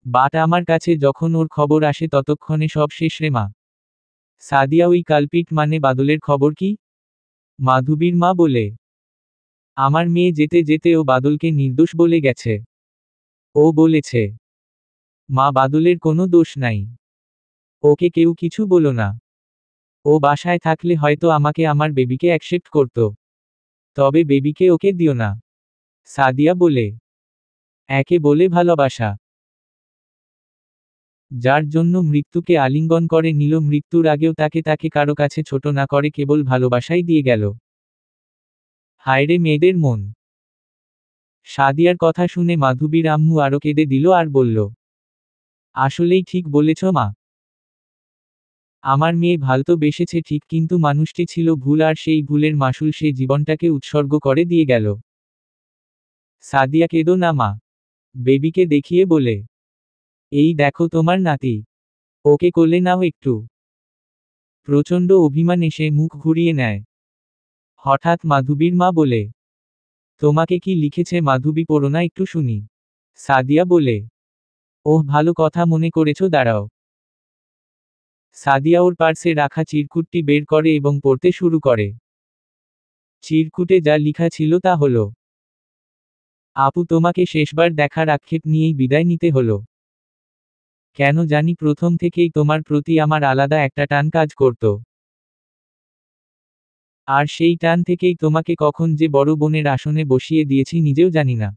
বাট আমার কাছে যখন ওর খবর আসে ততক্ষণে সব শেষ রে মা। সাদিয়া ওই কালপিট মানে বাদলের খবর কি? মাধবীর মা বলে, আমার মেয়ে যেতে যেতে ও বাদলকে নির্দোষ বলে গেছে। ও বলেছে, মা বাদলের কোনো দোষ নাই, ওকে কেউ কিছু বলো না। ও বাসায় থাকলে হয়তো আমাকে আমার বেবিকে অ্যাকসেপ্ট করত, তবে বেবিকে ওকে দিও না। সাদিয়া বলে, একে বলে ভালোবাসা, যার জন্য মৃত্যুকে আলিঙ্গন করে নিল, মৃত্যুর আগেও তাকে তাকে কারো কাছে ছোট না করে কেবল ভালোবাসাই দিয়ে গেল। হায়রে মেয়েদের মন। সাদিয়ার কথা শুনে মাধবীর আম্মু আরো কেঁদে দিল আর বলল, আসলেই ঠিক বলেছ মা। আমার মেয়ে ভালতো বেসেছে ঠিক, কিন্তু মানুষটি ছিল ভুল, আর সেই ভুলের মাসুল সে জীবনটাকে উৎসর্গ করে দিয়ে গেল। সাদিয়া, কেঁদো না মা। বেবিকে দেখিয়ে বলে, এই দেখো তোমার নাতি, ওকে কোলে নাও একটু। প্রচণ্ড অভিমান এসে মুখ ঘুরিয়ে নেয়। হঠাৎ মাধবীর মা বলে, তোমাকে কি লিখেছে মাধবী, পড়ো না একটু শুনি। সাদিয়া বলে, ওহ ভালো কথা মনে করেছো, দাঁড়াও। সাদিয়া ওর পার্সে রাখা চিরকুটটি বের করে এবং পড়তে শুরু করে। চিরকুটে যা লিখা ছিল তা হলো, আপু তোমাকে শেষবার দেখার আক্ষেপ নিয়েই বিদায় নিতে হলো। কেন জানি প্রথম থেকেই তোমার প্রতি আমার আলাদা একটা টান কাজ করত। আর সেই টান থেকেই তোমাকে কখন যে বড় বোনের আসনে বসিয়ে দিয়েছি নিজেও জানি না।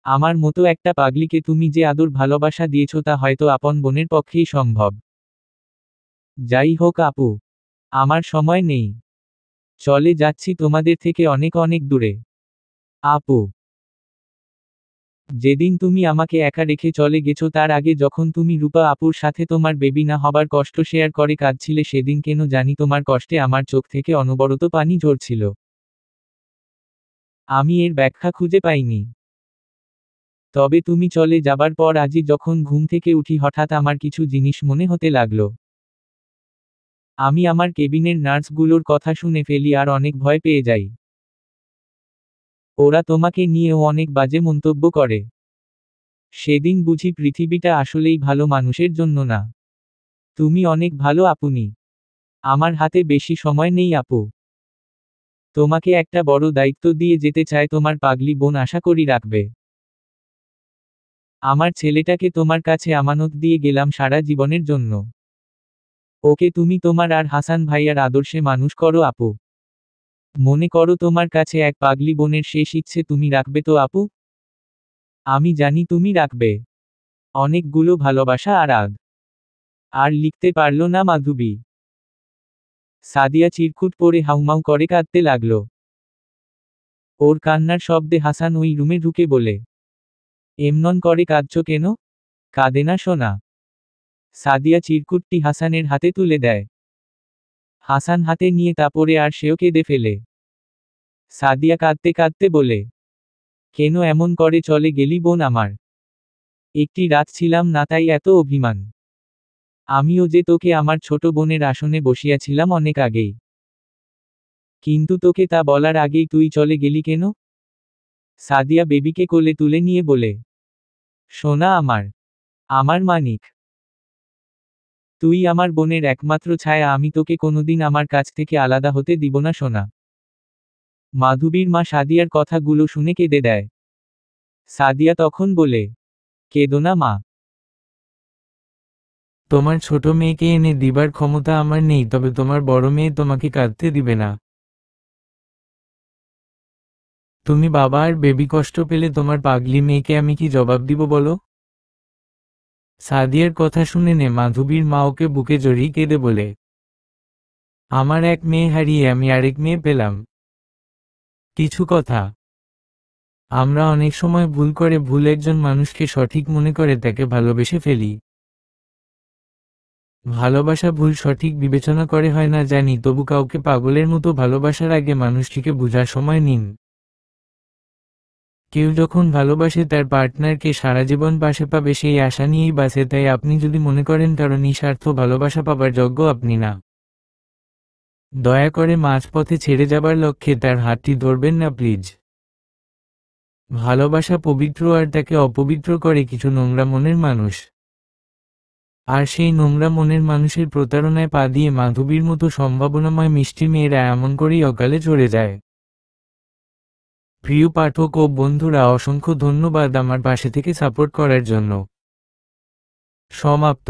আমার মতো একটা পাগলিকে তুমি যে আদর ভালোবাসা দিয়েছ তা হয়তো আপন বোনের পক্ষেই সম্ভব। যাই হোক আপু, আমার সময় নেই, চলে যাচ্ছি তোমাদের থেকে অনেক অনেক দূরে। আপু, যেদিন তুমি আমাকে একা রেখে চলে গেছো, তার আগে যখন তুমি রূপা আপুর সাথে তোমার বেবি না হবার কষ্ট শেয়ার করে কাঁদছিলে, সেদিন কেন জানি তোমার কষ্টে আমার চোখ থেকে অনবরত পানি ঝরছিল। আমি এর ব্যাখ্যা খুঁজে পাইনি। তবে তুমি চলে যাবার পর আজই যখন ঘুম থেকে উঠি হঠাৎ আমার কিছু জিনিস মনে হতে লাগলো। আমি আমার কেবিনের নার্সগুলোর কথা শুনে ফেলি আর অনেক ভয় পেয়ে যাই। ওরা তোমাকে নিয়েও অনেক বাজে মন্তব্য করে। সেদিন বুঝি পৃথিবীটা আসলেই ভালো মানুষের জন্য না। তুমি অনেক ভালো আপুনি। আমার হাতে বেশি সময় নেই আপু। তোমাকে একটা বড় দায়িত্ব দিয়ে যেতে চায় তোমার পাগলি বোন, আশা করি রাখবে। আমার ছেলেটাকে তোমার কাছে আমানত দিয়ে গেলাম সারা জীবনের জন্য। ওকে তুমি তোমার আর হাসান ভাইয়ার আদর্শে মানুষ করো আপু। মনে করো তোমার কাছে এক পাগলি বোনের শেষ ইচ্ছে তুমি রাখবে তো আপু? আমি জানি তুমি রাখবে। অনেকগুলো ভালোবাসা আর আগ। আর লিখতে পারল না মাধবী। সাদিয়া চিরকুট পরে হাউমাউ করে কাঁদতে লাগল। ওর কান্নার শব্দে হাসান ওই রুমে ঢুকে বলে, এমনন করে কাঁদছো কেন? কাঁদে না সোনা। সাদিয়া চিরকুটটি হাসানের হাতে তুলে দেয়। হাসান হাতে নিয়ে তা পরে আর সেও কেঁদে ফেলে। সাদিয়া কাঁদতে কাঁদতে বলে, কেন এমন করে চলে গেলি বোন আমার? একটি রাত ছিলাম না তাই এত অভিমান। আমিও যে তোকে আমার ছোট বোনের আসনে বসিয়াছিলাম অনেক আগেই। কিন্তু তোকে তা বলার আগেই তুই চলে গেলি কেন? সাদিয়া বেবিকে কোলে তুলে নিয়ে বলে, সোনা আমার, আমার মানিক, তুই আমার বোনের একমাত্র ছায়া, আমি তোকে কোনোদিন আমার কাছ থেকে আলাদা হতে দিব না সোনা। মাধবীর মা সাদিয়ার কথাগুলো শুনে কেঁদে দেয়। সাদিয়া তখন বলে, কেঁদো না মা। তোমার ছোট মেয়েকে এনে দিবার ক্ষমতা আমার নেই, তবে তোমার বড় মেয়ে তোমাকে কাঁদতে দিবে না। তুমি বাবা আর বেবি কষ্ট পেলে তোমার পাগলি মেয়েকে আমি কি জবাব দিব বলো? সাদিয়ার কথা শুনে নে মাধবীর মা ওকে বুকে জড়িয়ে কেঁদে বলে, আমার এক মেয়ে হারিয়ে আমি আরেক মেয়ে পেলাম। কিছু কথা আমরা অনেক সময় ভুল করে ভুল একজন মানুষকে সঠিক মনে করে তাকে ভালোবেসে ফেলি। ভালোবাসা ভুল সঠিক বিবেচনা করে হয় না জানি, তবু কাউকে পাগলের মতো ভালোবাসার আগে মানুষটিকে বোঝার সময় নিন। কেউ যখন ভালোবাসে তার পার্টনারকে সারা জীবন পাশে পাবে সেই আশা নিয়েই বাঁচে, তাই আপনি যদি মনে করেন কারো নিঃস্বার্থ ভালোবাসা পাবার যোগ্য আপনি না, দয়া করে মাঝপথে ছেড়ে যাবার লক্ষ্যে তার হাতটি ধরবেন না প্লিজ। ভালোবাসা পবিত্র আর তাকে অপবিত্র করে কিছু নোংরা মনের মানুষ। আর সেই নোংরা মনের মানুষের প্রতারণায় পা দিয়ে মাধবীর মতো সম্ভাবনাময় মিষ্টি মেয়েরা এমন করেই অকালে চলে যায়। প্রিয় পাঠক ও বন্ধুরা, অসংখ্য ধন্যবাদ আমার পাশে থেকে সাপোর্ট করার জন্য। সমাপ্ত।